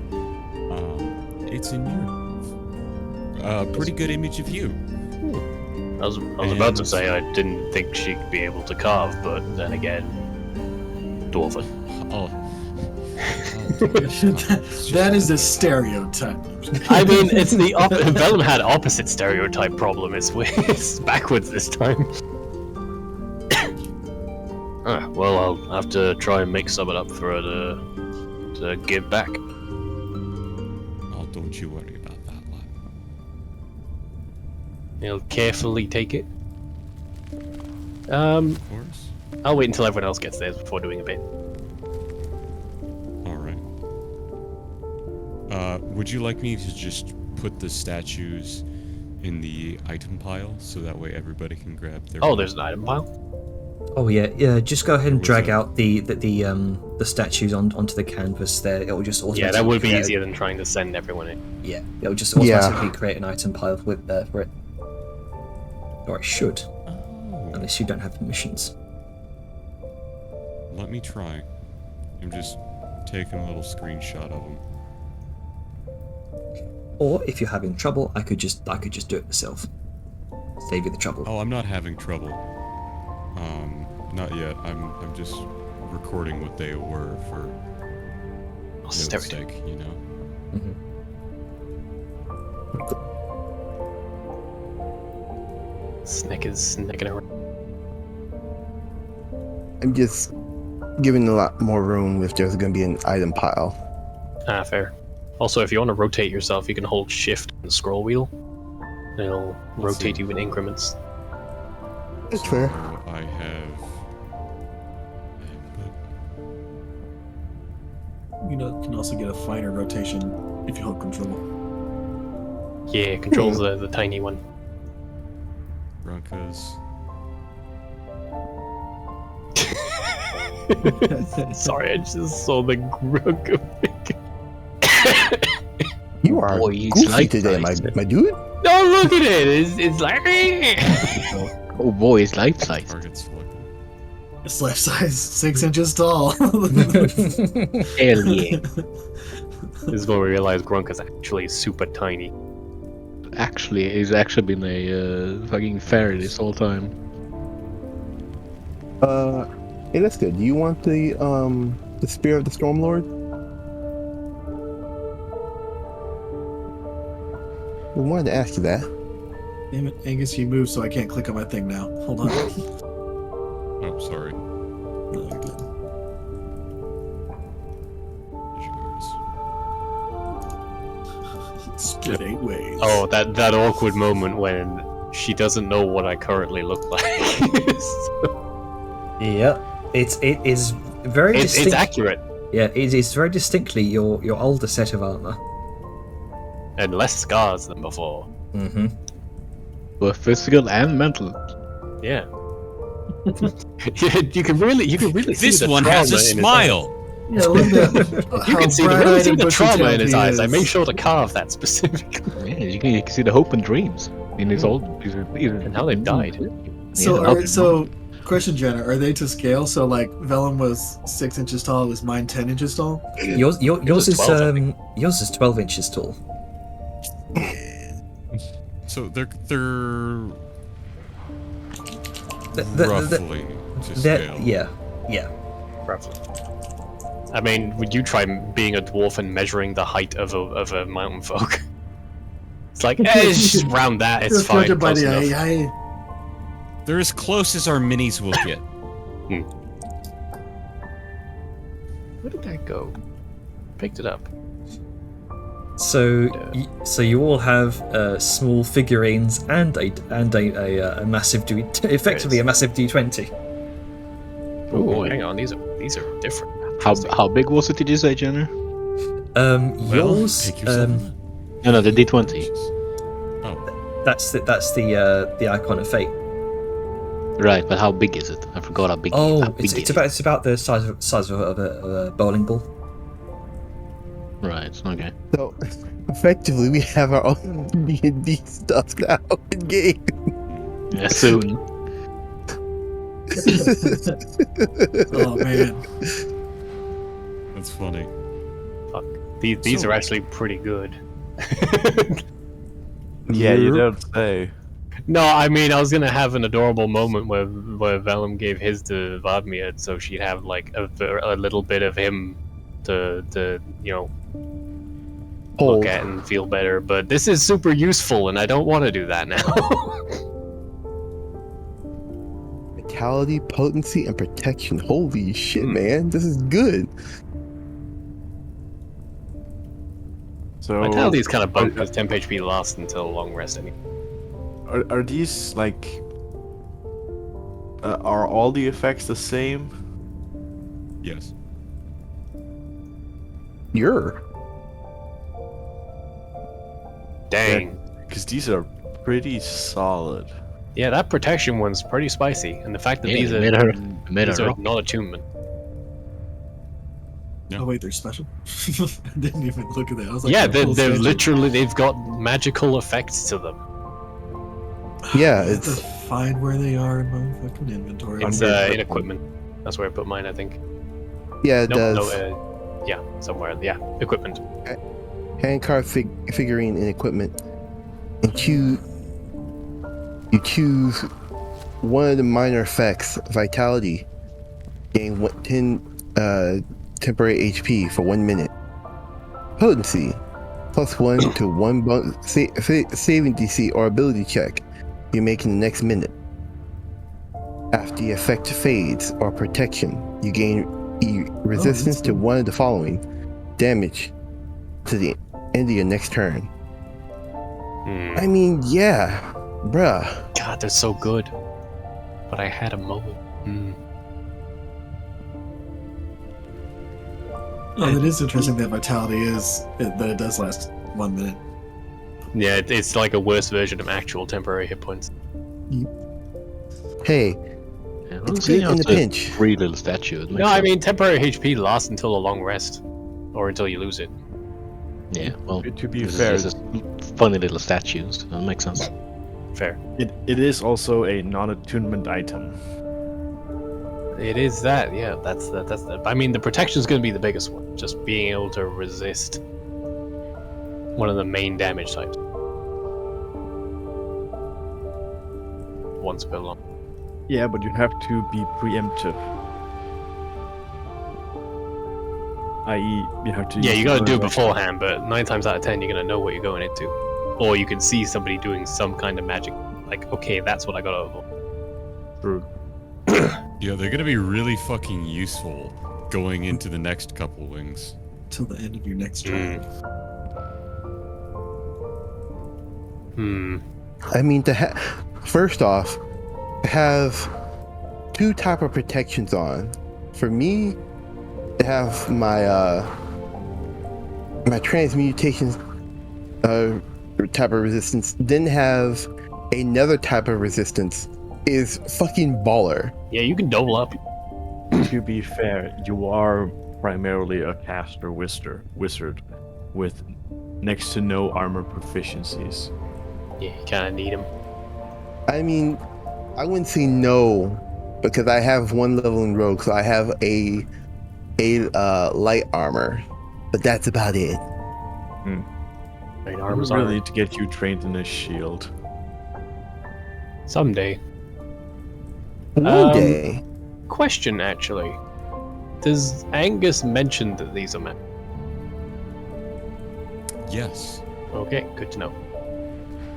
It's in you. A pretty good image of you. I was about to say I didn't think she'd be able to carve, but then again, dwarven. That is a stereotype. I mean, it's the Vellum had opposite stereotype problem. It's backwards this time. Well, I'll have to try and make something up for her to give back. Oh, don't you worry about that, lad. He'll carefully take it. Of course. I'll wait until everyone else gets theirs before doing a bit. Alright. Would you like me to just put the statues in the item pile so that way everybody can grab their... Oh, there's an item pile? Oh yeah. Just go ahead and drag out the statues onto the canvas there. It will just automatically. Yeah, that would be easier than trying to send everyone in. Yeah, it will just automatically create an item pile with for it. Or it should, unless you don't have permissions. Let me try. I'm just taking a little screenshot of them. Or if you're having trouble, I could just do it myself. Save you the trouble. Oh, I'm not having trouble. Not yet. I'm just recording what they were for note's sake, you know. Snick is snicking around. I'm just giving a lot more room if there's going to be an item pile. Fair. Also, if you want to rotate yourself, you can hold shift and the scroll wheel. And it'll rotate you in increments. It's fair. So I have... You can also get a finer rotation if you hold control. Yeah, control's the tiny one. Bronco's. Sorry, I just saw the Grunka figure. You are goofy today, my dude. No, look at it! It's like... Oh boy, it's life size. Target selected. It's life size, 6 inches tall. Hell yeah. This is when we realize Grunka's actually super tiny. Actually, he's actually been a fucking fairy this whole time. Hey, that's good. Do you want the Spear of the Stormlord? I wanted to ask you that. Damn it, Angus, you moved so I can't click on my thing now. Hold on. Oh, sorry. No, you're good. Split 8 ways. Oh, that awkward moment when she doesn't know what I currently look like. Yeah, it is very It's distinct. accurate. Yeah, it is very distinctly your older set of armor. And less scars than before. Mm-hmm. Both physical and mental. Yeah. you can really see This the one trauma has a in his smile. Yeah, look at You can see bright-eyed the and trauma in his bushy-tailed he eyes. I is. made sure to carve that specifically. Yeah, you can see the hope and dreams in his old. And how they've died. So, question, Jenna, are they to scale? So, like, Vellum was 6 inches tall. Was mine 10 inches tall? Yours is 12, I think. yours is 12 inches tall. So they're roughly to scale. Yeah. Roughly. I mean, would you try being a dwarf and measuring the height of a mountain folk? It's like, it's just around that. It's Just fine. judging by Close the enough. eye. They're as close as our minis will get. Where did that go? Picked it up. So you all have small figurines and a massive effectively a massive D20. Oh, hang on. These are different. How big was it? Did you say, Jenner? Yours pick yourself. No, the D20. Oh, that's the icon of fate. Right, but how big is it? I forgot how big. Oh, how big it's about the size of a bowling ball. Right. Okay. So, effectively, we have our own D&D stuff now in game. Yeah, soon. Oh man. that's funny. Fuck. These are actually pretty good. Yeah, you don't say. No, I mean, I was gonna have an adorable moment where Vellum gave his to Vadmir, so she'd have like a little bit of him to Hold. look at and feel better. But this is super useful, and I don't want to do that now. Vitality, potency, and protection. Holy shit, man. This is good. So Vitality is kind of bugged because temp HP lasts until a long rest. Anyway. are these like are all the effects the same? Yes. You're. Dang. Because these are pretty solid. Yeah, that protection one's pretty spicy, and the fact that Yeah, these made are her rock. not attunement. Oh wait, they're special. I didn't even look at that. I was like, Yeah, they're they've got magical effects to them. Yeah, I have to it's. find where they are in my fucking inventory. It's Under in equipment. That's where I put mine, I think. Yeah, it does. Yeah, somewhere. Yeah, equipment. Handcart figurine and equipment. And you choose one of the minor effects, vitality. Gain 10 temporary HP for 1 minute. Potency, +1 to 1 saving DC or ability check you make in the next minute. After the effect fades or protection, you gain resistance to one of the following: damage to the end of your next turn. I mean, yeah, bruh. God, they're so good. But I had a moment. Oh, it is interesting that vitality that it does last 1 minute. Yeah, it's like a worse version of actual temporary hit points. Hey, Yeah, it's see good how in the it's a pinch. Free little statue. It No, makes I sense. mean temporary HP lasts until a long rest, or until you lose it. Yeah, well, To be this fair, is just funny little statues. That makes sense. Fair. it is also a non-attunement item. It is that. Yeah, that's that. I mean, the protection's going to be the biggest one. Just being able to resist one of the main damage types. Once per long. Yeah, but you have to be preemptive. I.e., you have to. Yeah, use you got to do it the- beforehand, but 9 times out of 10, you're going to know what you're going into. Or you can see somebody doing some kind of magic. Like, okay, that's what I got to avoid. True. Yeah, they're gonna be really fucking useful going into the next couple wings. Till the end of your next turn. I mean, first off, to have 2 type of protections on. For me, have my my transmutation type of resistance, then have another type of resistance is fucking baller. Yeah, you can double up. To be fair, you are primarily a caster wizard with next to no armor proficiencies. Yeah, you kind of need them. I mean, I wouldn't say no, because I have one level in rogue, so I have a light armor, but that's about it. I mean, I armor's really armor. need to get you trained in a shield. Someday. One day. Question, actually. Does Angus mention that these are men? Yes. Okay, good to know.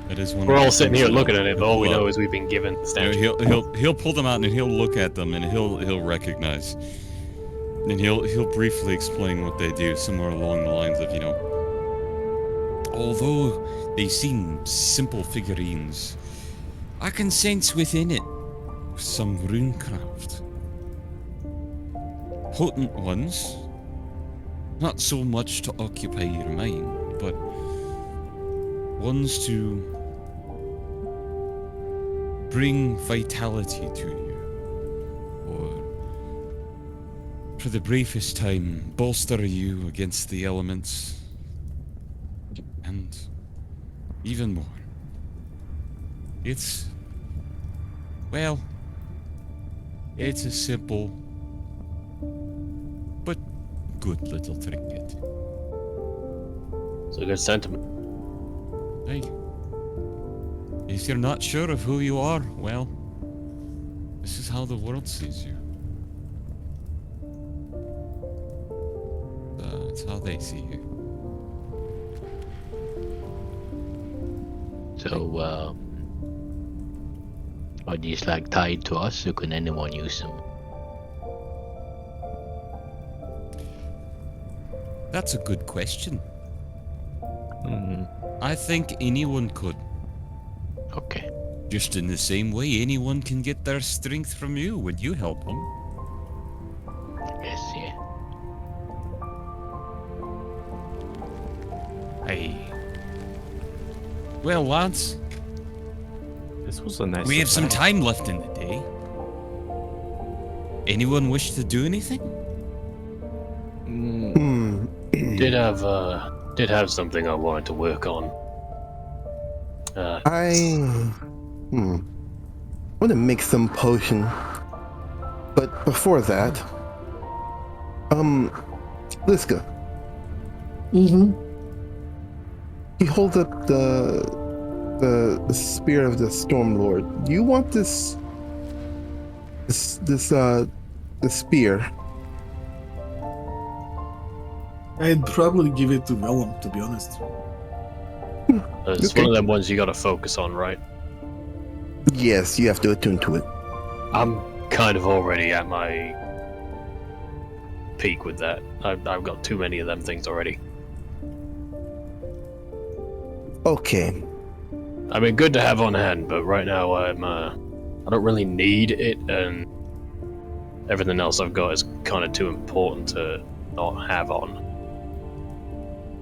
That is one. We're of the all sitting things here that looking at it, but all we he'll, know is we've been given the you statue. know, he'll pull them out and he'll look at them and he'll recognize. And he'll briefly explain what they do, somewhere along the lines of, although they seem simple figurines, I can sense within it some runecraft. Potent ones, not so much to occupy your mind, but ones to bring vitality to you, or for the briefest time bolster you against the elements, and even more. It's a simple but good little trinket. It's a good sentiment. Hey, if you're not sure of who you are, well, this is how the world sees you. It's how they see you. So, are these like tied to us, or can anyone use them? That's a good question. Mhm. I think anyone could. Okay. Just in the same way anyone can get their strength from you when you help them. Yes, yeah. Hey. Well, lads, This was a nice we have some surprise. time left in the day. Anyone wish to do anything? Did have something I wanted to work on. I want to make some potion, but before that, Liska, Mm-hmm. he holds up the spear of the Storm Lord. Do you want this spear? I'd probably give it to Vellum, to be honest. It's Okay. one of them ones you gotta focus on, right? Yes, you have to attune to it. I'm kind of already at my peak with that. I've got too many of them things already. Okay. I mean, good to have on hand, but right now I don't really need it, and everything else I've got is kind of too important to not have on.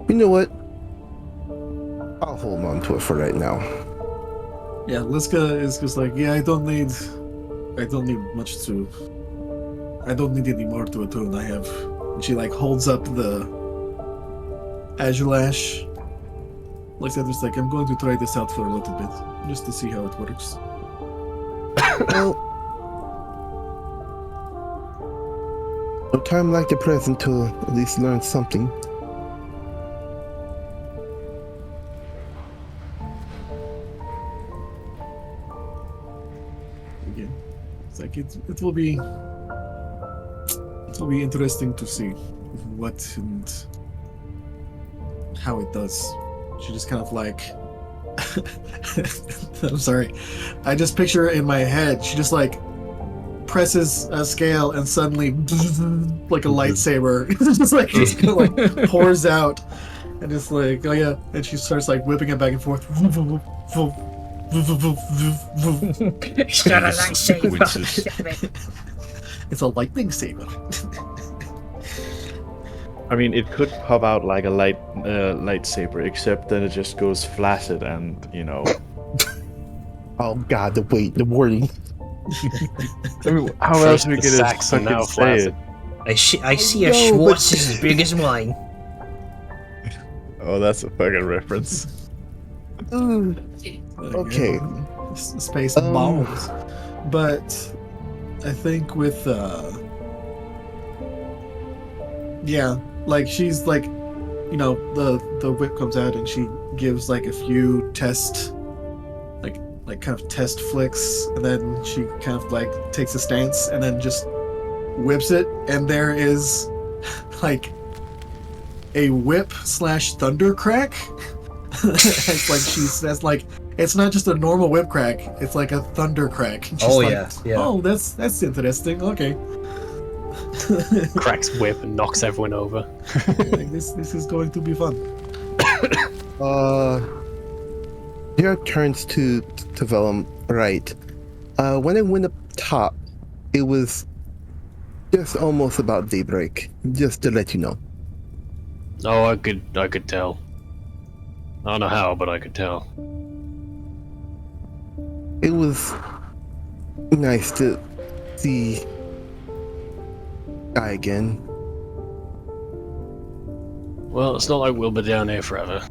You know what? I'll hold on to it for right now. Yeah, Liska is just like, yeah, I don't need much to. I don't need any more to attune. I have. And she like holds up the Azulash. Like that, just like, I'm going to try this out for a little bit, just to see how it works. Well, no time like the present to at least learn something. Again, it's like it will be interesting to see what and how it does. She just kind of like I'm sorry, I just picture her in my head. She just like presses a scale and suddenly like a lightsaber just kind of like pours out, and just like, oh yeah, and she starts like whipping it back and forth. It's not a Sequences. lightsaber. It's a lightning saber. I mean, it could pop out like a lightsaber, except that it just goes flaccid and, you know. Oh god, the wording. I mean, how First else are we the gonna Saxon, now fucking say it? I see a know, Schwartz but- as big as mine. Oh, that's a fucking reference. Okay. Space Um, balls. But I think with yeah, like she's like, you know, the whip comes out and she gives like a few test, like kind of test flicks, and then she kind of like takes a stance and then just whips it, and there is like a whip / thunder crack. It's like she says, like, it's not just a normal whip crack, it's like a thunder crack. And she's Oh, like, yeah. oh, that's interesting. Okay. Cracks whip and knocks everyone over. Like, this is going to be fun. Here turns to Vellum. Right. When I went up top, it was just almost about daybreak. Just to let you know. Oh, I could tell. I don't know how, but I could tell. It was nice to see Guy again. Well, it's not like we'll be down here forever.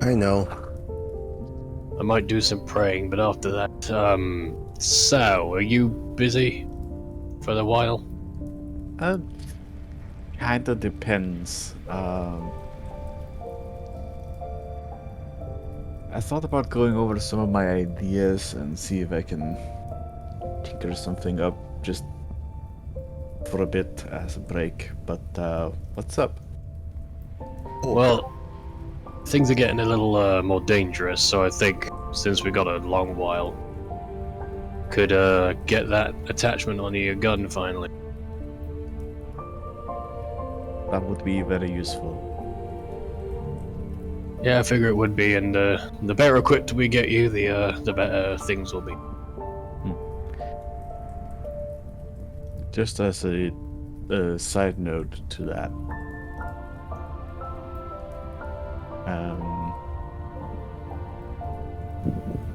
I know. I might do some praying, but after that, Sal, are you busy for a while? Kinda depends. I thought about going over some of my ideas and see if I can tinker something up just for a bit as a break. But what's up? Well, things are getting a little more dangerous, so I think since we got a long while, could get that attachment onto your gun finally. That would be very useful. Yeah, I figure it would be, and the better equipped we get you, the better things will be. Just as a side note to that,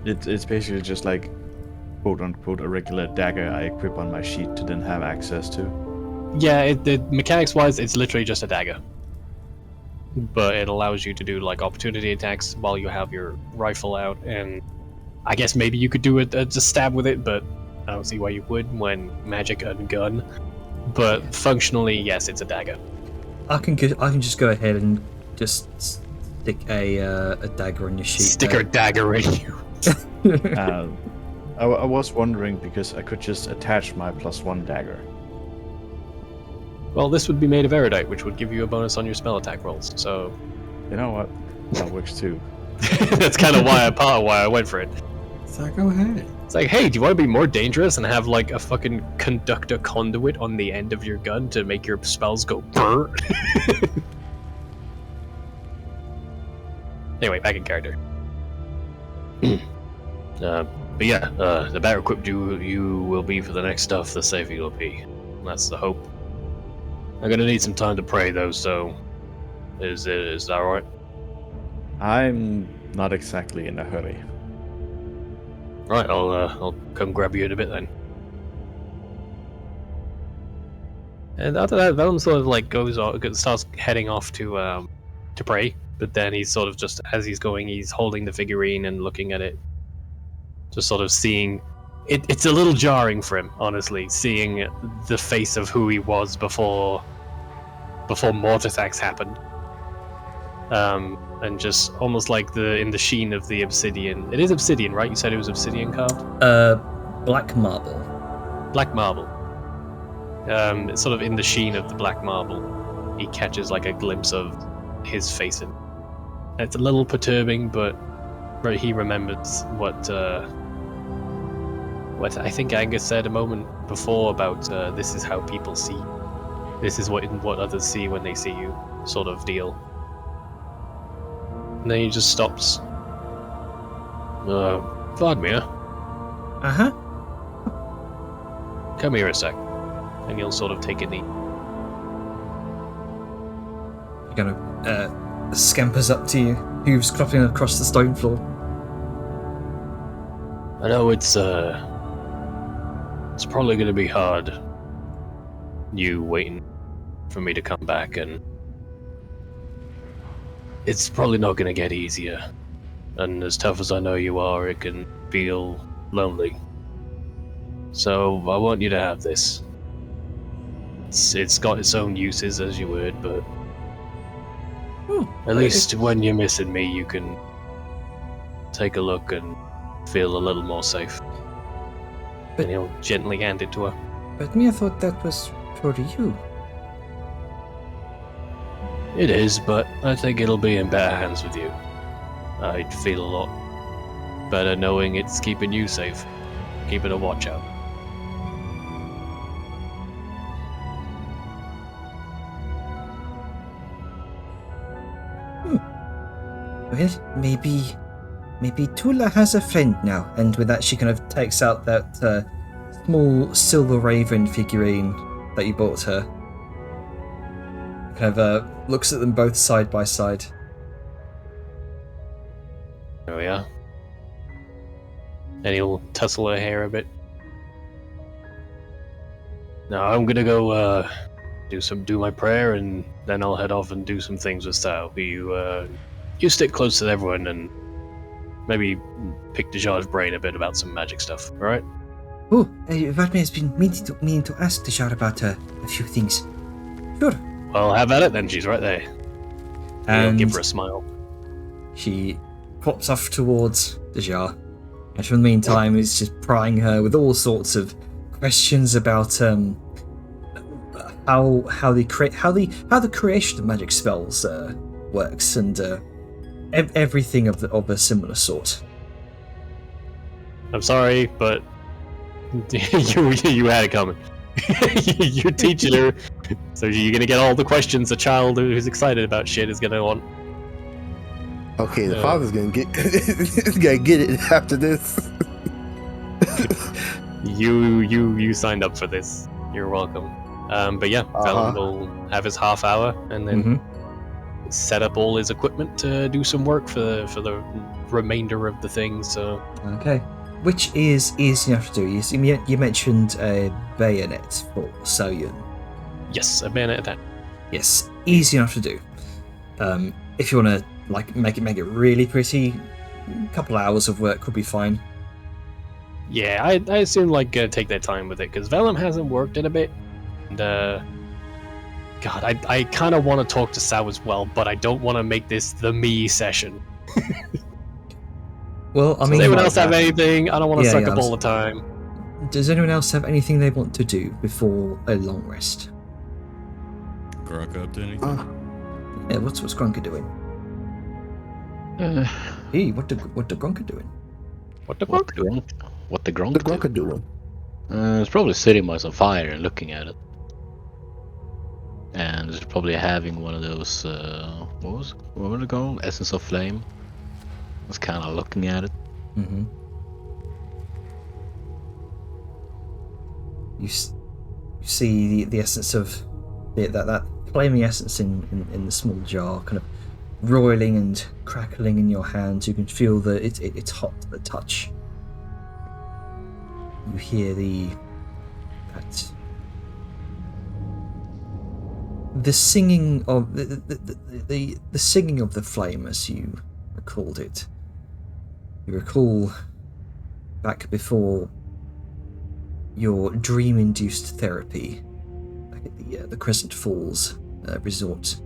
it's basically just like quote unquote a regular dagger I equip on my sheet to then have access to. Yeah, mechanics wise, it's literally just a dagger. But it allows you to do like opportunity attacks while you have your rifle out, and I guess maybe you could do a stab with it, but I don't see why you would when magic and gun. But functionally, yes, it's a dagger. I can just go ahead and just stick a dagger on your sheet. Stick a dagger in you. I was wondering because I could just attach my +1 dagger. Well, this would be made of erudite, which would give you a bonus on your spell attack rolls. So, You know what? That works too. that's kind of why I went for it. So go ahead. It's like, hey, do you want to be more dangerous and have like a fucking conductor conduit on the end of your gun to make your spells go brr? Anyway, back in character. But yeah, the better equipped you will be for the next stuff, the safer you'll be. That's the hope. I'm gonna need some time to pray though, so is that alright? I'm not exactly in a hurry. Right, I'll come grab you in a bit then. And after that, Vellum sort of like starts heading off to pray, but then he's sort of just as he's going, he's holding the figurine and looking at it, just sort of seeing. It's a little jarring for him, honestly, seeing the face of who he was before Mortisax happened. And just almost like in the sheen of the obsidian. It is obsidian, right? You said it was obsidian carved? Black marble. Black marble. It's sort of in the sheen of the black marble. He catches like a glimpse of his face in. And it's a little perturbing, but he remembers what I think Angus said a moment before about this is how people see. This is what others see when they see you, sort of deal. And then he just stops. Vladimir, Uh-huh. come here a sec. and he'll sort of take a knee. He kind of scampers up to you, hooves clopping across the stone floor. I know it's probably going to be hard, you waiting for me to come back, and it's probably not going to get easier. And as tough as I know you are, it can feel lonely. So I want you to have this. It's got its own uses, as you heard, but at least when you're missing me, you can take a look and feel a little more safe. But- And he'll gently hand it to her. But me, I thought that was for you. It is, but I think it'll be in better hands with you. I'd feel a lot better knowing it's keeping you safe, keeping a watch out. Well, maybe Tula has a friend now. And with that, she kind of takes out that small silver raven figurine that you bought her. Kind of looks at them both side by side. There we are. And he'll tussle her hair a bit. Now I'm gonna go do my prayer, and then I'll head off and do some things with Style. You stick close to everyone and maybe pick Dejar's brain a bit about some magic stuff, alright? Oh, Vatme has been meaning to ask Dejar about a few things. Sure. Well, have at it then, she's right there. And And give her a smile. she pops off towards Dejar. And for the meantime, is just prying her with all sorts of questions about how the creation of magic spells works, and everything of a similar sort. I'm sorry, but you had it coming. You're teaching her, so you're gonna get all the questions a child who's excited about shit is gonna want. Okay, the father's gonna get it after this. You signed up for this. You're welcome. But yeah, Velen will have his half hour and then set up all his equipment to do some work for the remainder of the thing. So Okay. Which is easy enough to do. You mentioned a bayonet for Soyun. yes, a bayonet attack. Yes, easy enough to do. If you want to make it really pretty, a couple hours of work would be fine. Yeah, I assume take their time with it because Velen hasn't worked in a bit. And God, I kind of want to talk to Sao as well, but I don't want to make this the me session. Well, I Does mean, anyone else have anything? I don't want to Yeah, suck yeah, up all the time. does anyone else have anything they want to do before a long rest? Grok up to anything? Yeah, what's Grunker doing? Hey, what the Grunker doing? What the What fuck? the Gronk? What the Gronk? What's Grunker doing? It's probably sitting by some fire and looking at it. And it's probably having one of those, what were they called? Essence of Flame. It's kind of looking at it. Mm-hmm. You see the essence of that flaming essence in the small jar, kind of roiling and crackling in your hands. You can feel that it's hot to the touch. You hear the singing of the singing of the flame, as you recalled it. You recall back before your dream-induced therapy, back at the Crescent Falls resort,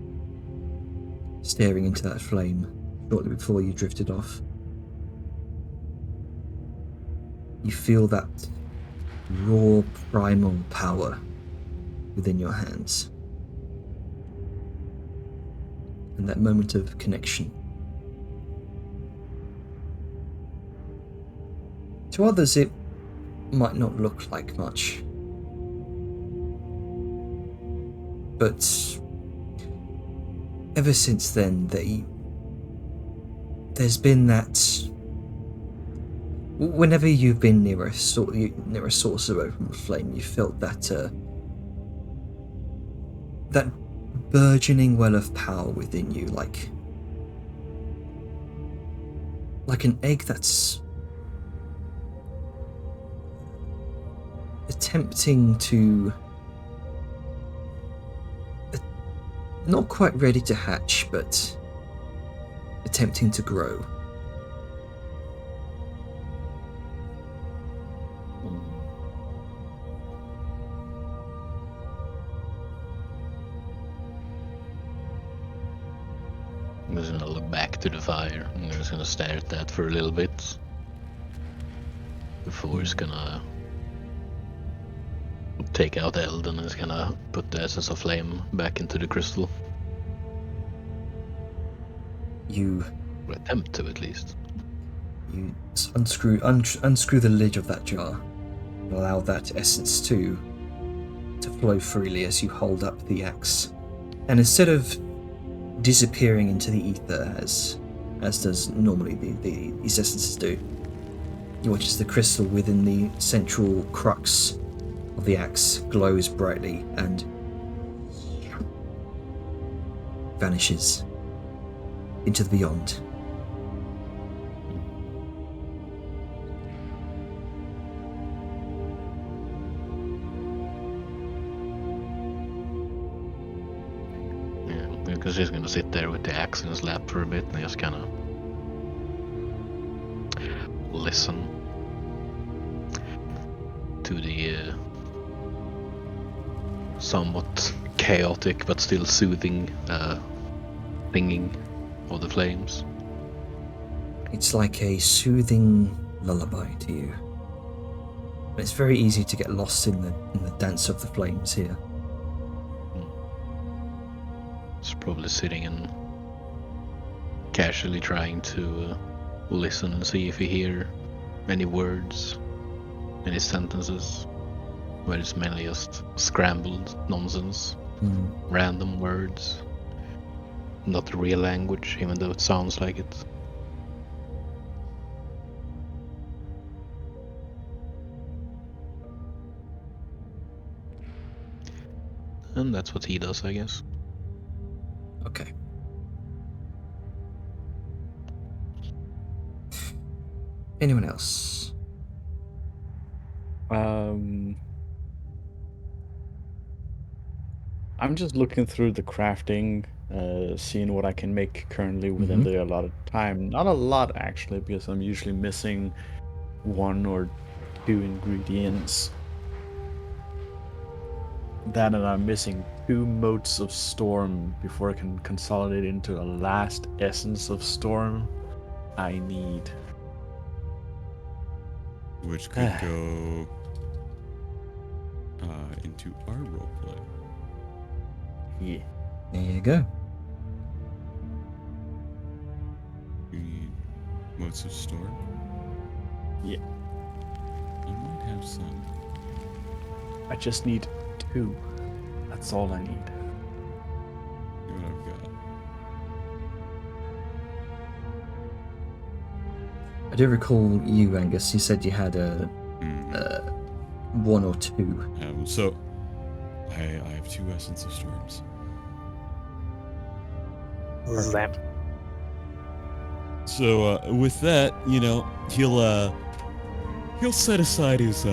staring into that flame shortly before you drifted off. You feel that raw primal power within your hands. And that moment of connection. To others, it might not look like much. But ever since then, there's been that. Whenever you've been near a source of open flame, you felt that that burgeoning well of power within you, like an egg that's attempting to, not quite ready to hatch, but attempting to grow. I'm just gonna look back to the fire. I'm just gonna stare at that for a little bit before he's gonna take out Eld and is gonna put the essence of flame back into the crystal. You Or attempt to, at least. unscrew the lid of that jar and allow that essence to flow freely as you hold up the axe. And instead of disappearing into the ether as does normally these essences do, you watch as the crystal within the central crux of the axe glows brightly and vanishes into the beyond. Because he's gonna sit there with the axe in his lap for a bit and just kind of listen to the somewhat chaotic but still soothing singing of the flames. It's like a soothing lullaby to you. It's very easy to get lost in the dance of the flames here. It's probably sitting and casually trying to listen and see if you hear any words, any sentences, where it's mainly just scrambled nonsense, random words, not the real language, even though it sounds like it. And that's what he does, I guess. Okay. Anyone else? I'm just looking through the crafting, seeing what I can make currently within the allotted time. Not a lot, actually, because I'm usually missing 1 or 2 ingredients. That and I'm missing 2 motes of storm before I can consolidate into a last essence of storm I need. Which could go into our roleplay. Yeah. There you go. We need motes of storm. Yeah. I might have some. I just need 2. That's all I need. See what I've got. I do recall you, Angus. You said you had a 1 or 2. So I have 2 essence of storms. Lamp. So with that, he'll set aside his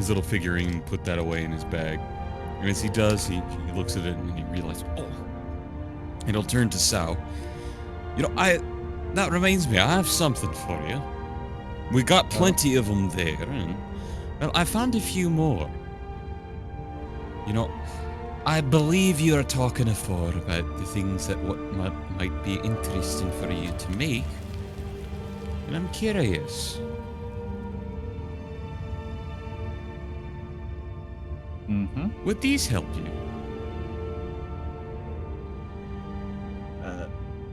little figurine and put that away in his bag. And as he does, he looks at it and he realizes, and he'll turn to Sao. That reminds me, I have something for you. We got plenty of them there, and well, I found a few more. I believe you're talking afore about the things that might be interesting for you to make, and I'm curious. Would these help you?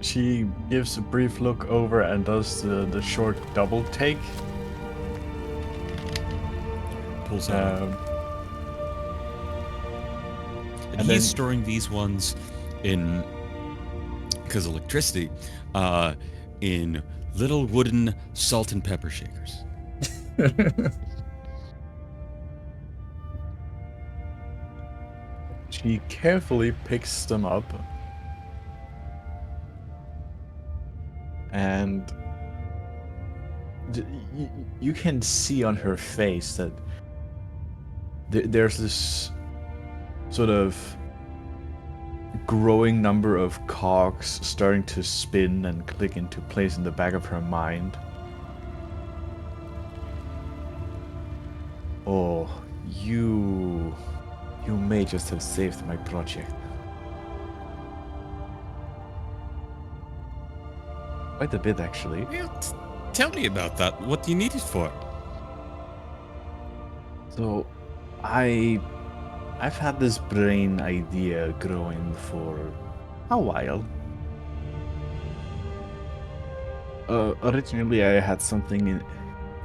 She gives a brief look over and does the short double take. Pulls out. And he's storing these ones in, because of electricity, in little wooden salt and pepper shakers. She carefully picks them up. And you can see on her face that there's this sort of growing number of cogs starting to spin and click into place in the back of her mind. Oh, you may just have saved my project. Quite a bit, actually. Yeah, tell me about that. What do you need it for? So, I've had this brain idea growing for a while. Originally, I had something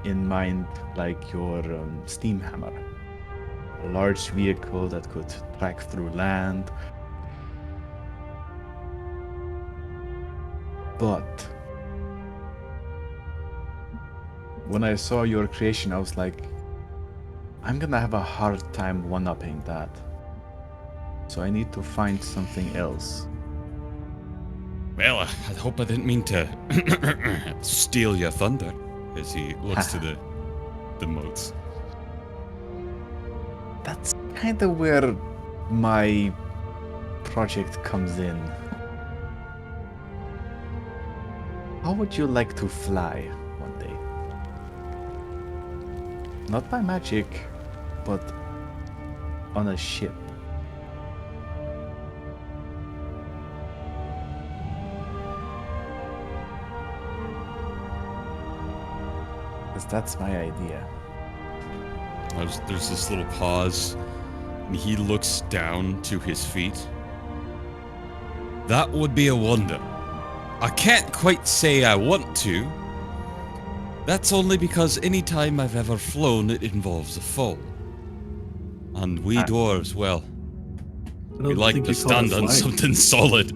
in mind like your steam hammer. A large vehicle that could track through land. But when I saw your creation, I was like, I'm gonna have a hard time one-upping that. So I need to find something else. Well, I hope I didn't mean to steal your thunder, as he looks to the moats. That's kind of where my project comes in. How would you like to fly one day? Not by magic, but on a ship. Because that's my idea. There's this little pause, and he looks down to his feet. That would be a wonder. I can't quite say I want to. That's only because any time I've ever flown, it involves a fall. And we dwarves, well, we like to stand on something solid.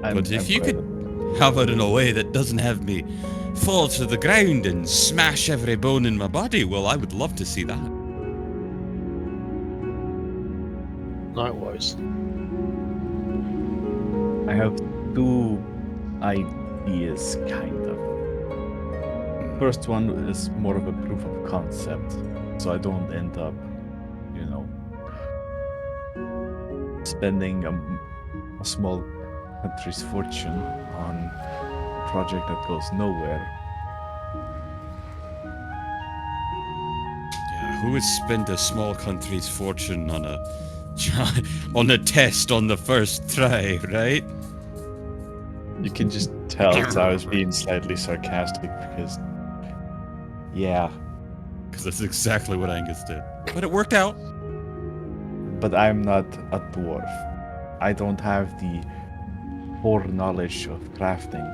But if you could have it in a way that doesn't have me fall to the ground and smash every bone in my body, well, I would love to see that. Likewise. I have two ideas, kind of. First one is more of a proof of concept, so I don't end up, spending a small country's fortune on a project that goes nowhere. Yeah, who would spend a small country's fortune on a test on the first try, right? You can just tell that I was being slightly sarcastic because, yeah. Because that's exactly what Angus did. But it worked out. But I'm not a dwarf. I don't have the foreknowledge of crafting.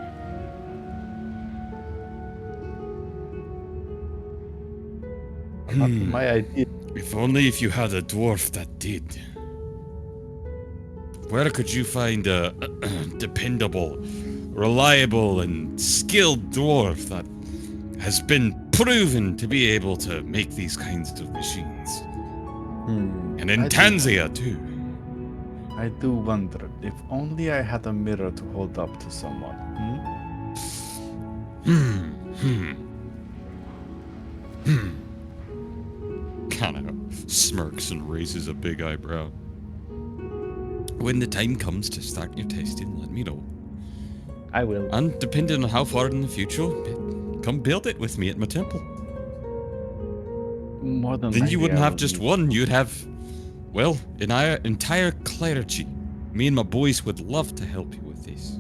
My idea. If only if you had a dwarf that did. Where could you find a dependable, reliable, and skilled dwarf that has been proven to be able to make these kinds of machines? And in Tanzania, too. I do wonder, if only I had a mirror to hold up to someone. Kind of smirks and raises a big eyebrow. When the time comes to start your testing, let me know. I will. And depending on how far in the future, come build it with me at my temple. More than then you likely, wouldn't I have will just need- one, you'd have, well, an entire clergy. Me and my boys would love to help you with this.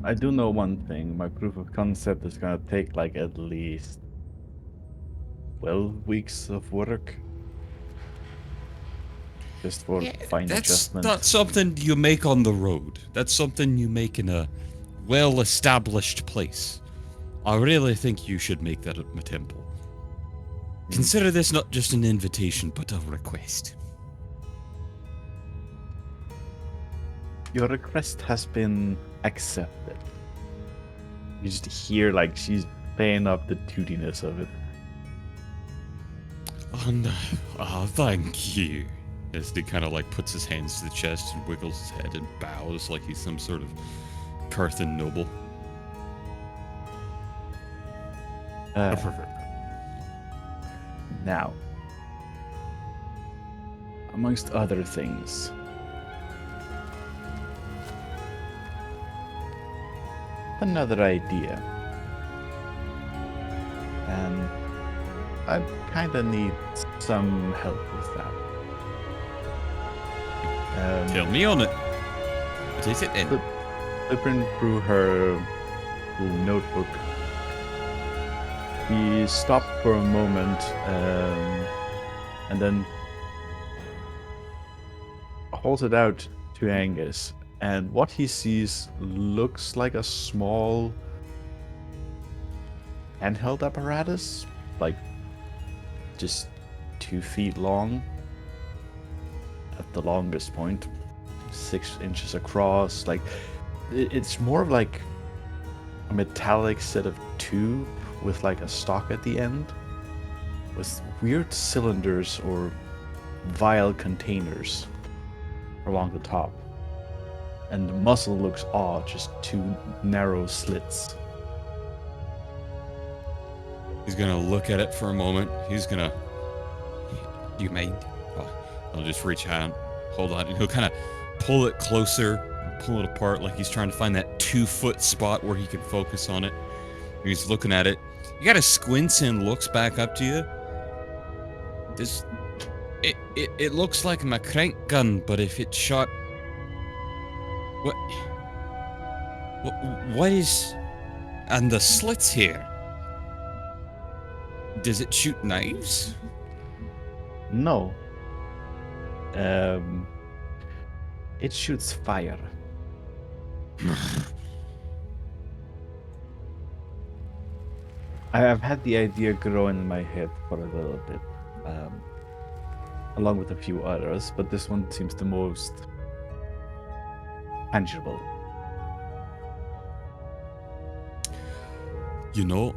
I do know one thing. My proof of concept is gonna take like at least 12 weeks of work. Just for fine That's adjustments. not something you make on the road. That's something you make in a well-established place. I really think you should make that at my temple. Consider this not just an invitation, but a request. Your request has been accepted. You just hear like she's playing up the tootiness of it. Oh, no. Oh, thank you. As he kind of like puts his hands to the chest and wiggles his head and bows like he's some sort of Carthan noble. Now, amongst other things, another idea, and I kind of need some help with that. Tell me on it. What is it then? Flipping through her little notebook, he stopped for a moment, and then holds it out to Angus. And what he sees looks like a small handheld apparatus, like just 2 feet long at the longest point, 6 inches across. Like it's more of like a metallic set of tube with like a stalk at the end, with weird cylinders or vial containers along the top. And the muzzle looks odd, just 2 narrow slits. He's gonna look at it for a moment. He's gonna... Do you mind? Oh, I'll just reach out, hold on, and he'll kind of pull it closer and pull it apart like he's trying to find that 2-foot spot where he can focus on it. And he's looking at it. He kind of squints and looks back up to you. This... It looks like my crank gun, but if it shot... What is... And the slits here? Does it shoot knives? No. It shoots fire. I've had the idea growing in my head for a little bit, along with a few others, but this one seems the most tangible. You know,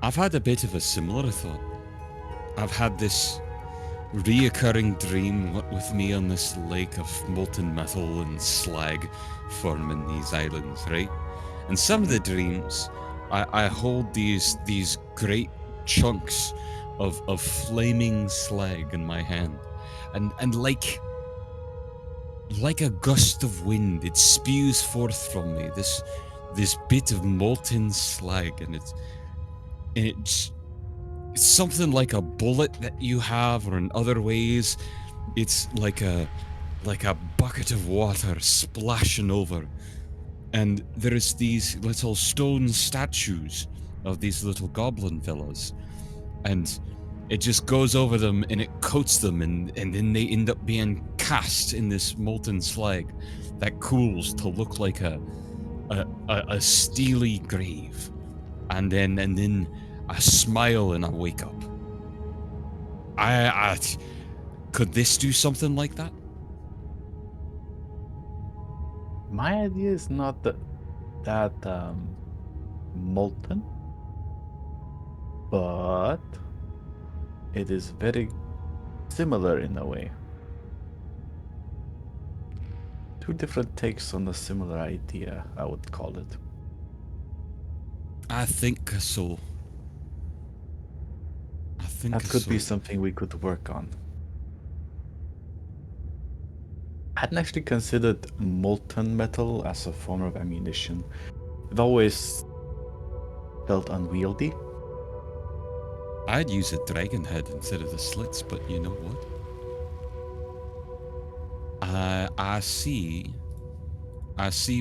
I've had a bit of a similar thought. I've had this reoccurring dream with me on this lake of molten metal and slag forming these islands, right? And some of the dreams, I hold these great chunks of flaming slag in my hand, and like a gust of wind, it spews forth from me this bit of molten slag, and it's something like a bullet that you have, or in other ways, it's like a bucket of water splashing over. And there's these little stone statues of these little goblin villas, and it just goes over them and it coats them, and then they end up being cast in this molten slag that cools to look like a steely grave, and then I smile and I wake up. I could this do something like that? My idea is not that molten, but it is very similar in a way. 2 different takes on a similar idea, I would call it. I think so. That could be something we could work on. I hadn't actually considered molten metal as a form of ammunition. It always felt unwieldy. I'd use a dragon head instead of the slits, but you know what? I see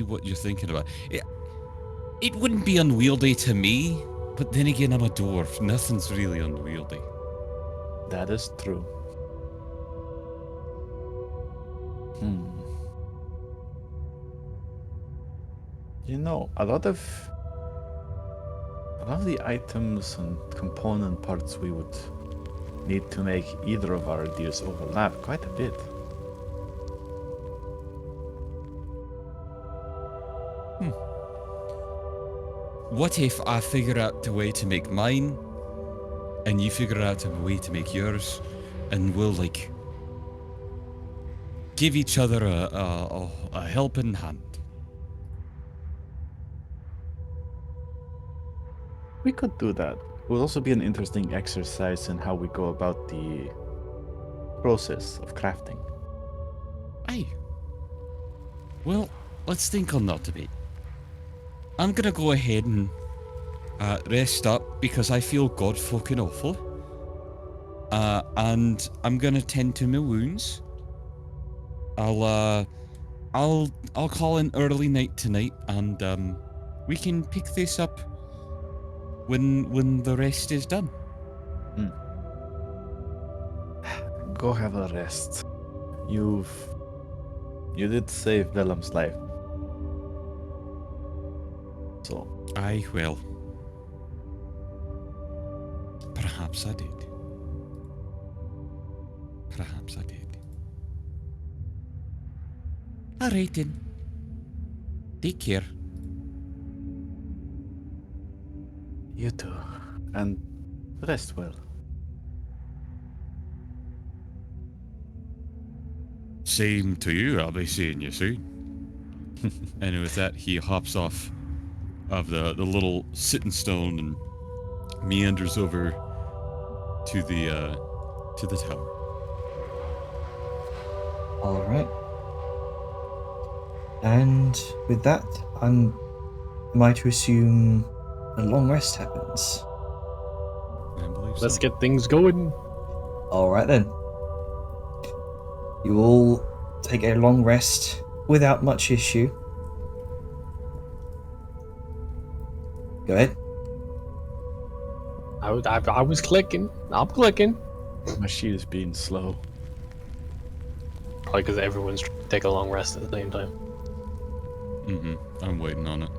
what you're thinking about. It wouldn't be unwieldy to me, but then again, I'm a dwarf. Nothing's really unwieldy. That is true. You know, a lot of the items and component parts we would need to make either of our ideas overlap quite a bit. What if I figure out the way to make mine, and you figure out a way to make yours, and we'll like give each other a helping hand. We could do that. It would also be an interesting exercise in how we go about the process of crafting. Aye. Well, let's think on that a bit. I'm gonna go ahead and rest up because I feel god fucking awful. And I'm gonna tend to my wounds. I'll call an early night tonight, and we can pick this up when the rest is done. Go have a rest. You did save Willem's life. So Aye, well. Perhaps I did. Perhaps I did. Alright then. Take care. you too. And rest well. Same to you, I'll be seeing you soon. And with that, he hops off of the little sitting stone and meanders over to the tower. All right. And with that, am I to assume a long rest happens? I believe so. Let's get things going. All right then. You all take a long rest without much issue. Go ahead. I was clicking. I'm clicking. My sheet is being slow. Probably because everyone's trying to take a long rest at the same time. I'm waiting on it.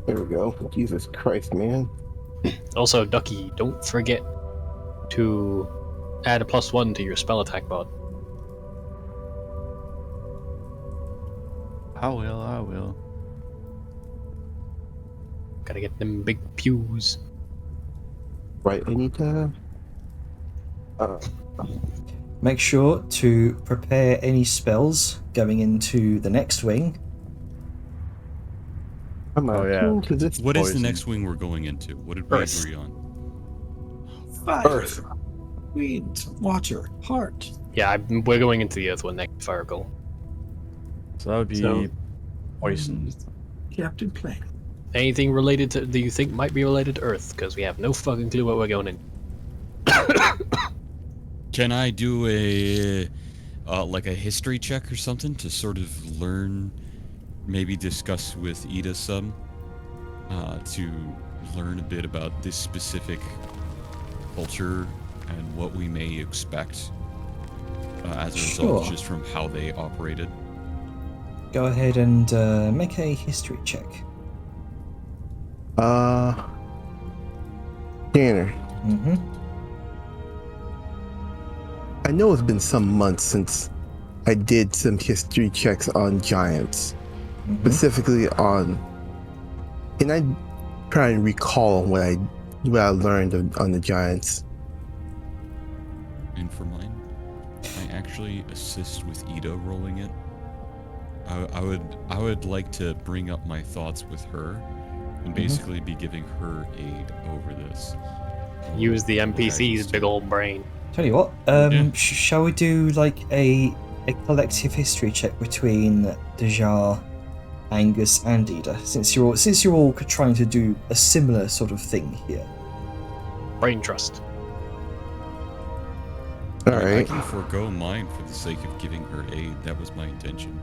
There we go. Jesus Christ, man. Also, Ducky, don't forget to add a +1 to your spell attack mod. I will. Gotta get them big pews. Right, Anita? Make sure to prepare any spells going into the next wing. I'm attuned to this What is the poison. next wing we're going into? What did we Earth. agree on? Fire. Earth. Wind. Water. Heart. Yeah, we're going into the Earth one next fire goal. So that would be So- poison. Captain Planet. Anything related to do you think might be related to Earth? Because we have no fucking clue what we're going in. Can I do a like a history check or something to sort of learn, maybe discuss with Ida some, to learn a bit about this specific culture and what we may expect as a result, Sure. just from how they operated? Go ahead and make a history check. Tanner, Mm-hmm. I know it's been some months since I did some history checks on giants, specifically on, and I try and recall what I learned on the giants. And for mine, I actually assist with Ida rolling it. I would like to bring up my thoughts with her and basically be giving her aid over this. Use the NPC's big old brain. Tell you what, Yeah. shall we do like a collective history check between Dejar, Angus, and Ida, since you're all trying to do a similar sort of thing here. Brain trust. All I right. can forego mine for the sake of giving her aid. That was my intention.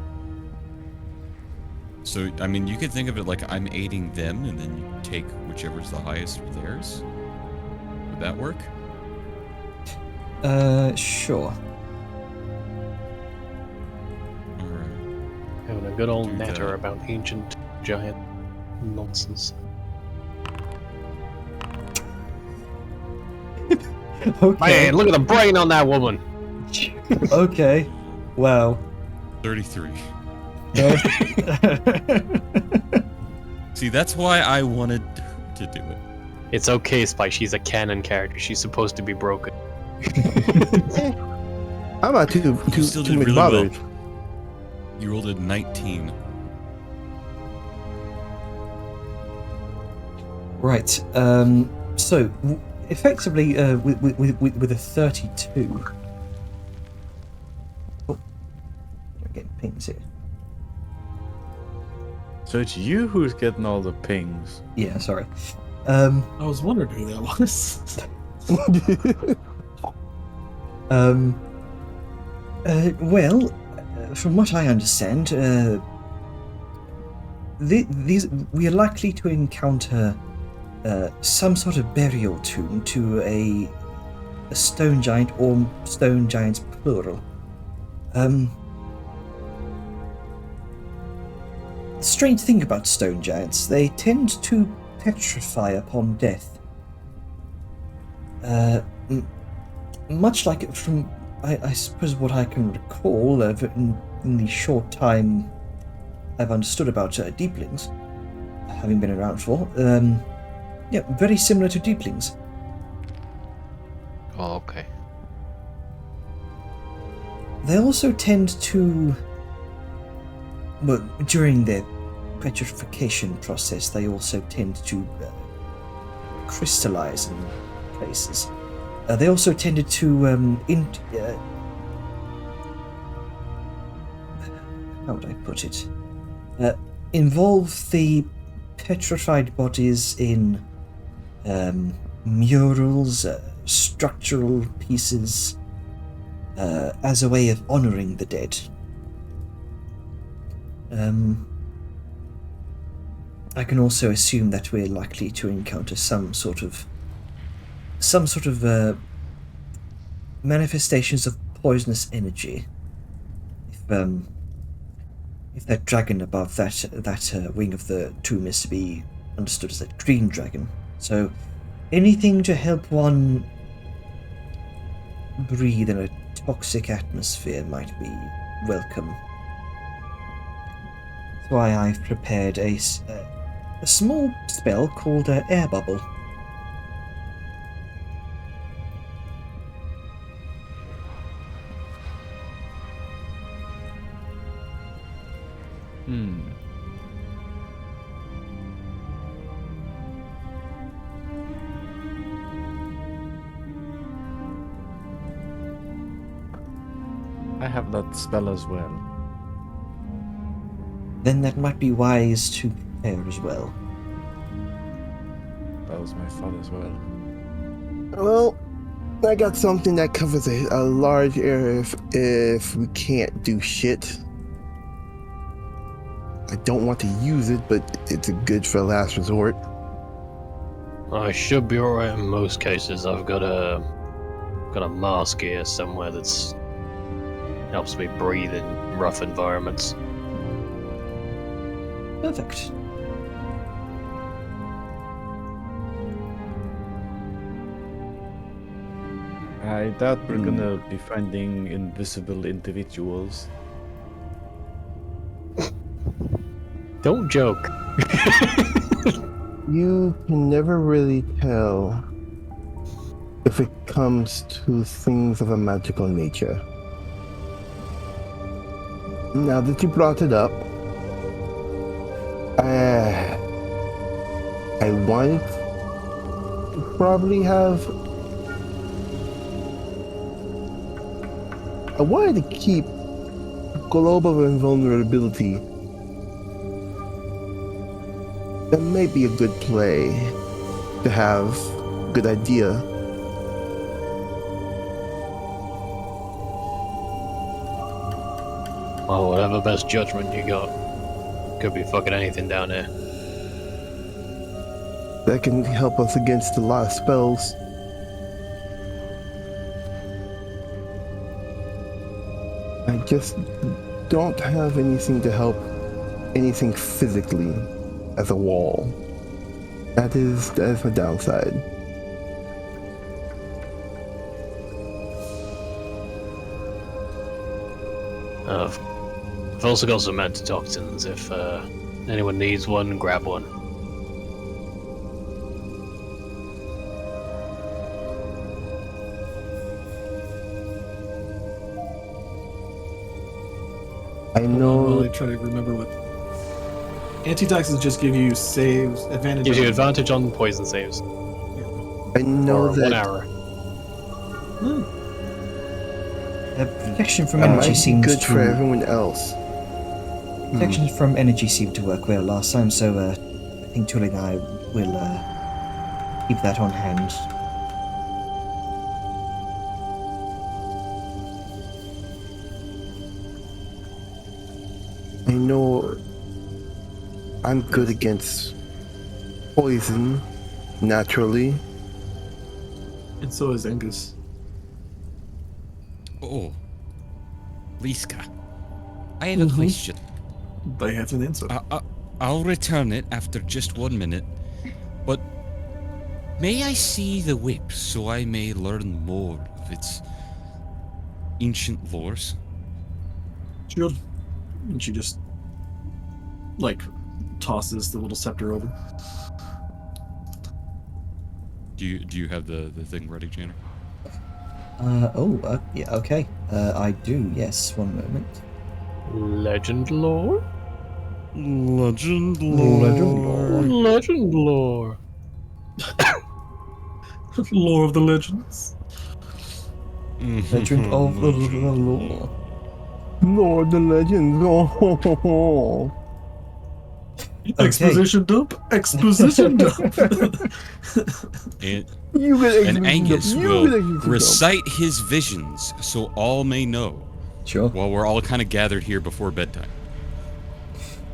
So, I mean, you could think of it like I'm aiding them, and then you take whichever's the highest for theirs. Would that work? Sure. Alright. Having a good old Do natter that. about ancient giant nonsense. Okay. Man, look at the brain on that woman. Okay. Wow. 33. Okay. See, that's why I wanted to do it. It's okay, Spike. She's a canon character. She's supposed to be broken. I'm not too still did really bothered. well. You rolled a 19. Right. So, effectively, with a 32. Oh, I'm getting pings here. So it's you who's getting all the pings. Yeah, sorry. I was wondering who that was. Well, from what I understand, these we are likely to encounter some sort of burial tomb to a stone giant or stone giants plural. The strange thing about stone giants, they tend to petrify upon death. Much like from, I suppose, what I can recall in the short time I've understood about deeplings, having been around for. Yeah, very similar to deeplings. Oh, okay. They also tend to, well, during their petrification process, they also tend to crystallize in places. They also tended to, how would I put it? Involve the petrified bodies in murals, structural pieces, as a way of honoring the dead. I can also assume that we're likely to encounter some sort of manifestations of poisonous energy. If that dragon above that wing of the tomb is to be understood as that green dragon. So anything to help one breathe in a toxic atmosphere might be welcome. That's why I've prepared a small spell called Air Bubble. I have that spell as well. Then that might be wise to prepare as well. That was my thought as well. Well, I got something that covers a large area if we can't do shit. I don't want to use it, but it's a good for last resort. I should be alright in most cases. I've got a mask here somewhere that's helps me breathe in rough environments. Perfect. I doubt we're gonna be finding invisible individuals. Don't joke. You can never really tell if it comes to things of a magical nature. Now that you brought it up, I wanted to probably have. I wanted to keep global invulnerability. That may be a good play to have. Good idea. Well, whatever best judgment you got. Could be fucking anything down there. That can help us against a lot of spells. I just don't have anything to help anything physically as a wall. That is my downside. I've also got some antitoxins. If anyone needs one, grab one. I know. I try to remember what. Antitoxins just give you saves advantage. Gives you on- advantage on poison saves. I know For 1 that. hour. Protection from It energy might be seems good for to everyone else. protection from energy seemed to work well last time, so I think Tully and I will keep that on hand. I know I'm good against poison, naturally. And so is Angus. Oh, Liska, I have a question. They have an answer. I'll return it after just 1 minute, but may I see the whip so I may learn more of its ancient lores? Sure. And she just, like, tosses the little scepter over. Do you have the thing ready, Janner? Yeah, okay. I do, yes. One moment. Legend lore? Legend Legend lore. Lore of the Legends. Legend of the Lore. Lord, the legends. Oh. Exposition dump. Exposition dump. And, You get and Angus will recite. recite his visions so all may know Sure. while we're all kind of gathered here before bedtime.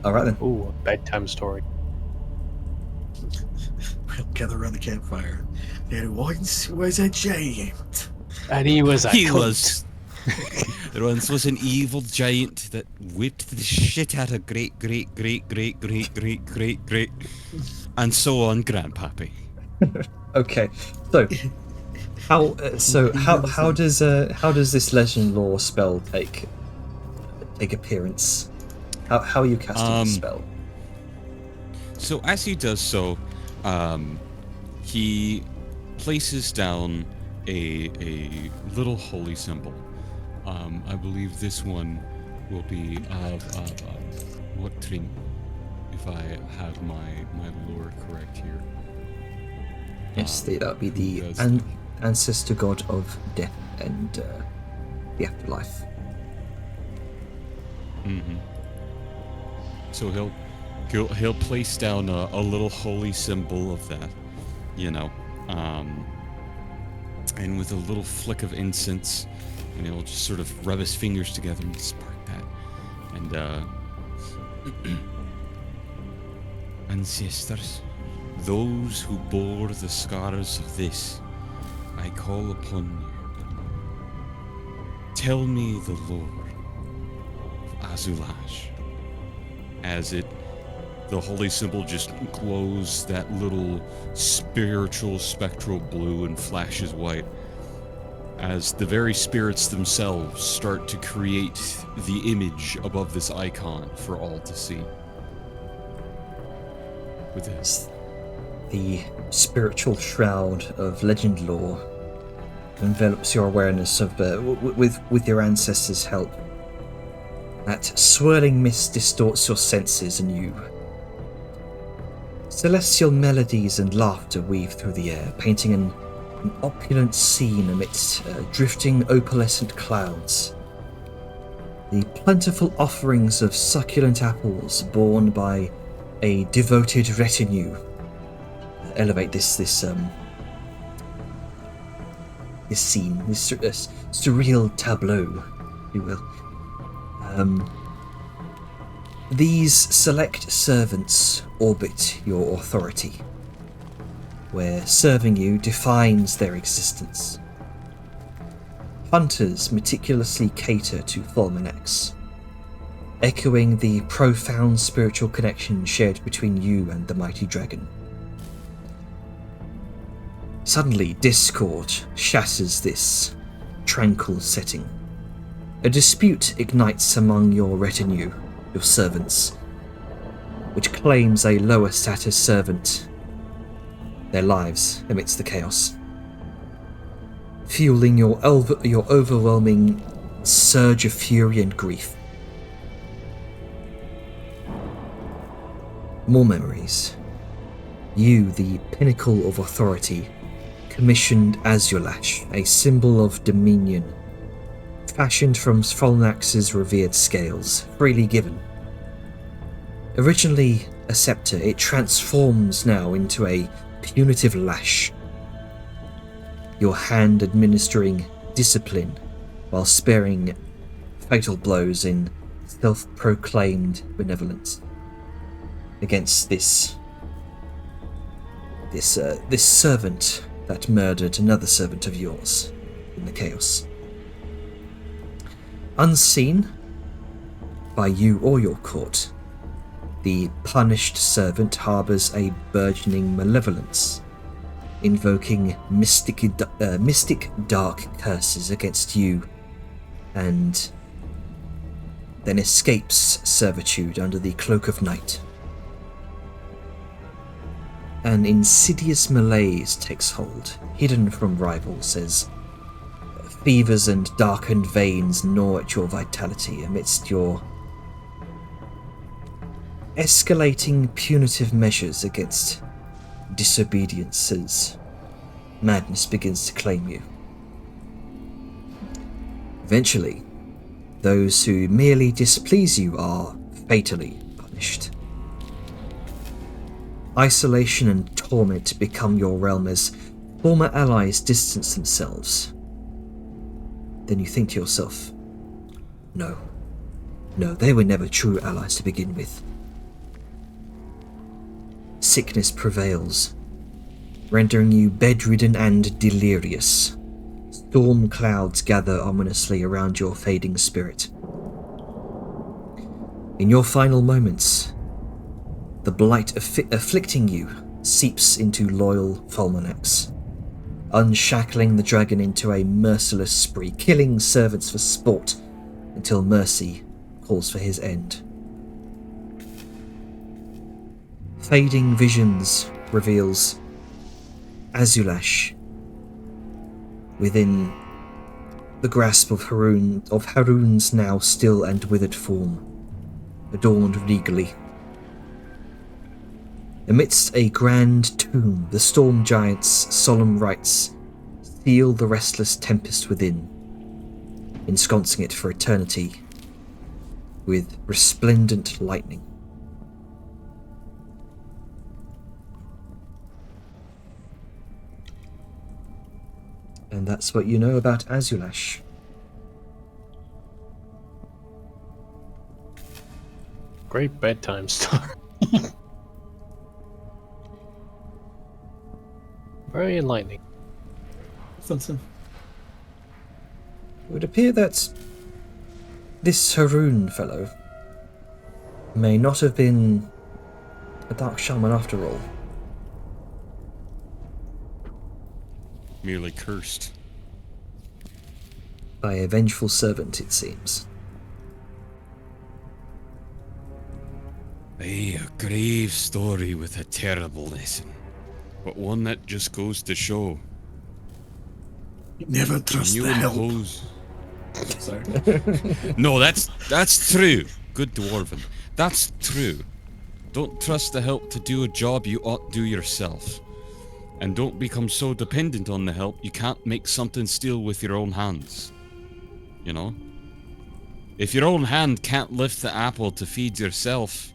Alright then. Ooh, a bedtime story. We'll gather around the campfire. There once was a giant. And he was a He cunt. was. There once was an evil giant that whipped the shit out of great, and so on, Grandpappy. Okay. So how does this legend lore spell take appearance? How are you casting the spell? So as he does so, he places down a little holy symbol. I believe this one will be of what trim, if I have my lore correct here. Yes, that would be the that's- ancestor god of death and the afterlife. Mm-hmm. So he'll place down a little holy symbol of that, and with a little flick of incense, and he'll just sort of rub his fingers together and spark that, and ancestors, those who bore the scars of this, I call upon you. Tell me the lore of Azulash. As the holy symbol just glows that little spiritual spectral blue and flashes white, as the very spirits themselves start to create the image above this icon for all to see. With this. The spiritual shroud of legend lore envelops your awareness of with your ancestors' help. That swirling mist distorts your senses anew. Celestial melodies and laughter weave through the air, painting an opulent scene amidst drifting opalescent clouds. The plentiful offerings of succulent apples borne by a devoted retinue elevate this scene, this surreal tableau, if you will. These select servants orbit your authority, where serving you defines their existence. Hunters meticulously cater to Fulminax, echoing the profound spiritual connection shared between you and the mighty dragon. Suddenly, discord shatters this tranquil setting. A dispute ignites among your retinue, your servants, which claims a lower status servant their lives amidst the chaos, fueling your overwhelming surge of fury and grief. More memories. You, the pinnacle of authority, commissioned Azulash, a symbol of dominion, fashioned from Svolnax's revered scales, freely given. Originally a scepter, it transforms now into a punitive lash, your hand administering discipline while sparing fatal blows in self-proclaimed benevolence against this servant that murdered another servant of yours in the chaos. Unseen by you or your court, the punished servant harbours a burgeoning malevolence, invoking mystic dark curses against you, and then escapes servitude under the cloak of night. An insidious malaise takes hold, hidden from rivals, as fevers and darkened veins gnaw at your vitality amidst your escalating punitive measures against disobediences. Madness begins to claim you. Eventually, those who merely displease you are fatally punished. Isolation and torment become your realm as former allies distance themselves. Then you think to yourself, no, they were never true allies to begin with. Sickness prevails, rendering you bedridden and delirious. Storm clouds gather ominously around your fading spirit. In your final moments, the blight afflicting you seeps into loyal Fulminax, unshackling the dragon into a merciless spree, killing servants for sport until mercy calls for his end. Fading Visions reveals Azulash within the grasp of Harun's now still and withered form, adorned regally. Amidst a grand tomb, the storm giant's solemn rites seal the restless tempest within, ensconcing it for eternity with resplendent lightning. And that's what you know about Azulash. Great bedtime story. Very enlightening. Something. It would appear that this Harun fellow may not have been a dark shaman after all. Merely cursed. By a vengeful servant, it seems. Aye, a grave story with a terrible lesson. But one that just goes to show. Never trust you the help. impose... Sorry. No, that's true. Good dwarven. That's true. Don't trust the help to do a job you ought do yourself. And don't become so dependent on the help you can't make something still with your own hands. You know? If your own hand can't lift the apple to feed yourself,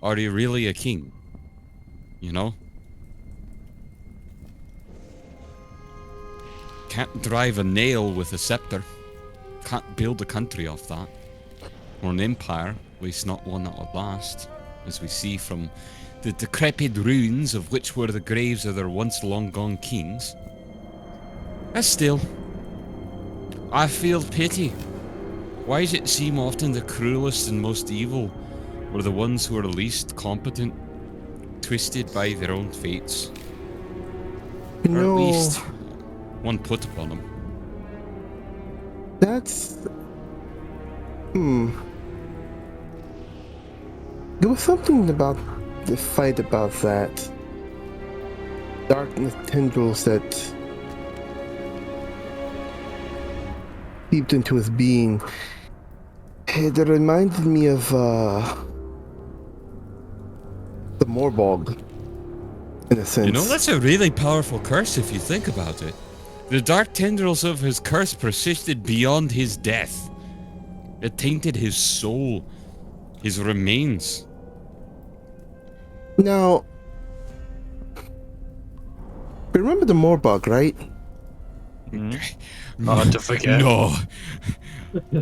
are you really a king? You know? Can't drive a nail with a scepter. Can't build a country off that. Or an empire, at least not one that will last. As we see from the decrepit ruins of which were the graves of their once long-gone kings. But still, I feel pity. Why does it seem often the cruelest and most evil were the ones who are least competent, twisted by their own fates? You Or at know, least one put upon them. that's... There was something about the fight about that. Darkness tendrils that seeped into his being. It reminded me of the Morbog, in a sense. You know, that's a really powerful curse if you think about it. The dark tendrils of his curse persisted beyond his death. It tainted his soul, his remains. Now, remember the Morbog, right? Hard to forget. No.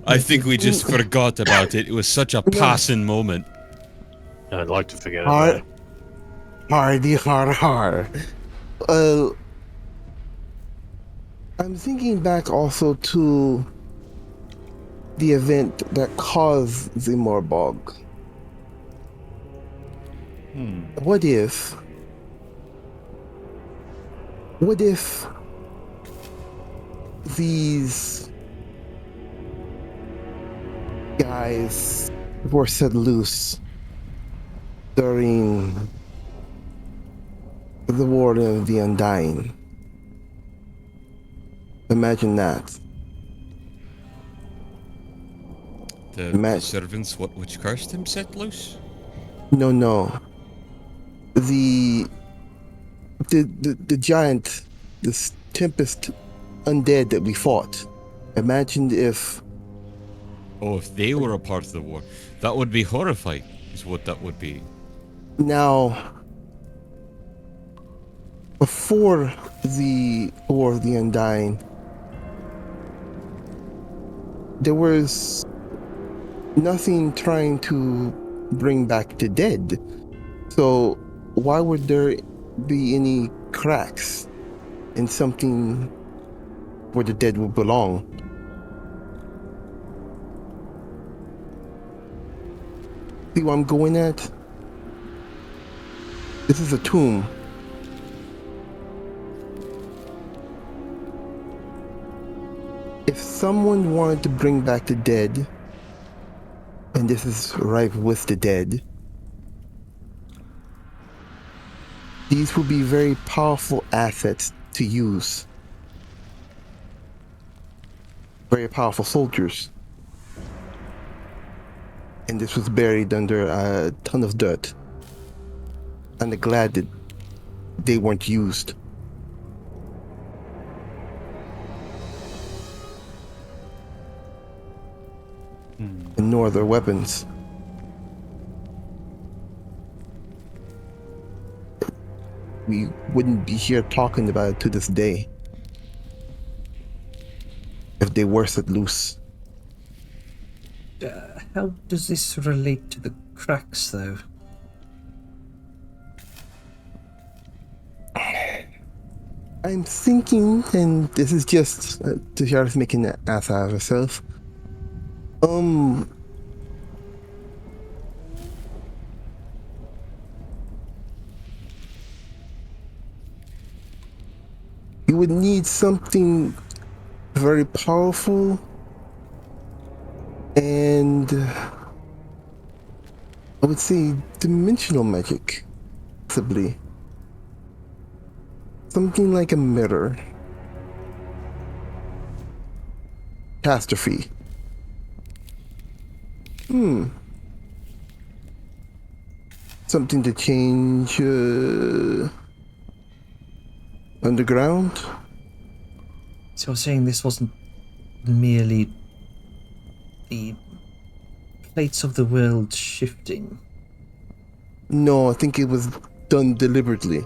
I think we just forgot about it. It was such a passing moment. I'd like to forget Har, about it. hardy har. I'm thinking back also to the event that caused the Morbog. What if these guys were set loose during the War of the Undying? Imagine that. The servants, which cursed him, set loose? No. The giant, this Tempest undead that we fought. Imagine if... Oh, if they were a part of the war. That would be horrifying, is what that would be. Now, before the War of the Undying, there was nothing trying to bring back the dead. So why would there be any cracks in something where the dead would belong? See what I'm going at? This is a tomb. If someone wanted to bring back the dead, and this is rife with the dead, these would be very powerful assets to use. Very powerful soldiers. And this was buried under a ton of dirt. And I'm glad that they weren't used. And nor their weapons. We wouldn't be here talking about it to this day if they were set loose. How does this relate to the cracks, though? I'm thinking, and this is just Tashara's making an ass out of herself. You would need something very powerful and I would say dimensional magic, possibly. Something like a mirror. Catastrophe. Something to change underground? So you're saying this wasn't merely the plates of the world shifting? No, I think it was done deliberately.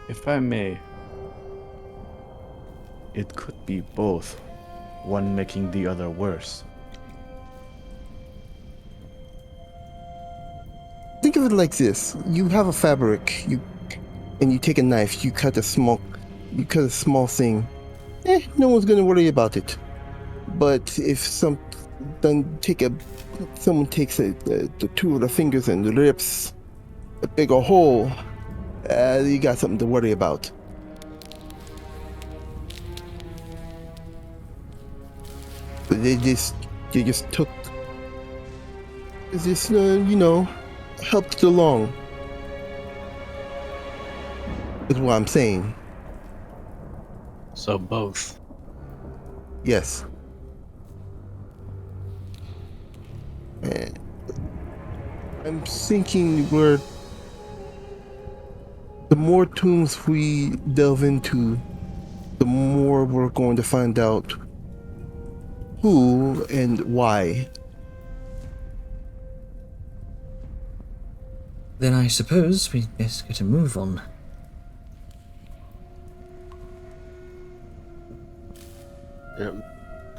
If I may, it could be both, one making the other worse. Think of it like this: you have a fabric, and you take a knife, you cut a small thing. No one's gonna worry about it. But if someone takes the two of the fingers and rips a bigger hole, you got something to worry about. They just took, helped it along. Is what I'm saying. So both. I'm thinking the more tombs we delve into, the more we're going to find out who and why. Then I suppose we best get a move on.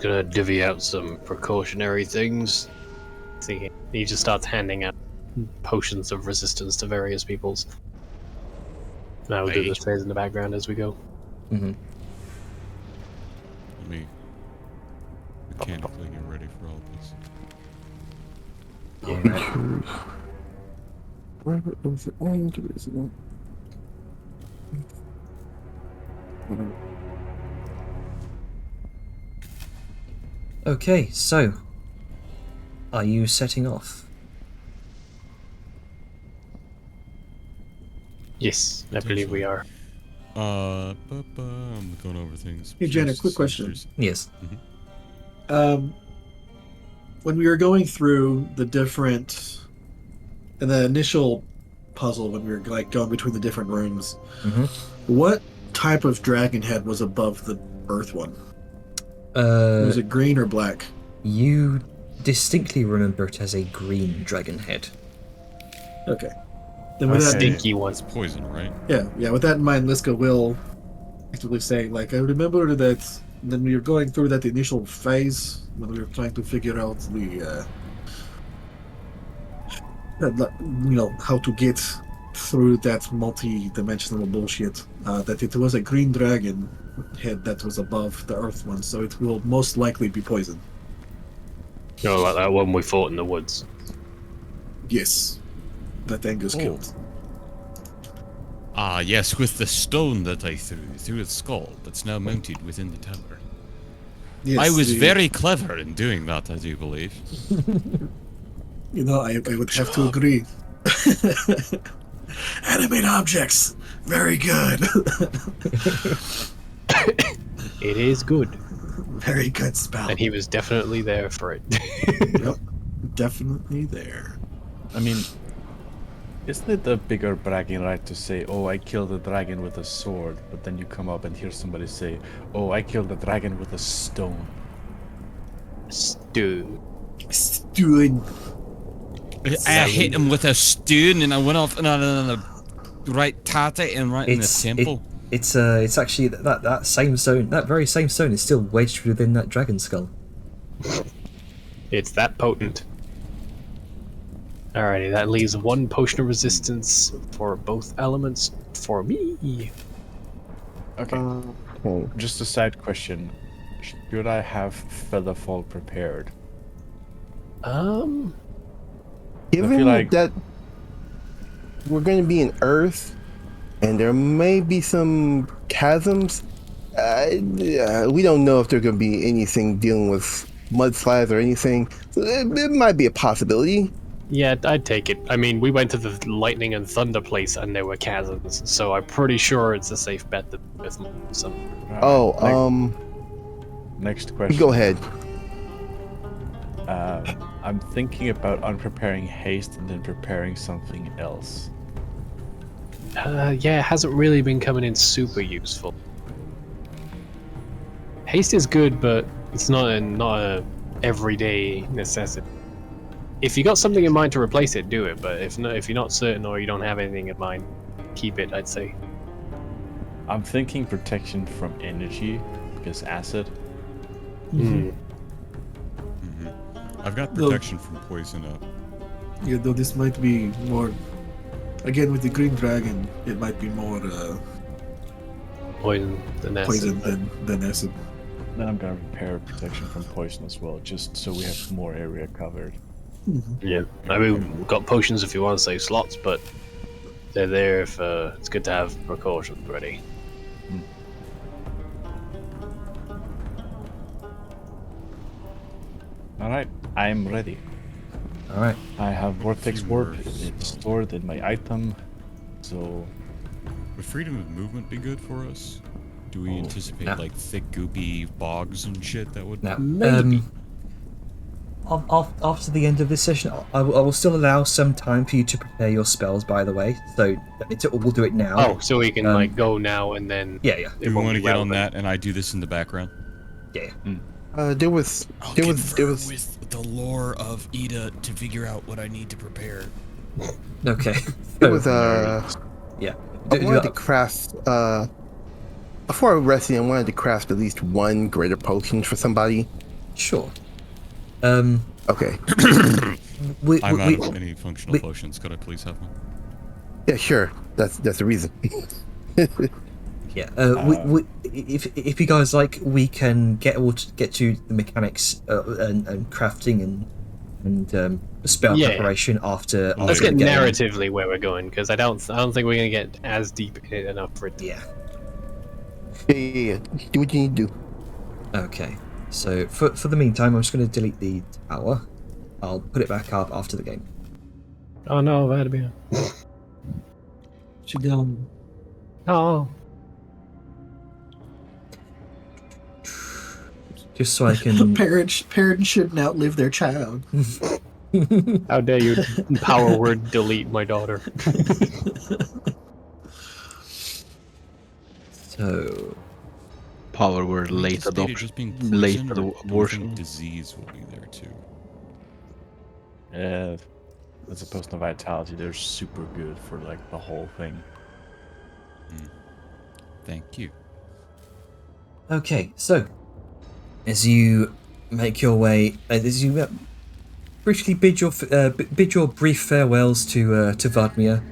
Gonna divvy out some precautionary things. See, he just starts handing out potions of resistance to various peoples. And I will do this phase in the background as we go. Mm-hmm. Let me mechanically get ready for all this. Where is it? Where is it? Okay, so are you setting off? Yes, I believe we are. I'm going over things. Hey, Jenna, Just quick question. sensors. Yes. When we were going through the different, in the initial puzzle, when we were like going between the different rooms, what type of dragon head was above the Earth one? Was it green or black? You distinctly remember it as a green dragon head. Okay. Then with that, Stinky one. It's poison, right? yeah. With that in mind, Liska will actively say, like, I remember that. Then we were going through that initial phase when we were trying to figure out the, how to get through that multi-dimensional bullshit. That it was a green dragon head that was above the Earth one, so it will most likely be poison. No, like that one we fought in the woods. Yes, that Angus killed. Ah, yes, with the stone that I threw its skull that's now mounted within the tower. Yes, I was very clever in doing that, I do believe. I would have to agree. Animate objects, very good. It is good. Very good spell. And he was definitely there for it. Yep, definitely there. I mean, isn't it a bigger bragging right to say, oh, I killed a dragon with a sword, but then you come up and hear somebody say, oh, I killed a dragon with a stone. Stew. Stewing. I hit him with a stone and I went off and I right tatted him right in the temple. It's actually that same stone, that very same stone is still wedged within that dragon skull. It's that potent. Alrighty, that leaves one potion of resistance for both elements for me. Okay. Just a side question. Should I have Featherfall prepared? Given like- that we're going to be in Earth, and there may be some chasms, we don't know if there's going to be anything dealing with mudslides or anything. So it might be a possibility. Yeah, I'd take it. I mean, we went to the lightning and thunder place and there were chasms, so I'm pretty sure it's a safe bet that with some. Next question. Go ahead. I'm thinking about unpreparing haste and then preparing something else. Yeah, it hasn't really been coming in super useful. Haste is good, but it's not a everyday necessity. If you got something in mind to replace it, do it. But if you're not certain or you don't have anything in mind, keep it, I'd say. I'm thinking protection from energy, because acid. I've got protection from poison up. Yeah, though this might be more. Again, with the green dragon, it might be more Poison than acid. poison than acid. Then I'm gonna prepare protection from poison as well, just so we have more area covered. Yeah, I mean, we've got potions if you want to save slots, but they're there if it's good to have precautions ready. Alright, I'm ready. Alright. I have Vortex Warp, it's stored in my item, so... Would freedom of movement be good for us? Do we anticipate no. like thick, goopy bogs and shit that would... Now, Maybe. after the end of this session, I will still allow some time for you to prepare your spells. By the way, so we'll do it now. Oh, so we can like go now and then. Yeah. it Do we won't want to be get on relevant. that and I do this in the background? Yeah. There was with the lore of Ida to figure out what I need to prepare. Okay. there was yeah. I wanted to craft before resting. I wanted to craft at least one greater potion for somebody. Sure. Okay. I'm out of any functional potions. Could I please have one? Yeah, sure. That's the reason. Yeah. If you guys like, we can get to the mechanics and crafting and spell preparation after. Let's get the game. narratively where we're going, because I don't think we're gonna get as deep in it enough for it. Yeah. Yeah. Do what you need to do. Okay. So for the meantime, I'm just going to delete the tower. I'll put it back up after the game. Oh no, Vladimir. She gone. Oh. Just so I can. Parents shouldn't outlive their child. How dare you power word delete my daughter. So. Power word late Stated just being adoption. Late poisoned, or do you think abortion. disease will be there too. Yeah, as opposed to vitality, they're super good for like the whole thing. Thank you. Okay, so as you make your way, as you briefly bid your brief farewells to Vladimir,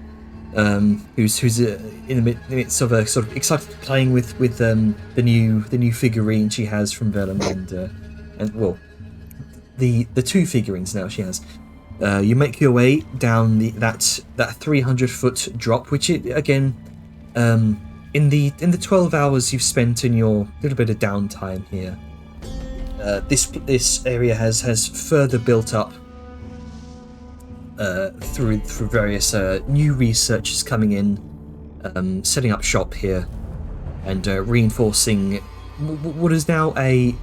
who's in the midst of sort of excited playing with the new figurine she has from Vellum and well, the two figurines now she has. You make your way down that 300-foot drop, which again, in the 12 hours you've spent in your little bit of downtime here, this area has further built up through various new researchers coming in, setting up shop here, and reinforcing what is now a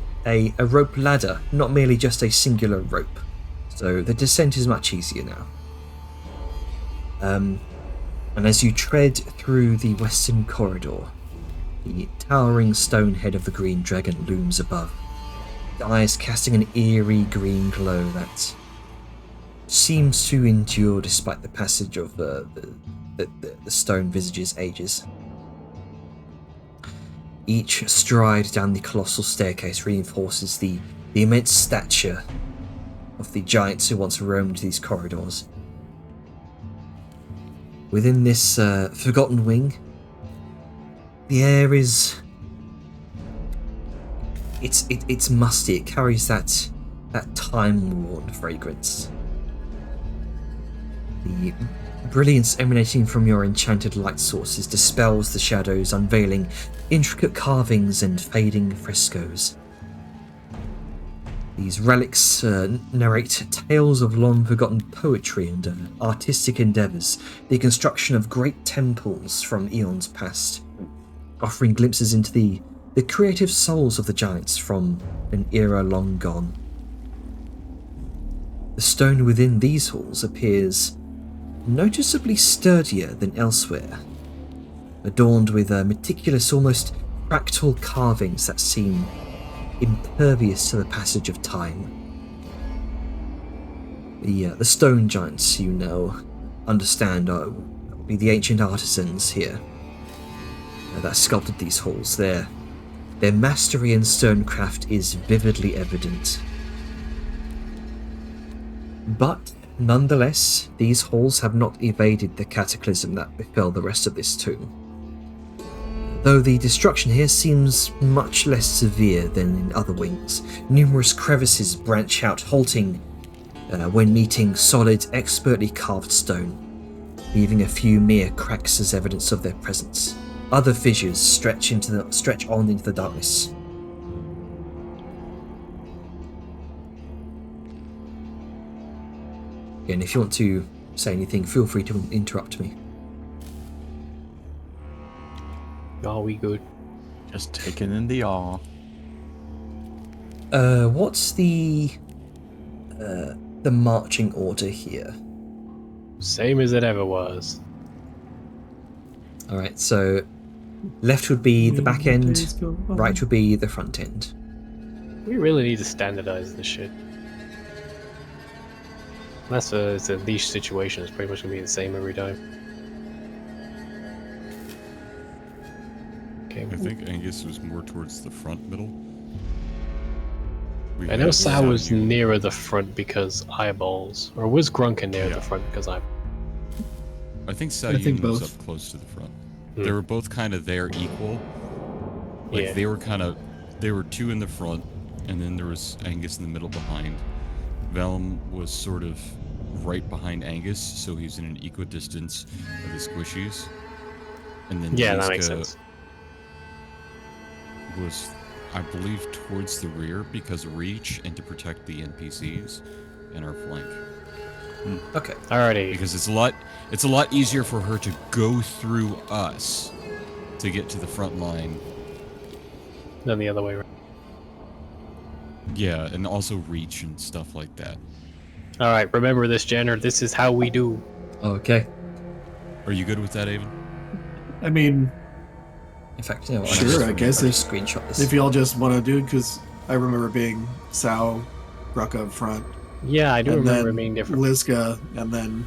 rope ladder, not merely just a singular rope. So the descent is much easier now. And as you tread through the western corridor, the towering stone head of the Green Dragon looms above, the eyes casting an eerie green glow that seems to endure despite the passage of the stone visage's ages. Each stride down the colossal staircase reinforces the immense stature of the giants who once roamed these corridors. Within this forgotten wing, the air is... It's musty. It carries that time-worn fragrance. The brilliance emanating from your enchanted light sources dispels the shadows, unveiling intricate carvings and fading frescoes. These relics narrate tales of long-forgotten poetry and artistic endeavours, the construction of great temples from eons past, offering glimpses into the creative souls of the giants from an era long gone. The stone within these halls appears noticeably sturdier than elsewhere, adorned with meticulous, almost fractal carvings that seem impervious to the passage of time. The stone giants, you know, understand, be the ancient artisans here that sculpted these halls. Their mastery in stonecraft is vividly evident. But nonetheless, these halls have not evaded the cataclysm that befell the rest of this tomb. Though the destruction here seems much less severe than in other wings, numerous crevices branch out, halting when meeting solid, expertly carved stone, leaving a few mere cracks as evidence of their presence. Other fissures stretch on into the darkness. Again, if you want to say anything, feel free to interrupt me. Are we good? Just taking in the awe. What's the the marching order here. Same as it ever was. All right, so left would be the back end, right would be the front end. We really need to standardize this shit. Unless it's a leash situation, it's pretty much gonna be the same every time. Okay. I think Angus was more towards the front middle. I know Sal was nearer the front because eyeballs, or was Grunker near the front because eyeballs? I think I think Salyun was both. up close to the front. They were both kind of there equal. Like Yeah. they were two in the front, and then there was Angus in the middle behind. Velm was sort of right behind Angus, so he's in an equidistance of the squishies. And then Yeah, that makes Liska sense. was, I believe, towards the rear because of reach and to protect the NPCs and our flank. Okay. Alrighty. Because it's a lot easier for her to go through us to get to the front line. Then the other way around. Yeah, and also reach and stuff like that. Alright, remember this, Jenner. This is how we do. Okay. Are you good with that, Avon? I mean, In fact, you know what, Sure, I guess I'll if- just screenshot this. if y'all just want to do it, because I remember being Sao, Rucka up front, Yeah, I do and remember then it being different. Liska, and then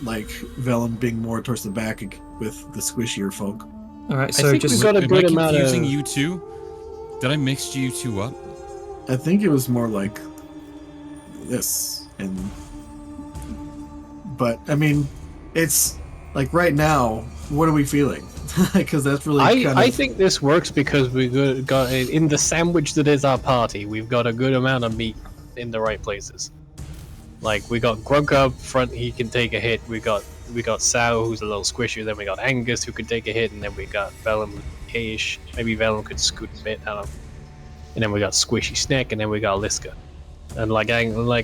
like Vellum being more towards the back with the squishier folk. All right, I so think just we've got a Am good I amount confusing of... you two? Did I mix you two up? I think it was more like this, but I mean, it's like right now. What are we feeling? Because that's really kind of. I think this works because we got in the sandwich that is our party. We've got a good amount of meat in the right places. Like we got Grunk up front, he can take a hit. We got Sao, who's a little squishy. Then we got Angus, who could take a hit, and then we got Vellum, Heish. Maybe Vellum could scoot a bit. I don't know. And then we got Squishy Snack, and then we got Liska. And like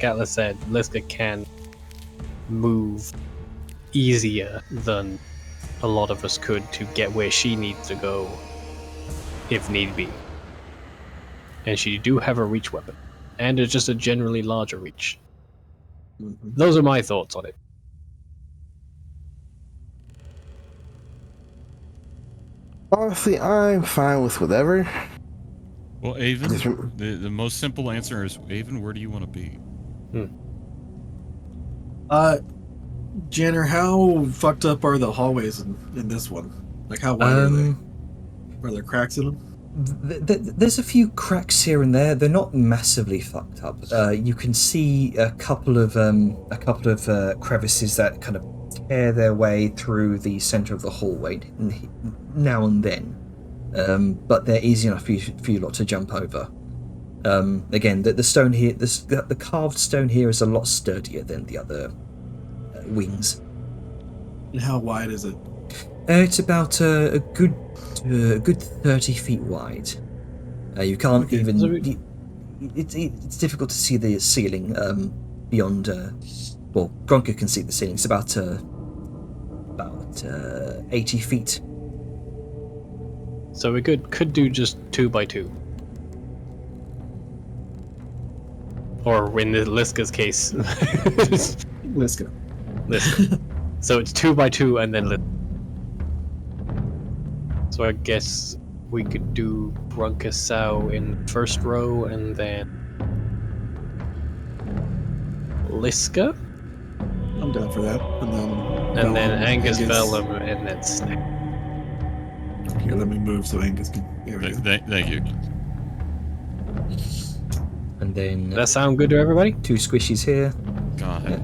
Atlas said, Liska can move easier than a lot of us could to get where she needs to go, if need be. And she do have a reach weapon, and it's just a generally larger reach. Those are my thoughts on it. Honestly, I'm fine with whatever. Well, Avon, Just- the most simple answer is, Avon, where do you want to be? Jenner, how fucked up are the hallways in this one? Like, how wide are they? Are there cracks in them? There's a few cracks here and there. They're not massively fucked up. You can see a couple of crevices that kind of tear their way through the center of the hallway now and then, but they're easy enough for you lot to jump over. Again, the stone here, the carved stone here is a lot sturdier than the other wings. And how wide is it? It's about a good 30 feet wide. You can't Okay. even. It's difficult to see the ceiling beyond. Well, Grunker can see the ceiling. It's about 80 feet. So we could do just 2x2. Or in the Liska's case, Let's go. Liska. So it's 2x2 and then Liska. So I guess we could do Brunka Sao in first row and then Liska, I'm down for that. and then Angus Vellum, and then Snack. Here, let me move so Angus can. There we go. Thank you. And then Does that sound good to everybody? 2 squishies here. God, Yeah.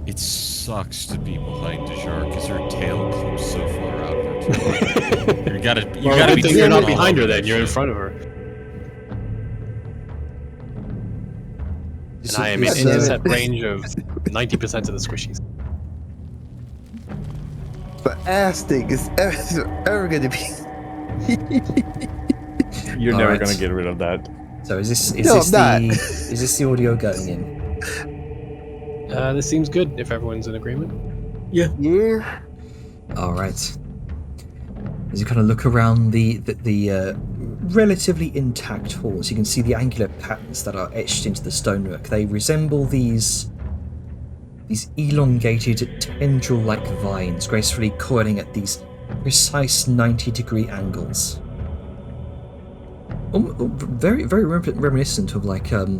it sucks to be behind Dejar because her tail comes so far out of her. You gotta be. Good thing you're not all behind her over then, that you're in shit. front of her. And I am in Damn it. intercept range of 90% of the squishies. The ass thing is ever gonna be. You're All never right. gonna get rid of that. So is this No, I'm not. is this the audio going in? This seems good if everyone's in agreement. Yeah. All right. As you kind of look around the relatively intact halls. You can see the angular patterns that are etched into the stonework. They resemble these elongated tendril-like vines gracefully coiling at these precise 90-degree angles. Very, very reminiscent of like sort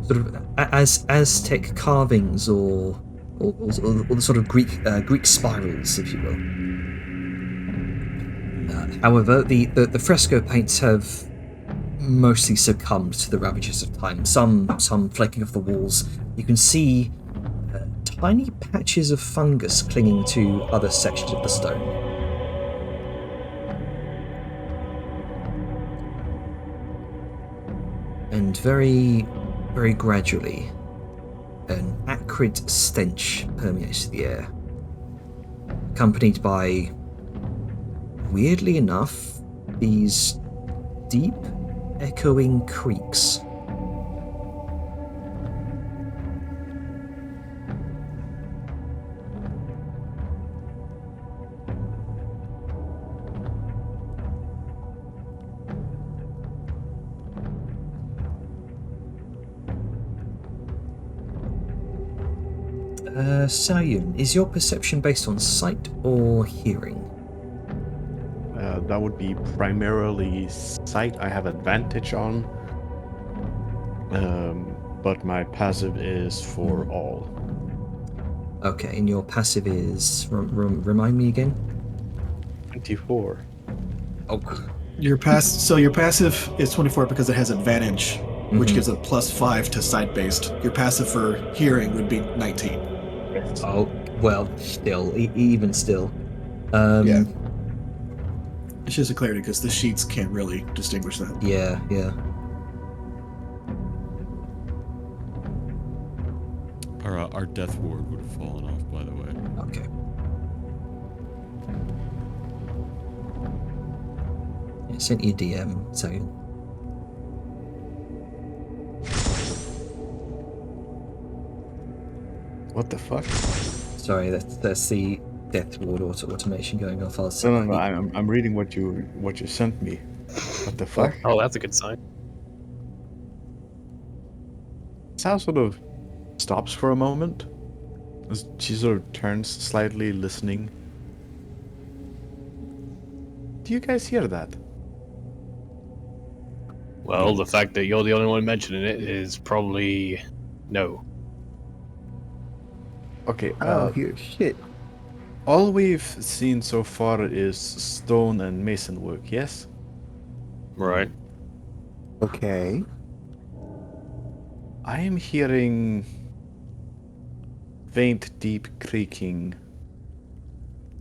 of Aztec carvings or the sort of Greek spirals, if you will. However, the fresco paints have mostly succumbed to the ravages of time. Some flaking off the walls. You can see tiny patches of fungus clinging to other sections of the stone. And very, very gradually, an acrid stench permeates the air, accompanied by, weirdly enough, these deep, echoing creaks. Sayun, is your perception based on sight or hearing? That would be primarily sight. I have advantage on, but my passive is for all. Okay, and your passive is... remind me again? 24. Oh. Your passive is 24 because it has advantage, which gives a +5 to sight-based. Your passive for hearing would be 19. Oh, well, still, even still. Yeah. It's just a clarity because the sheets can't really distinguish that. Yeah. Our death ward would have fallen off, by the way. Okay. Yeah, sent you a DM, Sayun. What the fuck? Sorry, that's the death ward automation going off. No. I'm reading what you sent me. What the fuck? Oh, that's a good sign. Sal sort of stops for a moment. She sort of turns slightly, listening. Do you guys hear that? Well, the fact that you're the only one mentioning it is probably no. Okay. Here, shit. All we've seen so far is stone and mason work. Yes. Right. Okay. I am hearing faint, deep creaking.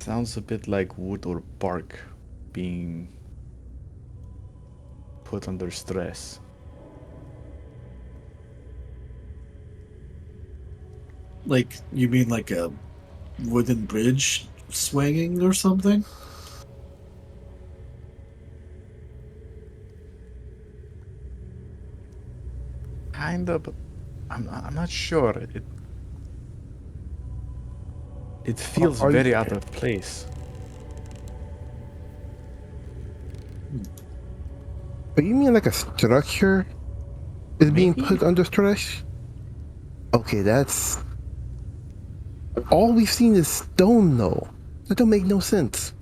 Sounds a bit like wood or bark being put under stress. Like, you mean like a wooden bridge swinging or something? Kind of, but I'm not sure. It feels Are you- very out of place. But you mean like a structure is being Maybe? put under stress? Okay, that's... All we've seen is stone, though. That don't make no sense.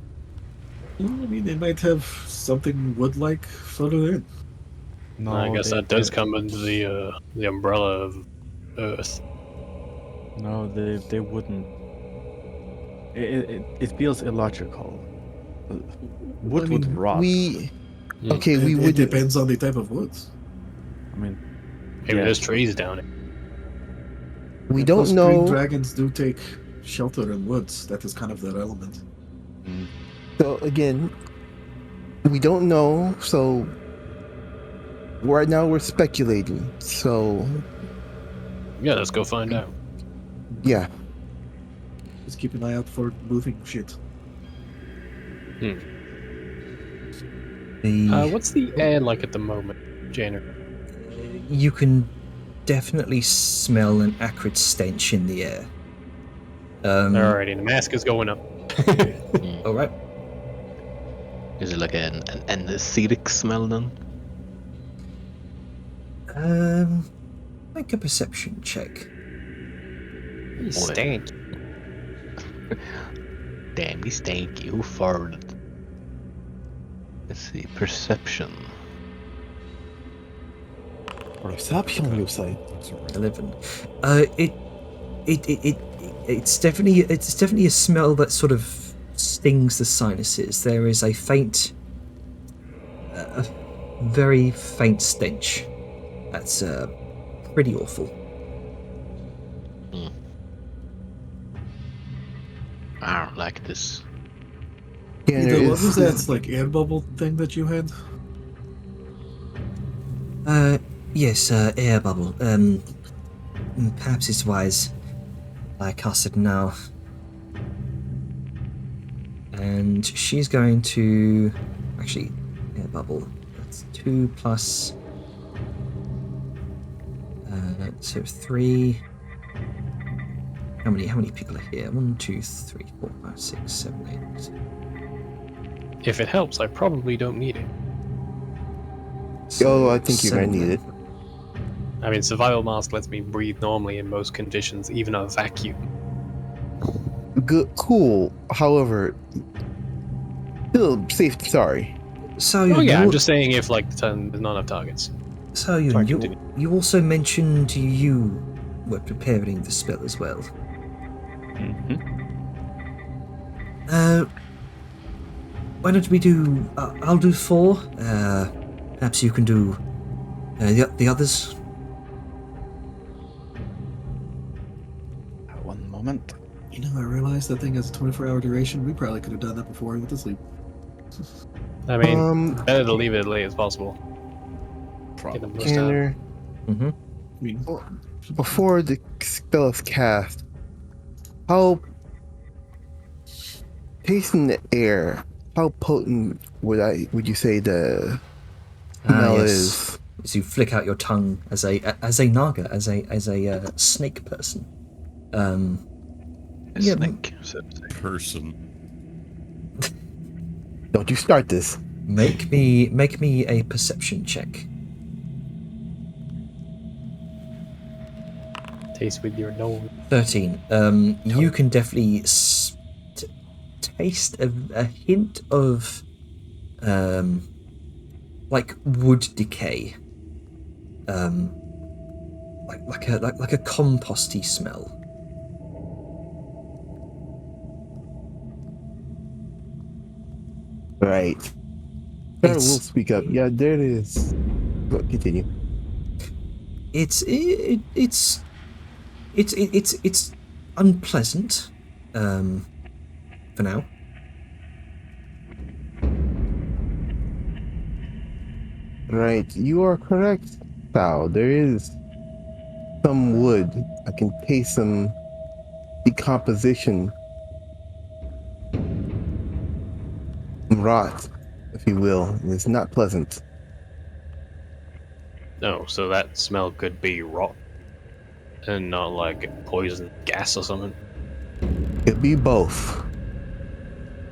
I mean, they might have something wood-like further in. No, I guess that does come under the umbrella of Earth. No, they wouldn't. It feels illogical. Wood I mean, would rot. Okay, we It would... depends on the type of woods. I mean, Maybe yeah. there's trees down it. We Plus, don't green know... dragons do take shelter in woods. That is kind of their element. So, again, we don't know, so... Right now we're speculating, so... Yeah, let's go find out. Yeah. Just keep an eye out for moving shit. What's the air like at the moment, Janer? You can definitely smell an acrid stench in the air. Alrighty, the mask is going up. All right. Is it like an anesthetic smell then? Make a perception check. You stink. Damn, you stanky. Who farted? Let's see, perception. Perception, you say? 11. It's definitely a smell that sort of stings the sinuses. There is a faint, a very faint stench. That's pretty awful. I don't like this. Yeah, there What was is- that like air bubble thing that you had? Yes, air bubble. Perhaps it's wise I cast it now. And she's going to actually air bubble. That's 2 plus. So 3. How many people are here? 1, 2, 3, 4, 5, 6, 7, 8. If it helps, I probably don't need it. Oh, I think you're gonna 7 need then. it. I mean, survival mask lets me breathe normally in most conditions, even a vacuum. Good, cool. However, still safe. Sorry. So Oh yeah, I'm you're- just saying if like there's not enough targets. So you, Sorry, you, continue. you also mentioned you were preparing the spell as well. Why don't we do? I'll do 4. Perhaps you can do the others. One moment. You know, I realized that thing has a 24-hour duration. We probably could have done that before we went to sleep. I mean, better to leave it as late as possible. Get the most out. Tanner, Mm-hmm. I mean, before the spell is cast, how tasting the air, how potent would you say the smell is? As you flick out your tongue as a naga, as a snake person. A Yeah, snake, so to say. Person. Don't you start this. Make me a perception check. Taste with your nose. 13. You can definitely taste a hint of like wood decay. Like a composty smell. Right. Tanner will It's- speak up. Yeah, there it is. Go, continue. It's unpleasant for now. Right, you are correct, Sal. There is some wood. I can taste some decomposition. Some rot, if you will. And it's not pleasant. No, so that smell could be rot, and not like poison gas or something. Could be both.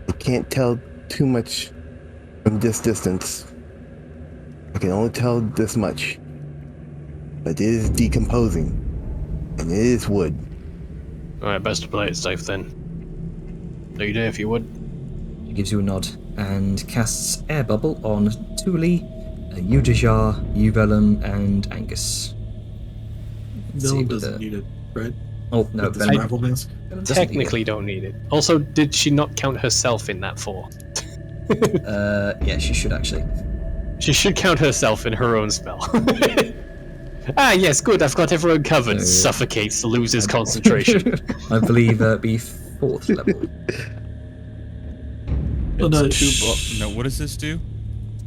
I can't tell too much from this distance. I can only tell this much. But it is decomposing. And it is wood. Alright, best to play it safe then. Do you do if you would? He gives you a nod and casts air bubble on Thule, Udajar, Uvelum, and Angus. Let's see Dylan with doesn't the- need it, right? Oh no, With the Venom survival mask. doesn't need it. Technically don't need it. Also, did she not count herself in that 4? Yeah, she should actually. She should count herself in her own spell. Ah, yes, good, I've got everyone covered. No. Suffocates, loses concentration. I believe be 4th level. Oh, no, No, what does this do?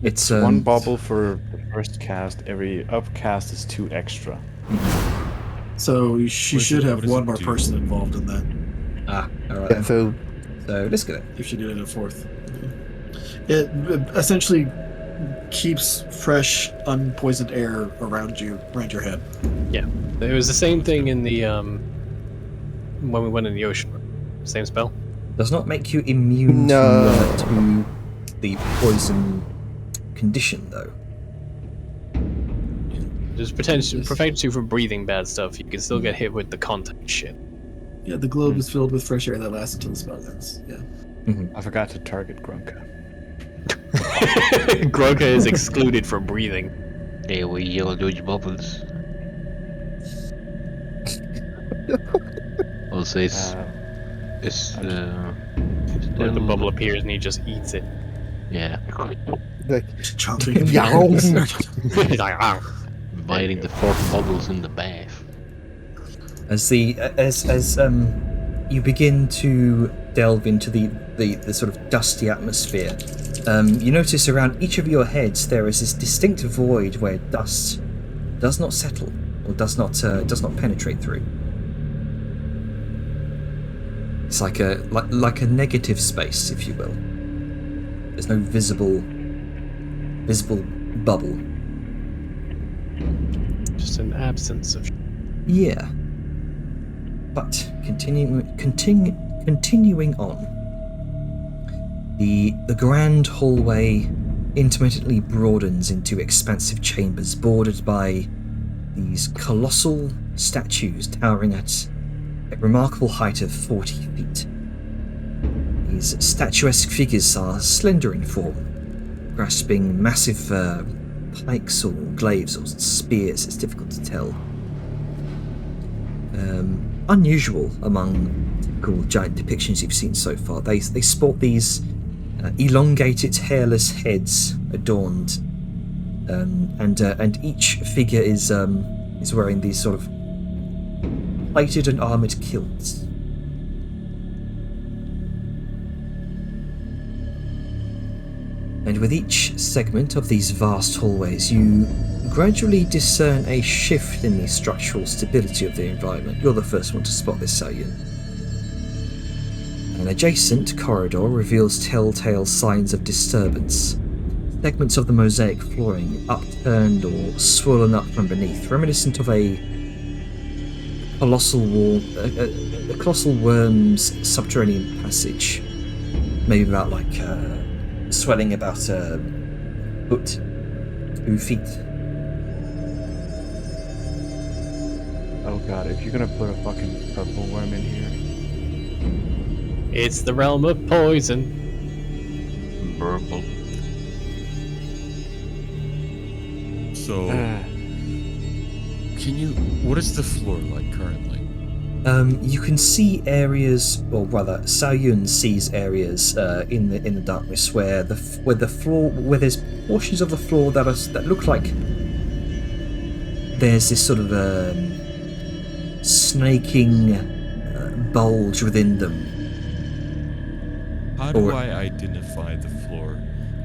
It's One bubble for the first cast. Every upcast is 2 extra. So she What should does it- have what does one it more do? person involved in that. all right. Yeah, so So let's get it. If she did it a 4th. It essentially keeps fresh, unpoisoned air around you, around your head. Yeah, it was the same thing in the when we went in the ocean. Same spell. Does not make you immune No. to the poison condition, though. There's potential prevents you from breathing bad stuff. You can still get hit with the contact shit. Yeah, the globe is filled with fresh air that lasts until the spell ends. Yeah. I forgot to target Grunka. Grunka is excluded from breathing. Yeah, we yellow dodge bubbles. Also, it's Like the bubble appears and he just eats it. yeah, Just chomping. He's like, "Ah." biting the 4 bubbles in the bath. As you begin to delve into the sort of dusty atmosphere, you notice around each of your heads there is this distinct void where dust does not settle or does not penetrate through. It's like a negative space, if you will. There's no visible bubble. Just an absence of. Yeah. But continuing on, the grand hallway intermittently broadens into expansive chambers bordered by these colossal statues towering at a remarkable height of 40 feet. These statuesque figures are slender in form, grasping massive pikes or glaives or spears. It's difficult to tell. Unusual among typical giant depictions you've seen so far. They sport these elongated, hairless heads adorned, and each figure is wearing these sort of plated and armored kilts. And with each segment of these vast hallways, you gradually discern a shift in the structural stability of the environment. You're the first one to spot this, Saoyun. An adjacent corridor reveals telltale signs of disturbance. Segments of the mosaic flooring upturned or swollen up from beneath, reminiscent of a colossal worm's subterranean passage. Maybe about swelling about a foot, 2 feet. Oh god, if you're gonna put a fucking purple worm in here. It's the realm of poison. Purple. So, what is the floor like currently? You can see areas, or rather, Saoyun sees areas in the darkness where there's portions of the floor that look like there's this sort of snaking bulge within them. How do I identify the floor?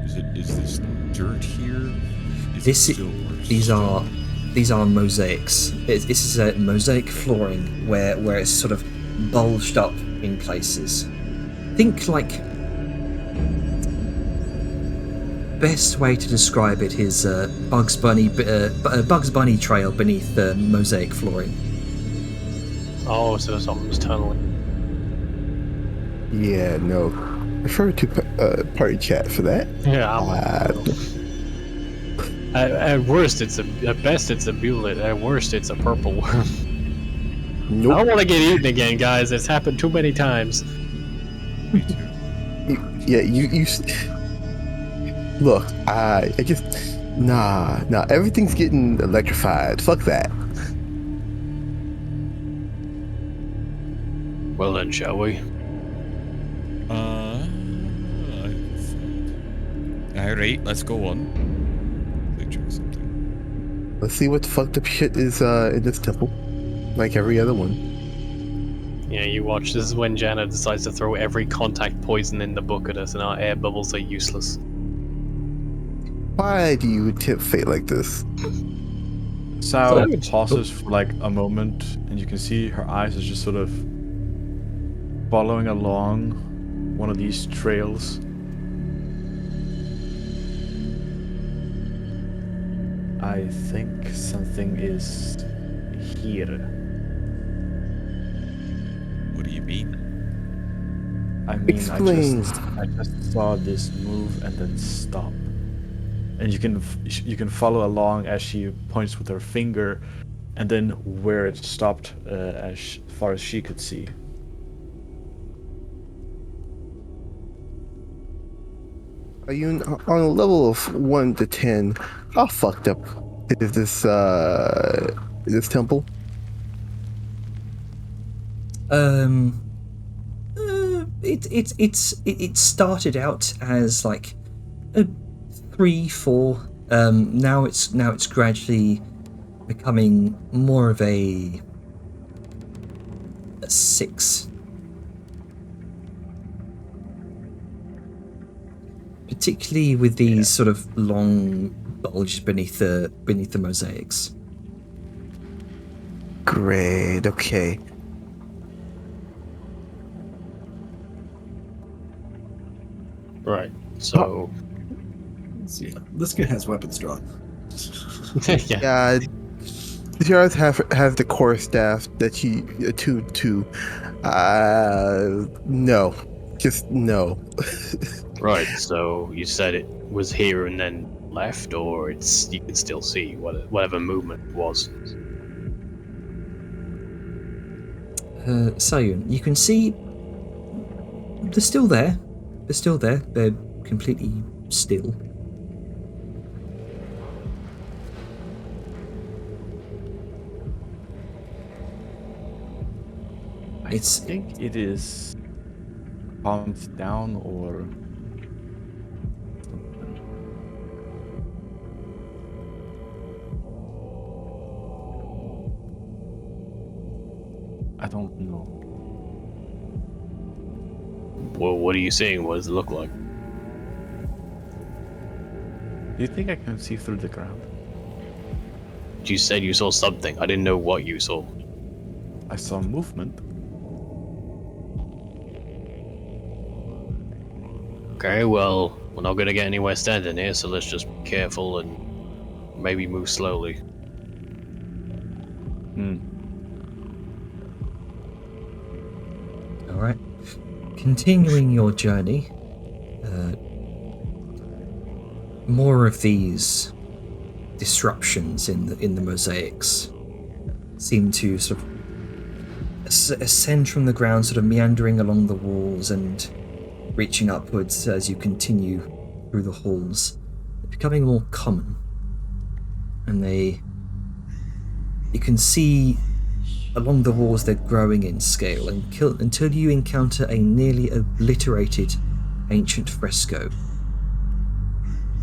Is this dirt here? These are mosaics. This is a mosaic flooring where it's sort of bulged up in places. Think like best way to describe it is Bugs Bunny trail beneath the mosaic flooring. Oh, so something's tunneling. Yeah, no. Refer to party chat for that. Yeah, at worst, at best it's a bullet. At worst, it's a purple worm. Nope. I don't want to get eaten again, guys. It's happened too many times. Me too. You look, I just nah. Everything's getting electrified. Fuck that. Well then, shall we? Alright, let's go on. Check something. Let's see what the fucked up shit is in this temple, like every other one. Yeah, you watch. This is when Jana decides to throw every contact poison in the book at us, and our air bubbles are useless. Why do you tempt fate like this? Sao pauses for like a moment, and you can see her eyes is just sort of following along one of these trails. I think something is here. What do you mean? I mean, Explain. I just saw this move and then stop, and you can follow along as she points with her finger, and then where it stopped, as far as she could see. Are you on a level of 1 to 10? How fucked up is this temple? It started out as like a 3, 4. Now it's gradually becoming more of a 6. Particularly with these sort of long bulges beneath the mosaics. Great, okay. Right. So. Yeah, this guy has weapons drawn. Yeah. Yeah, Jareth has the core staff that he to no, just no. Right. So you said it was here and then left, or it's you can still see whatever movement it was. Sayun, you can see they're still there. They're still there. They're completely still. I think it is calmed down or something. I don't know. Well, what are you seeing? What does it look like? Do you think I can see through the ground? You said you saw something. I didn't know what you saw. I saw movement. Okay, well, we're not gonna get anywhere standing here, so let's just be careful and maybe move slowly. All right. Continuing your journey, more of these disruptions in the mosaics seem to sort of ascend from the ground, sort of meandering along the walls and reaching upwards as you continue through the halls, becoming more common. And you can see along the walls they're growing in scale until you encounter a nearly obliterated ancient fresco.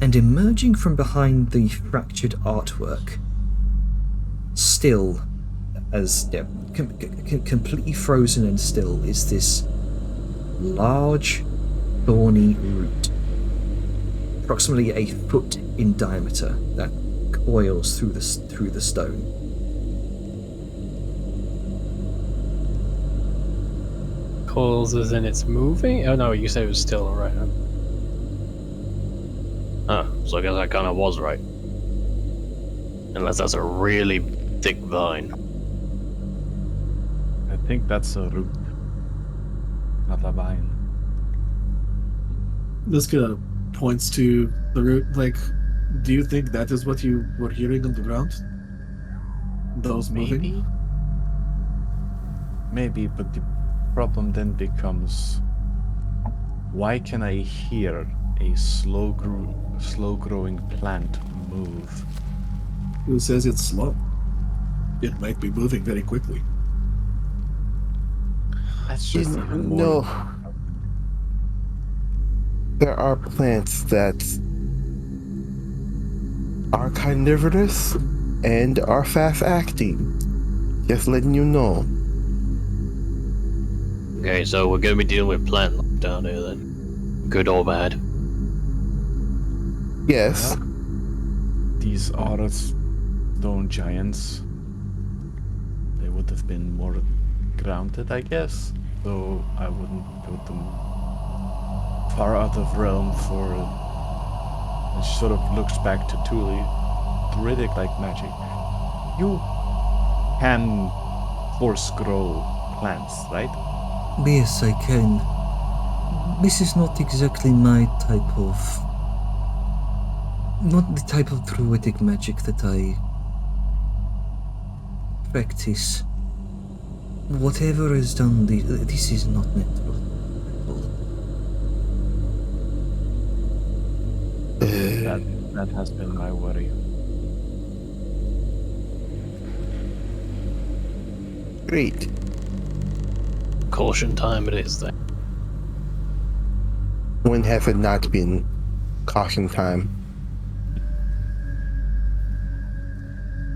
And emerging from behind the fractured artwork, still as completely frozen and still, is this large, thorny root, approximately a foot in diameter, that coils through the stone. Coils as in it's moving? Oh no, you said it was still alright. So I guess I kind of was right. Unless that's a really thick vine. I think that's a root, not a vine. This guy points to the root. Like, do you think that is what you were hearing on the ground? Those moving? Maybe, but the problem then becomes, why can I hear a slow-growing plant move? Who says it's slow? It might be moving very quickly. That's just even more. No. There are plants that are carnivorous and are fast-acting. Just letting you know. Okay, so we're gonna be dealing with plant life down here then. Good or bad? Yes. These are stone giants. They would have been more grounded, I guess. Though I wouldn't put them far out of realm for it. And she sort of looks back to Thule. Druidic like magic. You can force grow plants, right? Yes, I can. This is not exactly my type of... Not the type of druidic magic that I practice. Whatever is done, this is not natural at all. That has been my worry. Great. Caution time it is then. When have it not been caution time?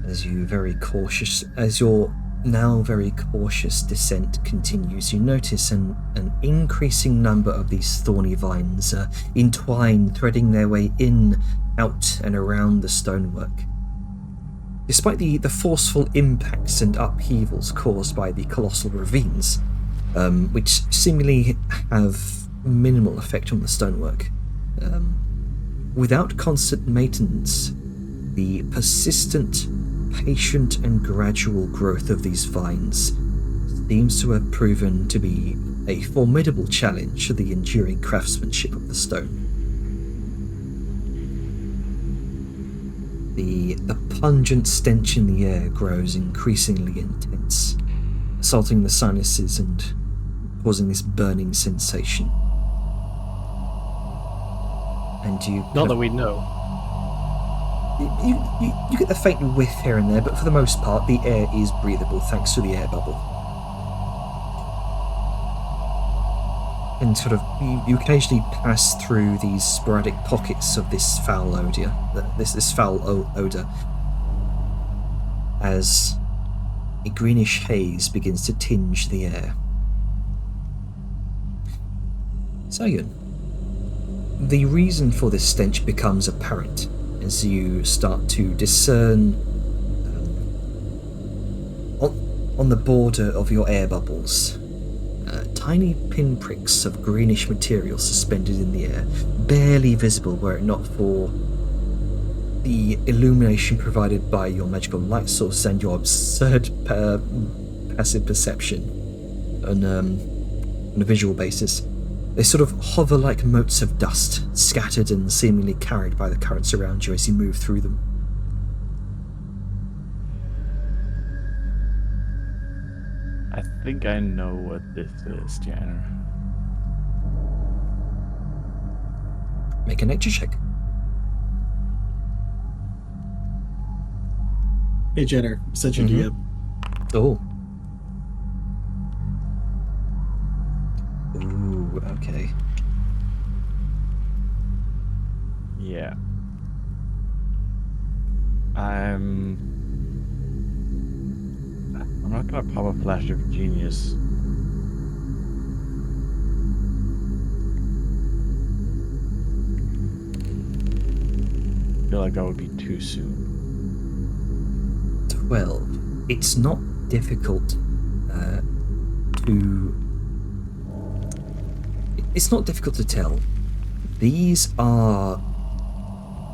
As your now very cautious descent continues, you notice an increasing number of these thorny vines entwine, threading their way in, out, and around the stonework. Despite the forceful impacts and upheavals caused by the colossal ravines, which seemingly have minimal effect on the stonework, without constant maintenance, the persistent, patient and gradual growth of these vines seems to have proven to be a formidable challenge to the enduring craftsmanship of the stone. The pungent stench in the air grows increasingly intense, assaulting the sinuses and causing this burning sensation. And you... Not that we know. You get the faint whiff here and there, but for the most part, the air is breathable thanks to the air bubble. And sort of, you occasionally pass through these sporadic pockets of this foul odor, this foul odor, as a greenish haze begins to tinge the air. Sagan, the reason for this stench becomes apparent as you start to discern on the border of your air bubbles tiny pinpricks of greenish material suspended in the air, barely visible were it not for the illumination provided by your magical light source and your absurd passive perception on a visual basis. They sort of hover like motes of dust, scattered and seemingly carried by the currents around you as you move through them. I think I know what this is, Janner. Make a nature check. Hey Jenner, sent your DM. Oh. Ooh, okay. Yeah. I'm not gonna pop a flash of genius. I feel like that would be too soon. 12. It's not difficult It's not difficult to tell. These are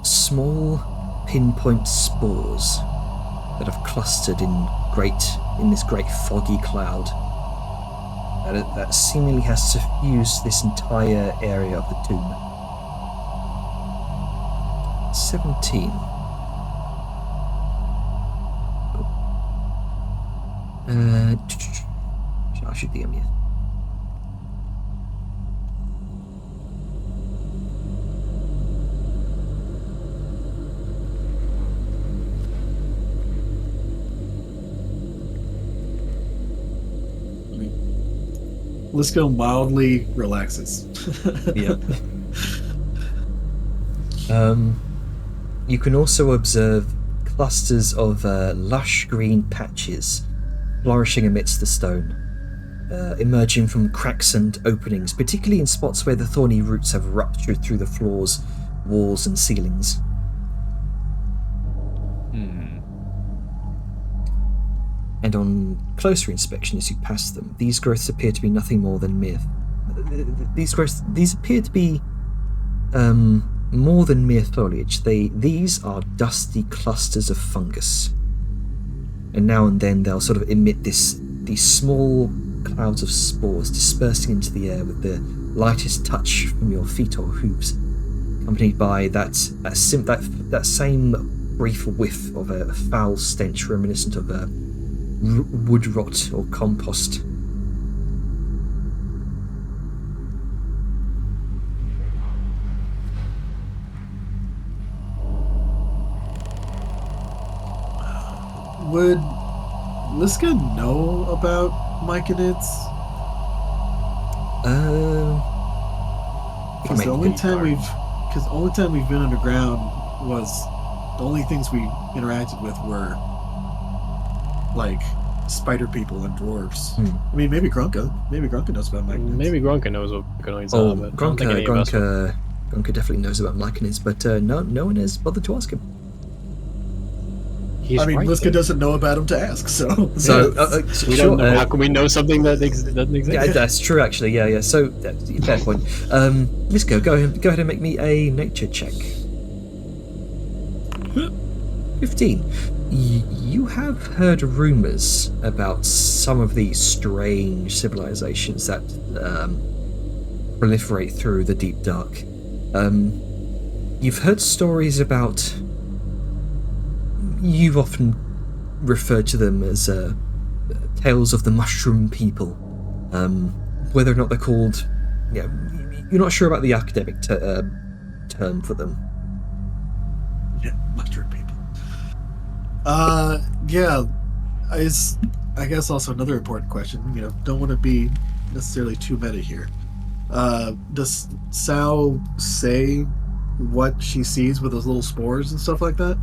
small pinpoint spores that have clustered in this great foggy cloud that seemingly has suffused this entire area of the tomb. 17. I should DM you. Lisko mildly relaxes. Yep. You can also observe clusters of lush green patches flourishing amidst the stone, emerging from cracks and openings, particularly in spots where the thorny roots have ruptured through the floors, walls, and ceilings. And on closer inspection as you pass them, these growths appear to be nothing more than mere... These appear to be more than mere foliage. These are dusty clusters of fungus. And now and then they'll sort of emit these small clouds of spores dispersing into the air with the lightest touch from your feet or hooves, accompanied by that same brief whiff of a foul stench reminiscent of wood rot or compost. Would Liska know about Myconids? Because the only time we've been underground was the only things we interacted with were like spider people and dwarves. I mean, maybe Grunka. Maybe Grunka knows about Myconids. Maybe Grunka knows what Myconids are, but I don't think any of us would. Grunka definitely knows about Myconids, but no one has bothered to ask him. He's I mean, right, Liska though. doesn't know about him to ask, so. We don't know. How can we know something that doesn't exist? Yeah, that's true, actually. Yeah. So, fair point. Liska, go ahead and make me a nature check. 15. You have heard rumors about some of these strange civilizations that proliferate through the deep dark. You've heard stories about. You've often referred to them as tales of the mushroom people. Whether or not they're called, you're not sure about the academic term for them. Yeah, mushroom people. Yeah. I guess also another important question. Don't want to be necessarily too meta here. Does Sao say what she sees with those little spores and stuff like that?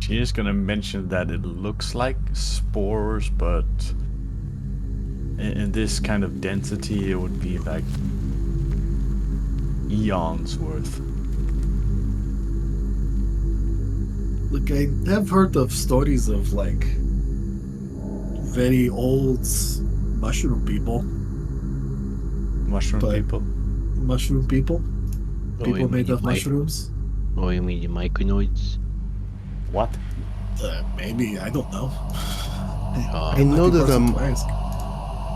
She's gonna mention that it looks like spores, but in this kind of density, it would be like eons worth. Look, I have heard of stories of like very old mushroom people. Mushroom people? Mushroom people? People you made mean of mushrooms? Oh, you mean the Myconids? What? Maybe, I don't know. I know there's Person to ask.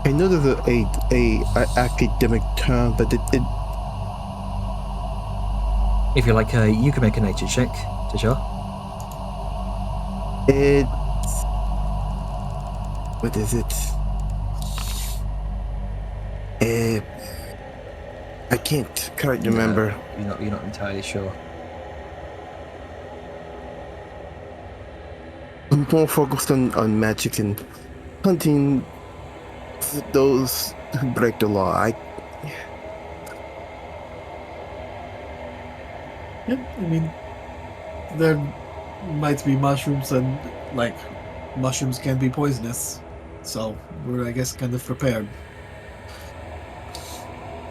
I know there's a academic term, but it If you like, you can make a nature check, Tashar. what is it? I can't quite remember. You're not entirely sure. I'm more focused on magic and hunting those who break the law. Yeah, I mean, there might be mushrooms, and like mushrooms can be poisonous, so we're, I guess, kind of prepared.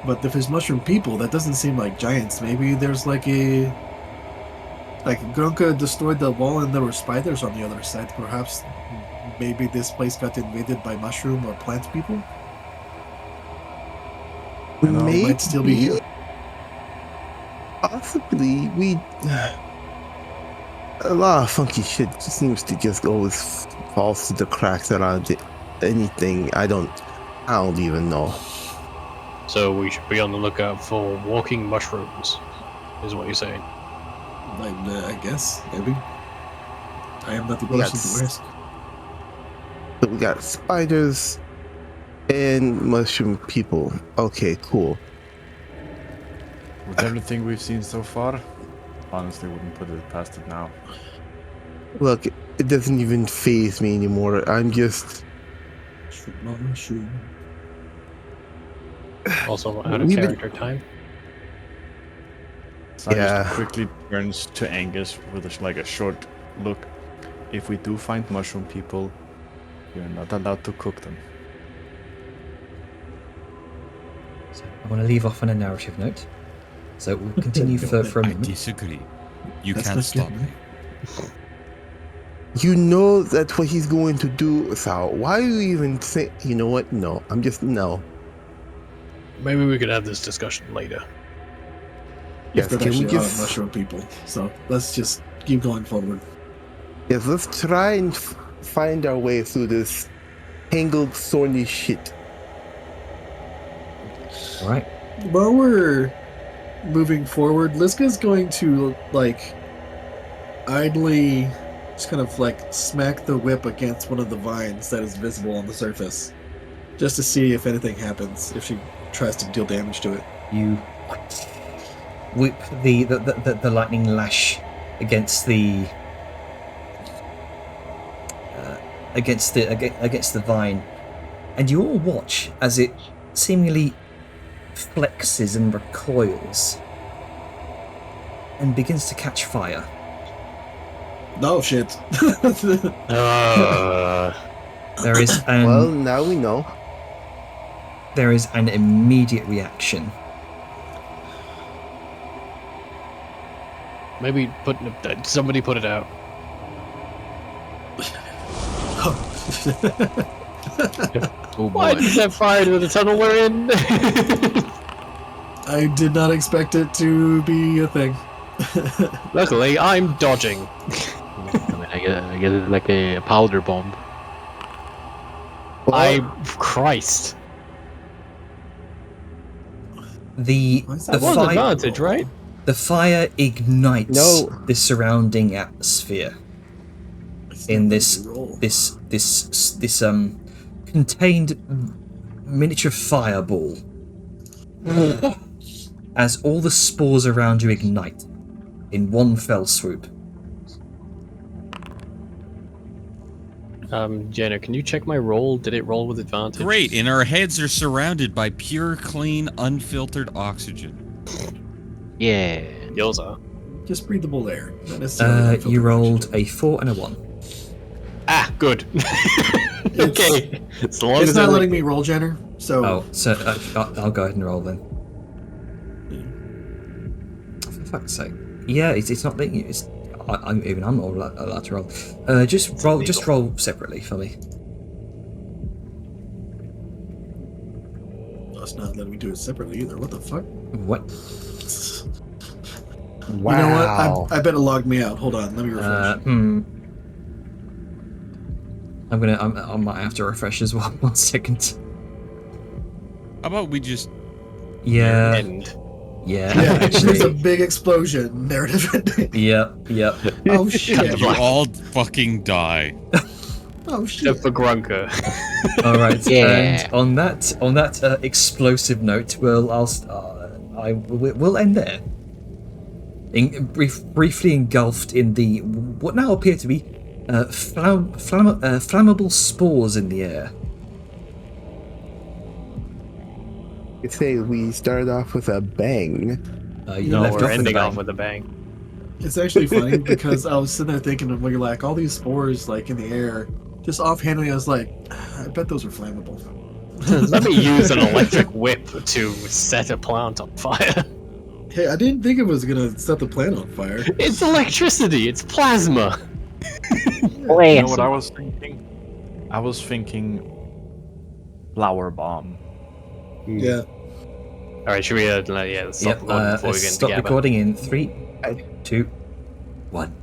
But if there's mushroom people, that doesn't seem like giants. Maybe there's like Grunka destroyed the wall and there were spiders on the other side. Perhaps maybe this place got invaded by mushroom or plant people. Maybe Might still be here. Possibly a lot of funky shit seems to just always fall through the cracks around anything. I don't even know. So we should be on the lookout for walking mushrooms, is what you're saying. I guess, maybe. I am not the We got person to ask. So we got spiders and mushroom people. Okay, cool. With everything we've seen so far, honestly wouldn't put it past it now. Look, it doesn't even faze me anymore. I'm just... Mushroom. Also, out of We've been- character time. So Yeah. just quickly turns to Angus with a short look. If we do find mushroom people, you're not allowed to cook them. So I want to leave off on a narrative note. So we'll continue for a I moment. disagree. You That's can't not stop good, me. You know that's what he's going to do, Sal. Why do you even think... You know what? No. No. Maybe we could have this discussion later. Yes, There can we actually are just... mushroom people, so let's just keep going forward. Yes, let's try and find our way through this tangled, thorny shit. All right. While we're moving forward, Liska's going to like idly just kind of like smack the whip against one of the vines that is visible on the surface, just to see if anything happens, if she tries to deal damage to it. You whip the lightning lash against the against the vine, and you all watch as it seemingly flexes and recoils and begins to catch fire. No shit. There is Well, now we know. there is an immediate reaction. Maybe somebody put it out. Oh Why boy. did that fire into the tunnel we're in? I did not expect it to be a thing. Luckily, I'm dodging. I guess it's like a powder bomb. Christ. The Why is the that That was fire advantage, right? the fire ignites No. the surrounding atmosphere in this Roll. contained miniature fireball as all the spores around you ignite in one fell swoop. Jenna, can you check my roll? Did it roll with advantage? Great, and our heads are surrounded by pure, clean, unfiltered oxygen. Yeah. Yours are. Just breathable air. Not necessarily You unfiltered rolled oxygen. a 4 and a 1. Ah, good. Okay. As long It's as not I letting me roll, Jenner. So Oh, so I'll go ahead and roll then. For fuck's sake. Yeah, it's not letting you. I'm not allowed to roll. Just roll separately for me. it's not letting me do it separately either. What the fuck? What? Wow. You know what? I bet it logged me out. Hold on, let me refresh. I might have to refresh as well. 1 second. How about we just... Yeah. end. Yeah. Yeah, there's a Actually. big explosion. Narrative ending. Yep. Oh shit. You all fucking die. Oh Except shit. for Grunker. All right. Yeah. And on that explosive note, we'll end there. Briefly engulfed in the what now appear to be flammable spores in the air. You say we started off with a bang. You No, left we're off with a ending bang. off with a bang. It's actually funny because I was sitting there thinking of when you're like all these spores like in the air. Just offhandedly, I was like, I bet those are flammable. Let me use an electric whip to set a plant on fire. Hey, I didn't think it was gonna set the plant on fire. It's electricity. It's plasma. You know what I was thinking? I was thinking flower bomb. Yeah. All right, should we? Let's stop recording before we get into Stop Gabba. recording in 3, 2, 1.